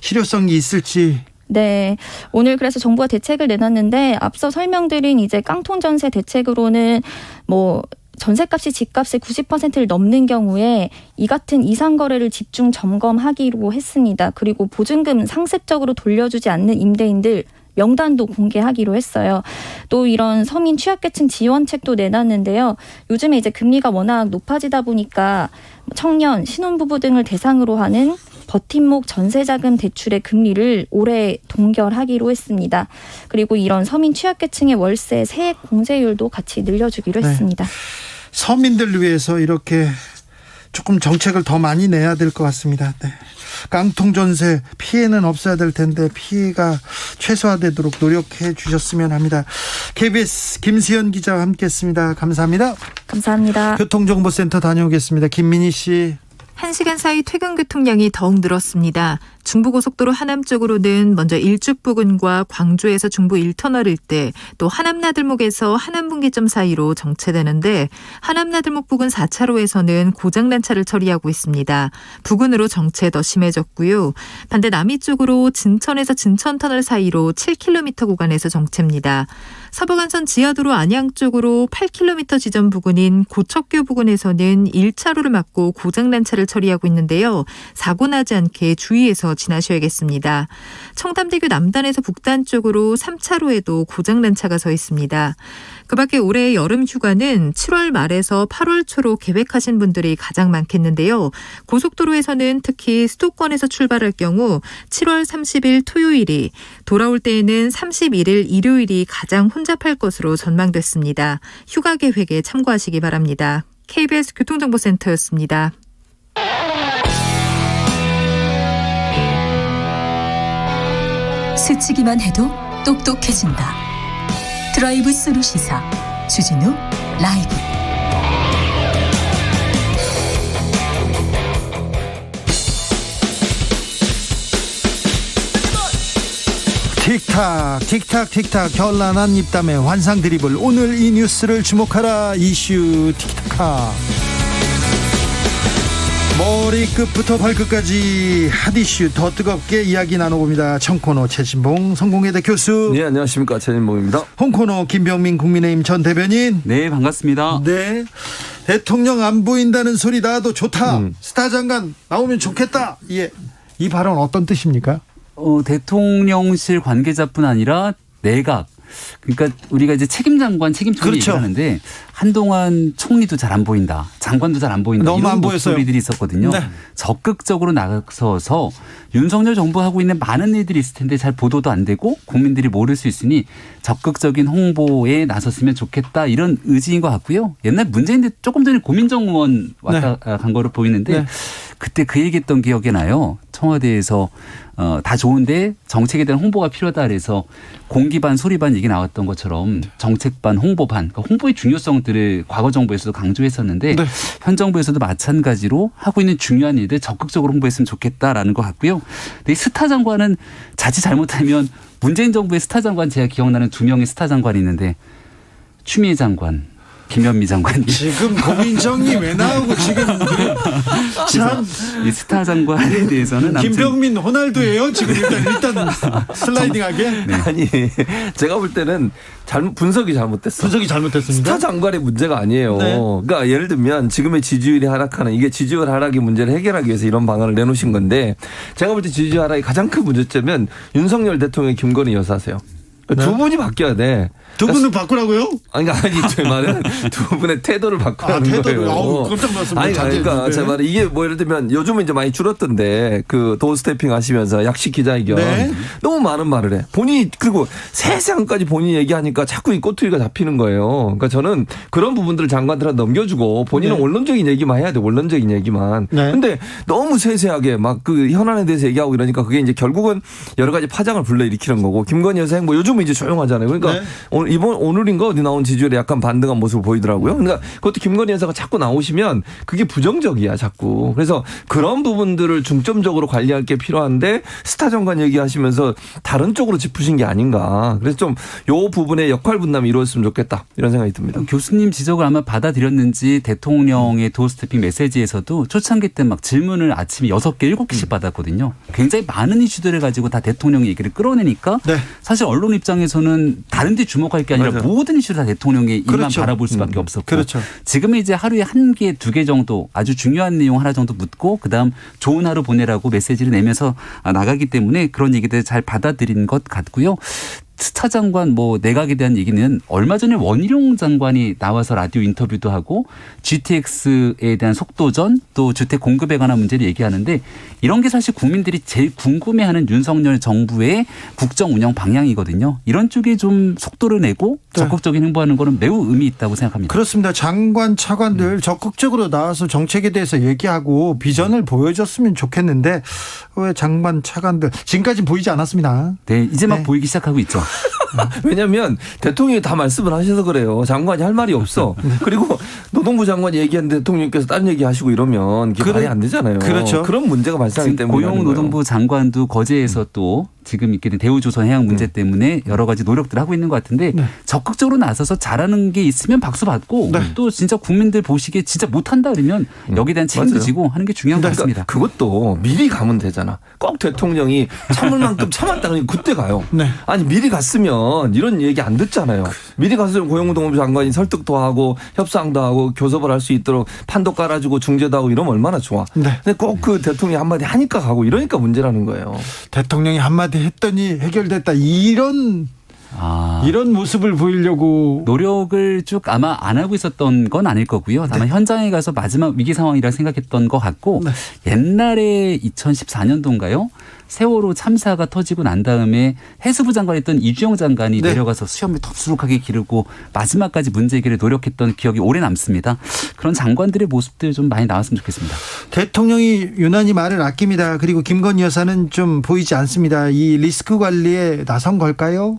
실효성이 있을지. 네, 오늘 그래서 정부가 대책을 내놨는데 앞서 설명드린 이제 깡통 전세 대책으로는 전세값이 집값의 90%를 넘는 경우에 이 같은 이상 거래를 집중 점검하기로 했습니다. 그리고 보증금 상습적으로 돌려주지 않는 임대인들 명단도 공개하기로 했어요. 또 이런 서민 취약계층 지원책도 내놨는데요. 요즘에 이제 금리가 워낙 높아지다 보니까 청년, 신혼부부 등을 대상으로 하는 버팀목 전세자금 대출의 금리를 올해 동결하기로 했습니다. 그리고 이런 서민 취약계층의 월세 세액 공제율도 같이 늘려주기로 네. 했습니다. 서민들 위해서 이렇게 조금 정책을 더 많이 내야 될 것 같습니다. 네. 깡통 전세 피해는 없어야 될 텐데 피해가 최소화되도록 노력해 주셨으면 합니다. KBS 김수현 기자와 함께했습니다. 감사합니다. 감사합니다. 교통정보센터 다녀오겠습니다. 김민희 씨. 1시간 사이 퇴근 교통량이 더욱 늘었습니다. 중부고속도로 하남 쪽으로는 먼저 일죽 부근과 광주에서 중부 1터널 일대, 또 하남나들목에서 하남분기점 사이로 정체되는데 하남나들목 부근 4차로에서는 고장난 차를 처리하고 있습니다. 부근으로 정체 더 심해졌고요. 반대 남이 쪽으로 진천에서 진천터널 사이로 7km 구간에서 정체입니다. 서부간선 지하도로 안양 쪽으로 8km 지점 부근인 고척교 부근에서는 1차로를 막고 고장난 차를 처리하고 있는데요. 사고 나지 않게 주의해서 지나셔야겠습니다. 청담대교 남단에서 북단 쪽으로 3차로에도 고장난 차가 서 있습니다. 그 밖에 올해 여름 휴가는 7월 말에서 8월 초로 계획하신 분들이 가장 많겠는데요. 고속도로에서는 특히 수도권에서 출발할 경우 7월 30일 토요일이, 돌아올 때에는 31일 일요일이 가장 혼잡할 것으로 전망됐습니다. 휴가 계획에 참고하시기 바랍니다. KBS 교통정보센터였습니다. 스치기만 해도 똑똑해진다. 드라이브 스루 시사 주진우 라이브. 틱탁 틱탁 틱탁 결란한 입담의 환상 드리블. 오늘 이 뉴스를 주목하라. 이슈 틱탁. 머리끝부터 발끝까지 핫이슈 더 뜨겁게 이야기 나눠봅니다. 청코너 최진봉 성공회대 교수. 네, 안녕하십니까, 최진봉입니다. 홍코너 김병민 국민의힘 전 대변인. 네, 반갑습니다. 네, 대통령 안 보인다는 소리 나도 좋다. 스타 장관 나오면 좋겠다. 예, 이 발언 어떤 뜻입니까? 대통령실 관계자뿐 아니라 내각, 그러니까 우리가 이제 책임장관, 책임총리 그렇죠. 얘기를 하는데 한동안 총리도 잘 안 보인다, 장관도 잘 안 보인다, 너무 이런 안 보였어요. 목소리들이 있었거든요. 네. 적극적으로 나서서 윤석열 정부 하고 있는 많은 일들이 있을 텐데 잘 보도도 안 되고 국민들이 모를 수 있으니 적극적인 홍보에 나섰으면 좋겠다, 이런 의지인 것 같고요. 옛날 문재인 조금 전에 고민정 의원 왔다 간 거로 보이는데 네. 그때 그 얘기했던 기억이 나요. 청와대에서 다 좋은데 정책에 대한 홍보가 필요하다 그래서 공기반 소리반 얘기 나왔던 것처럼 정책반 홍보반, 그러니까 홍보의 중요성들을 과거 정부에서도 강조했었는데 네. 현 정부에서도 마찬가지로 하고 있는 중요한 일들 적극적으로 홍보했으면 좋겠다라는 것 같고요. 근데 이 스타 장관은 자칫 잘못하면 문재인 정부의 스타 장관, 제가 기억나는 두 명의 스타 장관이 있는데 추미애 장관, 김현미 장관님. 지금 고민정이 왜 나오고 지금 참. 이 스타 장관에 대해서는 김병민 호날두예요 지금. 일단 슬라이딩하게. 네. 아니, 제가 볼 때는 분석이 잘못됐어. 분석이 잘못됐습니다. 스타 장관의 문제가 아니에요. 네. 그러니까 예를 들면 지금의 지지율이 하락하는, 이게 지지율 하락의 문제를 해결하기 위해서 이런 방안을 내놓으신 건데, 제가 볼 때 지지율 하락의 가장 큰 문제점은 윤석열 대통령, 김건희 여사세요. 그러니까 두 분이 바뀌어야 돼. 두 분은 바꾸라고요? 아니, 제 말은 두 분의 태도를 바꾸라는 거예요. 아우, 깜짝 놀랐습니다. 아니, 그러니까 제 말은 이게 뭐 예를 들면 요즘은 이제 많이 줄었던데, 그 도어스태핑 하시면서 약식 기자회견 네. 너무 많은 말을 해. 본인이, 그리고 세세한까지 본인이 얘기하니까 자꾸 이 꼬투리가 잡히는 거예요. 그러니까 저는 그런 부분들을 장관들한테 넘겨주고 본인은 네. 원론적인 얘기만 해야 돼. 원론적인 얘기만. 네. 근데 너무 세세하게 막 그 현안에 대해서 얘기하고 이러니까 그게 이제 결국은 여러 가지 파장을 불러일으키는 거고, 김건희 여사 행보 요즘은 이제 조용하잖아요. 그러니까 네. 오늘인가 어디 나온 지지율에 약간 반등한 모습을 보이더라고요. 그러니까 그것도 김건희 여사가 자꾸 나오시면 그게 부정적이야, 자꾸. 그래서 그런 부분들을 중점적으로 관리할 게 필요한데 스타 장관 얘기하시면서 다른 쪽으로 짚으신 게 아닌가. 그래서 좀 요 부분에 역할 분담이 이루어졌으면 좋겠다, 이런 생각이 듭니다. 교수님 지적을 아마 받아들였는지 대통령의 도어스태핑 메시지에서도 초창기 때 막 질문을 아침에 6개, 7개씩 받았거든요. 굉장히 많은 이슈들을 가지고 다 대통령 얘기를 끌어내니까 네. 사실 언론 입장에서는 다른 데 주목할 게 아니라 맞아요. 모든 이슈를 다 대통령의 입만 그렇죠. 바라볼 수밖에 없었고, 그렇죠. 지금은 이제 하루에 1개, 2개 정도 아주 중요한 내용 하나 정도 묻고 그다음 좋은 하루 보내라고 메시지를 내면서 나가기 때문에 그런 얘기들 잘 받아들인 것 같고요. 스차 장관 뭐 내각에 대한 얘기는 얼마 전에 원희룡 장관이 나와서 라디오 인터뷰도 하고 GTX에 대한 속도전 또 주택 공급에 관한 문제를 얘기하는데 이런 게 사실 국민들이 제일 궁금해하는 윤석열 정부의 국정 운영 방향이거든요. 이런 쪽에 좀 속도를 내고 적극적인 행보하는 거는 매우 의미 있다고 생각합니다. 그렇습니다. 장관, 차관들 적극적으로 나와서 정책에 대해서 얘기하고 비전을 보여줬으면 좋겠는데 왜 장관, 차관들 지금까지는 보이지 않았습니다. 네, 이제 막 보이기 시작하고 있죠. 왜냐하면 대통령이 다 말씀을 하셔서 그래요. 장관이 할 말이 없어. 그리고 노동부 장관이 얘기하는데 대통령께서 다른 얘기하시고 이러면 그게 말이 안 되잖아요. 그렇죠. 그런 문제가 발생하기 때문에 고용노동부 장관도 거제에서 또 지금 있게 된 대우조선 해양 문제 때문에 여러 가지 노력들을 하고 있는 것 같은데 적극적으로 나서서 잘하는 게 있으면 박수 받고 또 진짜 국민들 보시기에 진짜 못한다 그러면 여기에 대한 책임도 지고 하는 게 중요한 것 같습니다. 그것도 미리 가면 되잖아. 꼭 대통령이 참을 만큼 참았다 그러니 그때 가요. 아니 미리 갔으면 이런 얘기 안 듣잖아요. 미리 가서 고용노동부 장관이 설득도 하고 협상도 하고 교섭을 할 수 있도록 판도 깔아주고 중재도 하고 이러면 얼마나 좋아. 근데 꼭 그 대통령이 한마디 하니까 가고 이러니까 문제라는 거예요. 대통령이 한마디 했더니 해결됐다. 이런 모습을 보이려고 노력을 쭉 아마 안 하고 있었던 건 아닐 거고요. 다만 현장에 가서 마지막 위기 상황이라 생각했던 것 같고 옛날에 2014년도인가요? 세월호 참사가 터지고 난 다음에 해수부 장관이었던 이주영 장관이 내려가서 수염을 덥수룩하게 기르고 마지막까지 문제 해결에 노력했던 기억이 오래 남습니다. 그런 장관들의 모습들 좀 많이 나왔으면 좋겠습니다. 대통령이 유난히 말을 아낍니다. 그리고 김건희 여사는 좀 보이지 않습니다. 이 리스크 관리에 나선 걸까요?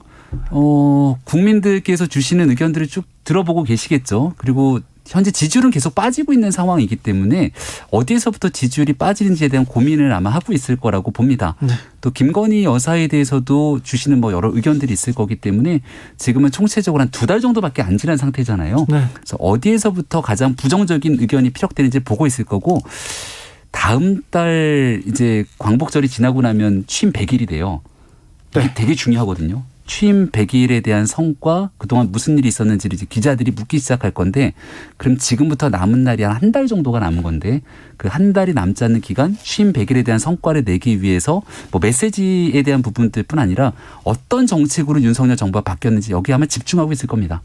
국민들께서 주시는 의견들을 쭉 들어보고 계시겠죠. 그리고 현재 지지율은 계속 빠지고 있는 상황이기 때문에 어디에서부터 지지율이 빠지는지에 대한 고민을 아마 하고 있을 거라고 봅니다. 또 김건희 여사에 대해서도 주시는 뭐 여러 의견들이 있을 거기 때문에 지금은 총체적으로 한 2달 정도밖에 안 지난 상태잖아요. 그래서 어디에서부터 가장 부정적인 의견이 피력되는지 보고 있을 거고 다음 달 이제 광복절이 지나고 나면 취임 100일이 돼요. 이게 되게 중요하거든요. 취임 100일에 대한 성과 그동안 무슨 일이 있었는지를 이제 기자들이 묻기 시작할 건데 그럼 지금부터 남은 날이 한 달 정도가 남은 건데 그 한 달이 남지 않는 기간 취임 100일에 대한 성과를 내기 위해서 뭐 메시지에 대한 부분들뿐 아니라 어떤 정책으로 윤석열 정부가 바뀌었는지 여기에 아마 집중하고 있을 겁니다.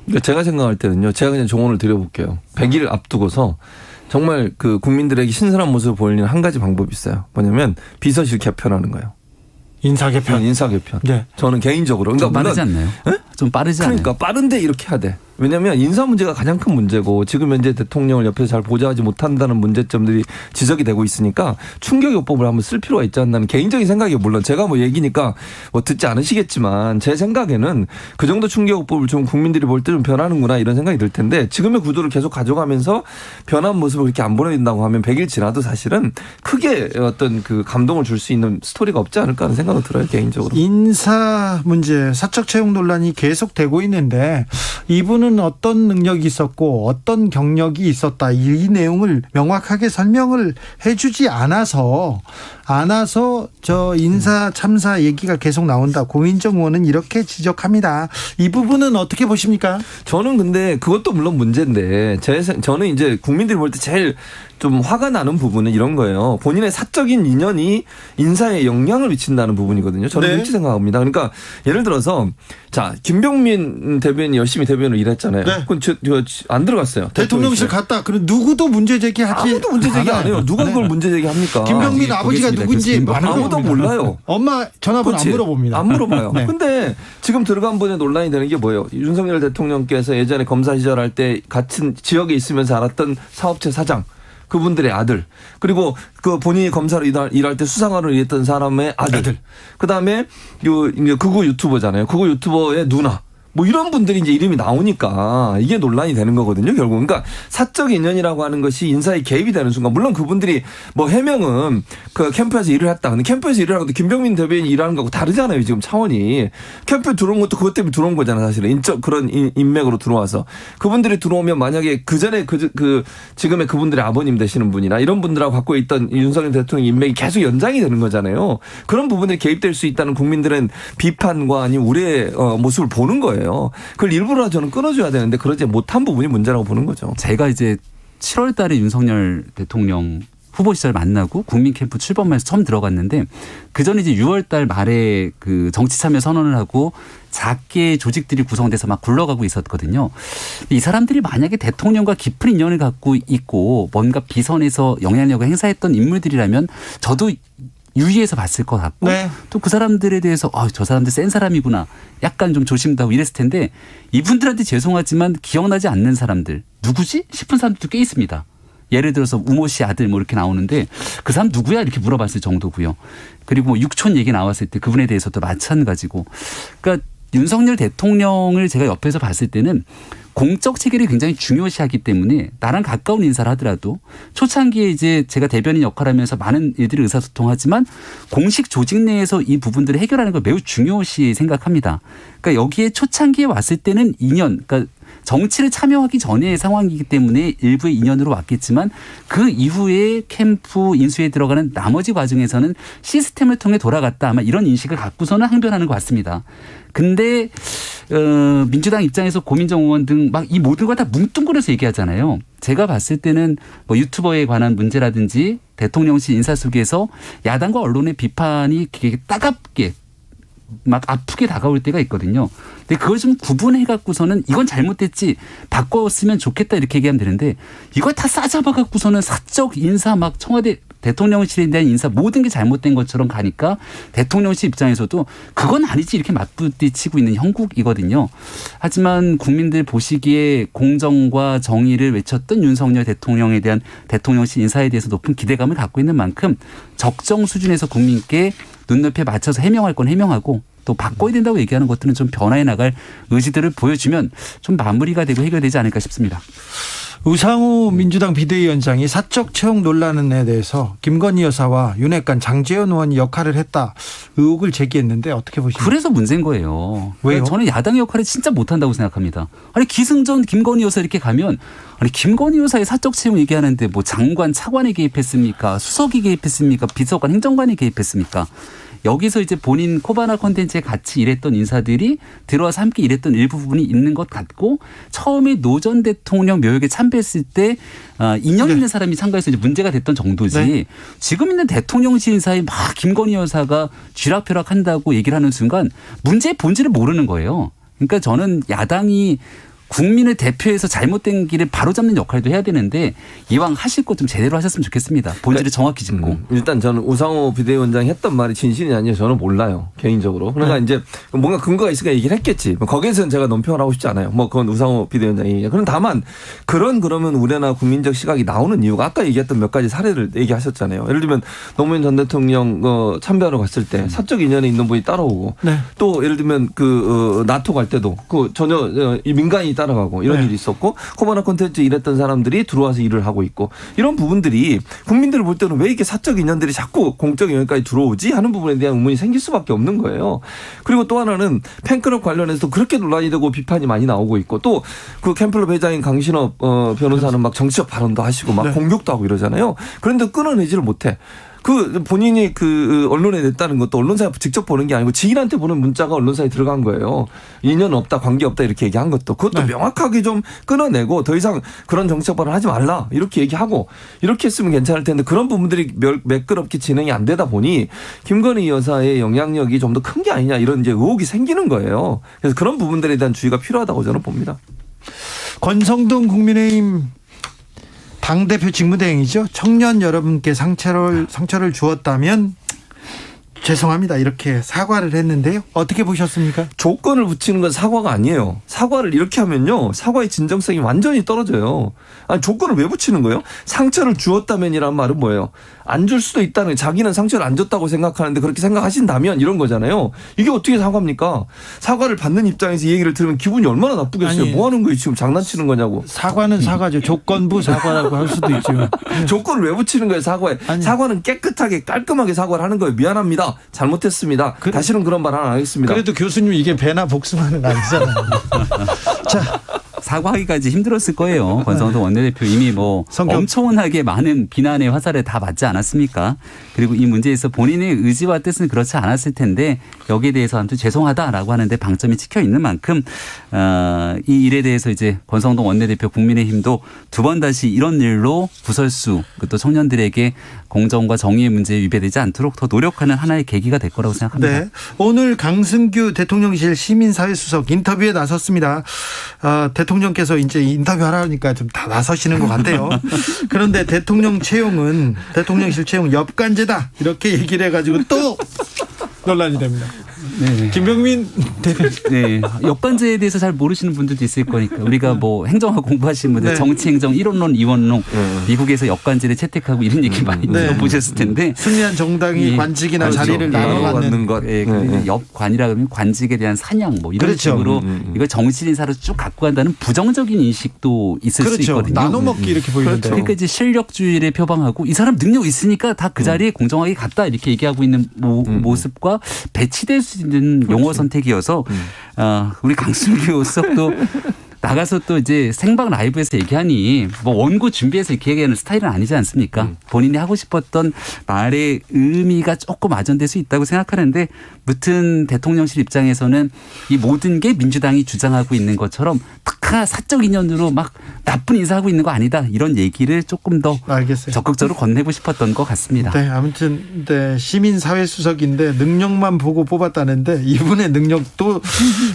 그러니까 제가 생각할 때는요. 제가 그냥 조언을 드려볼게요. 100일 앞두고서 정말 그 국민들에게 신선한 모습을 보이는 한 가지 방법이 있어요. 뭐냐면 비서실 개편하는 거예요. 인사 개편. 네. 저는 개인적으로. 그러니까 좀 빠르지 않나요? 좀 빠르지 않아요? 그러니까 빠른데 이렇게 해야 돼. 왜냐하면 인사 문제가 가장 큰 문제고 지금 현재 대통령을 옆에서 잘 보좌하지 못한다는 문제점들이 지적이 되고 있으니까 충격요법을 한번 쓸 필요가 있지 않나는 개인적인 생각이에요. 물론 제가 뭐 얘기니까 뭐 듣지 않으시겠지만 제 생각에는 그 정도 충격요법을 좀 국민들이 볼 때 좀 변하는구나 이런 생각이 들 텐데 지금의 구도를 계속 가져가면서 변한 모습을 그렇게 안 보내준다고 하면 100일 지나도 사실은 크게 어떤 그 감동을 줄 수 있는 스토리가 없지 않을까 하는 생각은 들어요. 개인적으로. 인사 문제, 사적 채용 논란이 계속되고 있는데 이분은 어떤 능력이 있었고 어떤 경력이 있었다 이 내용을 명확하게 설명을 해주지 않아서 저 인사 참사 얘기가 계속 나온다. 고민정 의원은 이렇게 지적합니다. 이 부분은 어떻게 보십니까? 저는 근데 그것도 물론 문제인데 저는 이제 국민들이 볼 때 제일 좀 화가 나는 부분은 이런 거예요. 본인의 사적인 인연이 인사에 영향을 미친다는 부분이거든요. 저는 그렇게 생각합니다. 그러니까 예를 들어서 자 김병민 대변인이 열심히 대변을 일했잖아요. 그건 안 들어갔어요. 대통령실 갔다. 그럼 누구도 문제 제기하지. 아무도 문제 제기 안 해요. 누가 그걸 문제 제기합니까? 김병민 아버지가 누군지 아무도 몰라요. 엄마 전화번호 안 물어봅니다. 안 물어봐요. 근데 지금 들어간 분에 논란이 되는 게 뭐예요? 윤석열 대통령께서 예전에 검사 시절할 때 같은 지역에 있으면서 알았던 사업체 사장. 그분들의 아들 그리고 그 본인이 검사로 일할 때 수상관으로 일했던 사람의 아들. 그다음에 극우 유튜버잖아요. 극우 유튜버의 누나. 뭐 이런 분들이 이제 이름이 나오니까 이게 논란이 되는 거거든요, 결국. 그러니까 사적 인연이라고 하는 것이 인사에 개입이 되는 순간, 물론 그분들이 뭐 해명은 그 캠프에서 일을 했다. 근데 캠프에서 일을 하고도 김병민 대변인이 일하는 거하고 다르잖아요, 지금 차원이. 캠프에 들어온 것도 그것 때문에 들어온 거잖아요, 사실은. 인적 그런 인맥으로 들어와서. 그분들이 들어오면 만약에 그 전에 지금의 그분들의 아버님 되시는 분이나 이런 분들하고 갖고 있던 윤석열 대통령 인맥이 계속 연장이 되는 거잖아요. 그런 부분에 개입될 수 있다는 국민들은 비판과 아니면 우려의 모습을 보는 거예요. 그걸 일부러 저는 끊어줘야 되는데 그러지 못한 부분이 문제라고 보는 거죠. 제가 이제 7월 달에 윤석열 대통령 후보 시절 만나고 국민 캠프 출범해서 처음 들어갔는데 그 전에 이제 6월 달 말에 그 정치 참여 선언을 하고 작게 조직들이 구성돼서 막 굴러가고 있었거든요. 이 사람들이 만약에 대통령과 깊은 인연을 갖고 있고 뭔가 비선에서 영향력을 행사했던 인물들이라면 저도 유의해서 봤을 것 같고 또 그 사람들에 대해서 저 사람들 센 사람이구나 약간 좀 조심도 하고 이랬을 텐데 이분들한테 죄송하지만 기억나지 않는 사람들 누구지 싶은 사람들도 꽤 있습니다. 예를 들어서 우모 씨 아들 뭐 이렇게 나오는데 그 사람 누구야 이렇게 물어봤을 정도고요. 그리고 뭐 육촌 얘기 나왔을 때 그분에 대해서도 마찬가지고. 그러니까 윤석열 대통령을 제가 옆에서 봤을 때는 공적 체계를 굉장히 중요시하기 때문에 나랑 가까운 인사를 하더라도 초창기에 이제 제가 대변인 역할을 하면서 많은 일들을 의사소통하지만 공식 조직 내에서 이 부분들을 해결하는 걸 매우 중요시 생각합니다. 그러니까 여기에 초창기에 왔을 때는 2년, 그러니까 정치를 참여하기 전의 상황이기 때문에 일부의 인연으로 왔겠지만 그 이후에 캠프 인수에 들어가는 나머지 과정에서는 시스템을 통해 돌아갔다 아마 이런 인식을 갖고서는 항변하는 것 같습니다. 근데 민주당 입장에서 고민정 의원 등 막 이 모든 걸 다 뭉뚱그려서 얘기하잖아요. 제가 봤을 때는 뭐 유튜버에 관한 문제라든지 대통령실 인사 속에서 야당과 언론의 비판이 되게 따갑게 막 아프게 다가올 때가 있거든요. 근데 그걸 좀 구분해 갖고서는 이건 잘못됐지 바꿨으면 좋겠다 이렇게 얘기하면 되는데 이걸 다 싸잡아 갖고서는 사적 인사 막 청와대 대통령실에 대한 인사 모든 게 잘못된 것처럼 가니까 대통령실 입장에서도 그건 아니지 이렇게 맞부딪히고 있는 형국이거든요. 하지만 국민들 보시기에 공정과 정의를 외쳤던 윤석열 대통령에 대한 대통령실 인사에 대해서 높은 기대감을 갖고 있는 만큼 적정 수준에서 국민께 눈높이에 맞춰서 해명할 건 해명하고 또 바꿔야 된다고 얘기하는 것들은 좀 변화해 나갈 의지들을 보여주면 좀 마무리가 되고 해결되지 않을까 싶습니다. 우상호 민주당 비대위원장이 사적 채용 논란에 대해서 김건희 여사와 윤핵관 장제원 의원이 역할을 했다 의혹을 제기했는데 어떻게 보십니까? 그래서 문제인 거예요. 왜요? 저는 야당의 역할을 진짜 못한다고 생각합니다. 아니 기승전 김건희 여사 이렇게 가면 아니 김건희 여사의 사적 채용 얘기하는데 뭐 장관 차관이 개입했습니까? 수석이 개입했습니까? 비서관 행정관이 개입했습니까? 여기서 이제 본인 코바나 콘텐츠에 같이 일했던 인사들이 들어와서 함께 일했던 일부분이 있는 것 같고 처음에 노 전 대통령 묘역에 참배했을 때 인연 있는 사람이 참가해서 이제 문제가 됐던 정도지 지금 있는 대통령실 인사에 막 김건희 여사가 쥐락펴락한다고 얘기를 하는 순간 문제의 본질을 모르는 거예요. 그러니까 저는 야당이 국민을 대표해서 잘못된 길을 바로잡는 역할도 해야 되는데 이왕 하실 것 좀 제대로 하셨으면 좋겠습니다. 본질을 정확히 짚고. 일단 저는 우상호 비대위원장이 했던 말이 진실이 아니에요. 저는 몰라요. 개인적으로. 그러니까 이제 뭔가 근거가 있으니까 얘기를 했겠지. 거기에서는 제가 논평을 하고 싶지 않아요. 뭐 그건 우상호 비대위원장이. 그럼 다만 그러면 우려나 국민적 시각이 나오는 이유가 아까 얘기했던 몇 가지 사례를 얘기하셨잖아요. 예를 들면 노무현 전 대통령 참배하러 갔을 때 사적 인연에 있는 분이 따라오고 또 예를 들면 나토 갈 때도 전혀 민간인이 따라가고 이런 일이 있었고 코바나 콘텐츠 일했던 사람들이 들어와서 일을 하고 있고 이런 부분들이 국민들을 볼 때는 왜 이렇게 사적 인연들이 자꾸 공적 인연까지 들어오지 하는 부분에 대한 의문이 생길 수밖에 없는 거예요. 그리고 또 하나는 팬클럽 관련해서도 그렇게 논란이 되고 비판이 많이 나오고 있고 또 그 캔클럽 회장인 강신업 변호사는 막 정치적 발언도 하시고 막 공격도 하고 이러잖아요. 그런데 끊어내지를 못해. 본인이 언론에 냈다는 것도 언론사에 직접 보는 게 아니고 지인한테 보낸 문자가 언론사에 들어간 거예요. 인연 없다, 관계 없다 이렇게 얘기한 것도. 그것도 명확하게 좀 끊어내고 더 이상 그런 정치적 발언 하지 말라 이렇게 얘기하고 이렇게 했으면 괜찮을 텐데 그런 부분들이 매끄럽게 진행이 안 되다 보니 김건희 여사의 영향력이 좀 더 큰 게 아니냐 이런 이제 의혹이 생기는 거예요. 그래서 그런 부분들에 대한 주의가 필요하다고 저는 봅니다. 권성동 국민의힘 당대표 직무대행이죠. 청년 여러분께 상처를 주었다면 죄송합니다. 이렇게 사과를 했는데요. 어떻게 보셨습니까? 조건을 붙이는 건 사과가 아니에요. 사과를 이렇게 하면요. 사과의 진정성이 완전히 떨어져요. 아니 조건을 왜 붙이는 거예요? 상처를 주었다면이란 말은 뭐예요? 안 줄 수도 있다는 자기는 상처를 안 줬다고 생각하는데 그렇게 생각하신다면 이런 거잖아요. 이게 어떻게 사과입니까? 사과를 받는 입장에서 이 얘기를 들으면 기분이 얼마나 나쁘겠어요. 아니, 뭐 하는 거예요? 지금 장난치는 거냐고. 사과는 사과죠. 조건부 사과라고 할 수도 있지만. 조건을 왜 붙이는 거예요? 사과에. 사과는 깨끗하게 깔끔하게 사과를 하는 거예요. 미안합니다. 잘못했습니다. 다시는 그런 말 안 하겠습니다. 그래도 교수님 이게 배나 복숭아는 아니잖아요. 자, 사과하기까지 힘들었을 거예요. 권성동 원내대표 이미 뭐 엄청나게 많은 비난의 화살에 다 맞지 않았습니까? 그리고 이 문제에서 본인의 의지와 뜻은 그렇지 않았을 텐데 여기에 대해서 아무튼 죄송하다라고 하는데 방점이 찍혀 있는 만큼 이 일에 대해서 이제 권성동 원내대표 국민의힘도 두 번 다시 이런 일로 구설수 또 청년들에게 공정과 정의의 문제에 위배되지 않도록 더 노력하는 하나의 계기가 될 거라고 생각합니다. 네. 오늘 강승규 대통령실 시민사회수석 인터뷰에 나섰습니다. 대통령께서 이제 인터뷰하라니까 좀 다 나서시는 것 같아요. 그런데 대통령실 채용 엽간제다 이렇게 얘기를 해가지고 또 논란이 됩니다. 네. 김병민 대변인. 네. 엽간제에 대해서 잘 모르시는 분들도 있을 거니까 우리가 뭐 행정학 공부하시는 분들 네. 정치행정 1원론 2원론 미국에서 엽간제를 채택하고 이런 얘기 많이 들어보셨을 텐데 승리한 정당이 관직이나 자리를 나눠 갖는 것. 엽관이라 그러면 관직에 대한 사냥 뭐 이런 식으로 이걸 정치 인사로 쭉 갖고 간다는 부정적인 인식도 있을 수 있거든요. 나눠 먹기 이렇게 보이는데. 그러니까 이제 실력주의를 표방하고 이 사람 능력 있으니까 다 그 자리에 공정하게 갔다 이렇게 얘기하고 있는 모습과 배치될 수 있는 용어 선택이어서 우리 강승규 수석도 나가서 또 이제 생방 라이브에서 얘기하니 뭐 원고 준비해서 이렇게 얘기하는 스타일은 아니지 않습니까? 본인이 하고 싶었던 말의 의미가 조금 와전될 수 있다고 생각하는데 무튼 대통령실 입장에서는 이 모든 게 민주당이 주장하고 있는 것처럼 특하 사적 인연으로 막 나쁜 인사하고 있는 거 아니다. 이런 얘기를 조금 더 알겠어요. 적극적으로 건네고 싶었던 것 같습니다. 네, 아무튼 시민사회수석인데 능력만 보고 뽑았다는데 이분의 능력도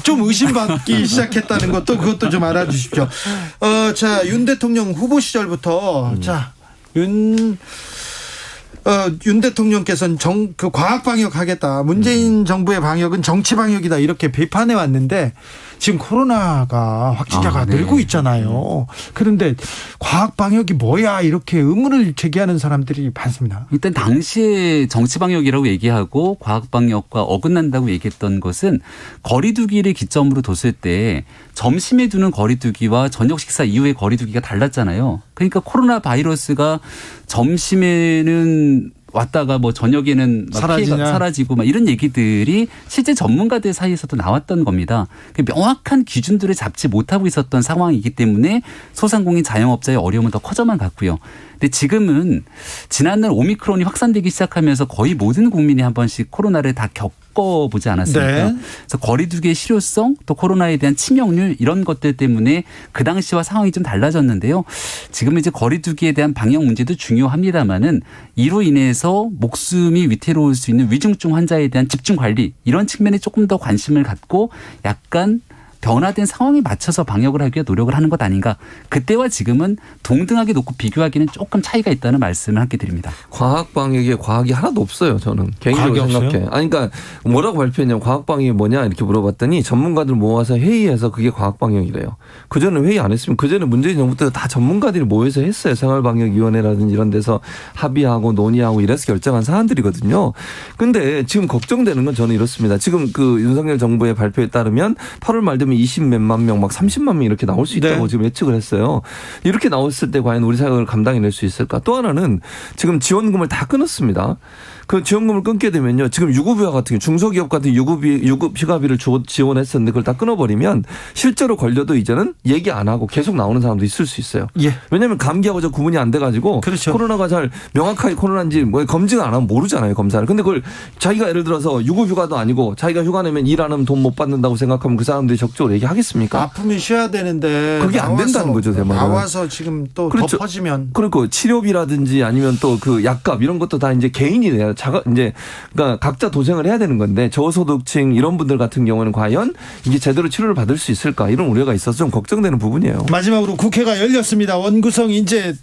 좀 의심받기 시작했다는 것도 그것도 좀 알아주십시오. 자, 윤 대통령 후보 시절부터 윤 대통령께서는 그 과학 방역하겠다. 문재인 정부의 방역은 정치 방역이다. 이렇게 비판해 왔는데 지금 코로나가 확진자가 늘고 있잖아요. 그런데 과학 방역이 뭐야 이렇게 의문을 제기하는 사람들이 많습니다. 일단 당시에 정치 방역이라고 얘기하고 과학 방역과 어긋난다고 얘기했던 것은 거리두기를 기점으로 뒀을 때 점심에 두는 거리두기와 저녁 식사 이후의 거리두기가 달랐잖아요. 그러니까 코로나 바이러스가 점심에는 왔다가 뭐 저녁에는 막 피해가 사라지고 막 이런 얘기들이 실제 전문가들 사이에서도 나왔던 겁니다. 명확한 기준들을 잡지 못하고 있었던 상황이기 때문에 소상공인 자영업자의 어려움은 더 커져만 갔고요. 근데 지금은 지난날 오미크론이 확산되기 시작하면서 거의 모든 국민이 한 번씩 코로나를 다 겪어보지 않았습니까? 네. 그래서 거리두기의 실효성 또 코로나에 대한 치명률 이런 것들 때문에 그 당시와 상황이 좀 달라졌는데요. 지금은 이제 거리두기에 대한 방역 문제도 중요합니다만은 이로 인해서 목숨이 위태로울 수 있는 위중증 환자에 대한 집중 관리 이런 측면에 조금 더 관심을 갖고 약간 변화된 상황에 맞춰서 방역을 하기 위해 노력을 하는 것 아닌가. 그때와 지금은 동등하게 놓고 비교하기는 조금 차이가 있다는 말씀을 함께 드립니다. 과학 방역에 과학이 하나도 없어요. 저는 개인적으로 생각해. 아니 그러니까 뭐라고 발표했냐면 과학 방역이 뭐냐 이렇게 물어봤더니 전문가들 모아서 회의해서 그게 과학 방역이래요. 그전에 회의 안 했으면 그전에 문재인 정부 때 다 전문가들이 모여서 했어요. 생활방역위원회라든지 이런 데서 합의하고 논의하고 이래서 결정한 사안들이거든요. 근데 지금 걱정되는 건 저는 이렇습니다. 지금 그 윤석열 정부의 발표에 따르면 8월 말 되면 20몇만 명, 막 30만 명 이렇게 나올 수 있다고 지금 예측을 했어요. 이렇게 나왔을 때 과연 우리 사회를 감당해낼 수 있을까? 또 하나는 지금 지원금을 다 끊었습니다. 그 지원금을 끊게 되면요. 지금 유급휴가 같은 경우 중소기업 같은 유급휴가비를 지원했었는데 그걸 다 끊어버리면 실제로 걸려도 이제는 얘기 안 하고 계속 나오는 사람도 있을 수 있어요. 예. 왜냐하면 감기하고 저 구분이 안 돼가지고 코로나가 잘 명확하게 코로나인지 뭐 검증을 안 하면 모르잖아요. 검사를. 근데 그걸 자기가 예를 들어서 유급휴가도 아니고 자기가 휴가 내면 일 안 하면 돈 못 받는다고 생각하면 그 사람들이 적극적으로 얘기하겠습니까? 아프면 쉬어야 되는데 그게 안 된다는 거죠. 대만은. 나와서 지금 또 더 퍼지면. 그리고 치료비라든지 아니면 또 그 약값 이런 것도 다 이제 개인이 내야 이제 그러니까 각자 도생을 해야 되는 건데 저소득층 이런 분들 같은 경우는 과연 이게 제대로 치료를 받을 수 있을까 이런 우려가 있어서 좀 걱정되는 부분이에요. 마지막으로 국회가 열렸습니다. 원구성 이제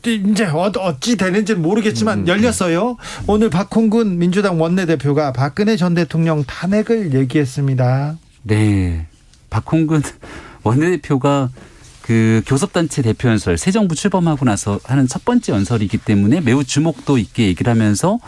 어찌 되는지는 모르겠지만 열렸어요. 오늘 박홍근 민주당 원내대표가 박근혜 전 대통령 탄핵을 얘기했습니다. 네, 박홍근 원내대표가 그 교섭단체 대표 연설 새 정부 출범하고 나서 하는 첫 번째 연설이기 때문에 매우 주목도 있게 얘기를 하면서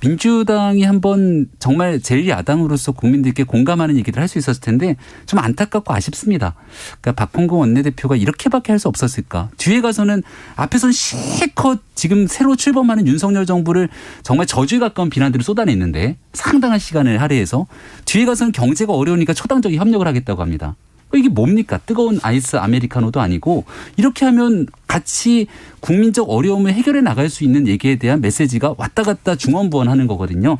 민주당이 한번 정말 제1야당으로서 국민들께 공감하는 얘기를 할 수 있었을 텐데 좀 안타깝고 아쉽습니다. 그러니까 박홍근 원내대표가 이렇게밖에 할 수 없었을까. 뒤에 가서는 앞에서는 실컷 지금 새로 출범하는 윤석열 정부를 정말 저주에 가까운 비난들을 쏟아냈는데 상당한 시간을 할애해서 뒤에 가서는 경제가 어려우니까 초당적인 협력을 하겠다고 합니다. 이게 뭡니까? 뜨거운 아이스 아메리카노도 아니고 이렇게 하면 같이 국민적 어려움을 해결해 나갈 수 있는 얘기에 대한 메시지가 왔다 갔다 중언부언하는 거거든요.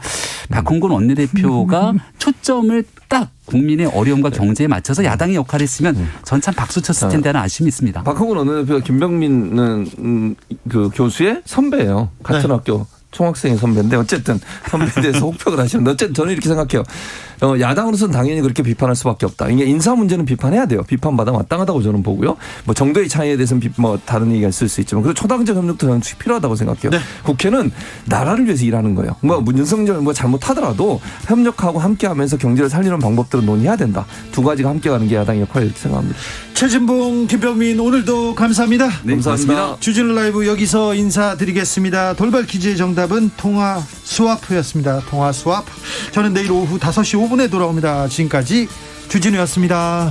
박홍근 원내대표가 초점을 딱 국민의 어려움과 경제에 맞춰서 야당의 역할을 했으면 전 참 박수 쳤을 텐데 하는 아쉬움이 있습니다. 박홍근 원내대표가 김병민 그 교수의 선배예요. 같은 학교. 총학생의 선배인데 어쨌든 선배에 대해서 혹평을 하시는데 어쨌든 저는 이렇게 생각해요. 야당으로서는 당연히 그렇게 비판할 수밖에 없다. 이게 인사 문제는 비판해야 돼요. 비판받아 마땅하다고 저는 보고요. 뭐 정도의 차이에 대해서는 다른 얘기가 있을 수 있지만 그리고 초당적 협력도 저는 필요하다고 생각해요. 네. 국회는 나라를 위해서 일하는 거예요. 윤석열 잘못하더라도 협력하고 함께하면서 경제를 살리는 방법들을 논의해야 된다. 두 가지가 함께 가는 게 야당의 역할이라고 생각합니다. 최진봉, 김병민 오늘도 감사합니다. 네, 감사합니다. 주진우 라이브 여기서 인사드리겠습니다. 돌발 퀴즈의 정답은 통화 스와프였습니다. 통화 스와프. 저는 내일 오후 5시 5분에 돌아옵니다. 지금까지 주진우였습니다.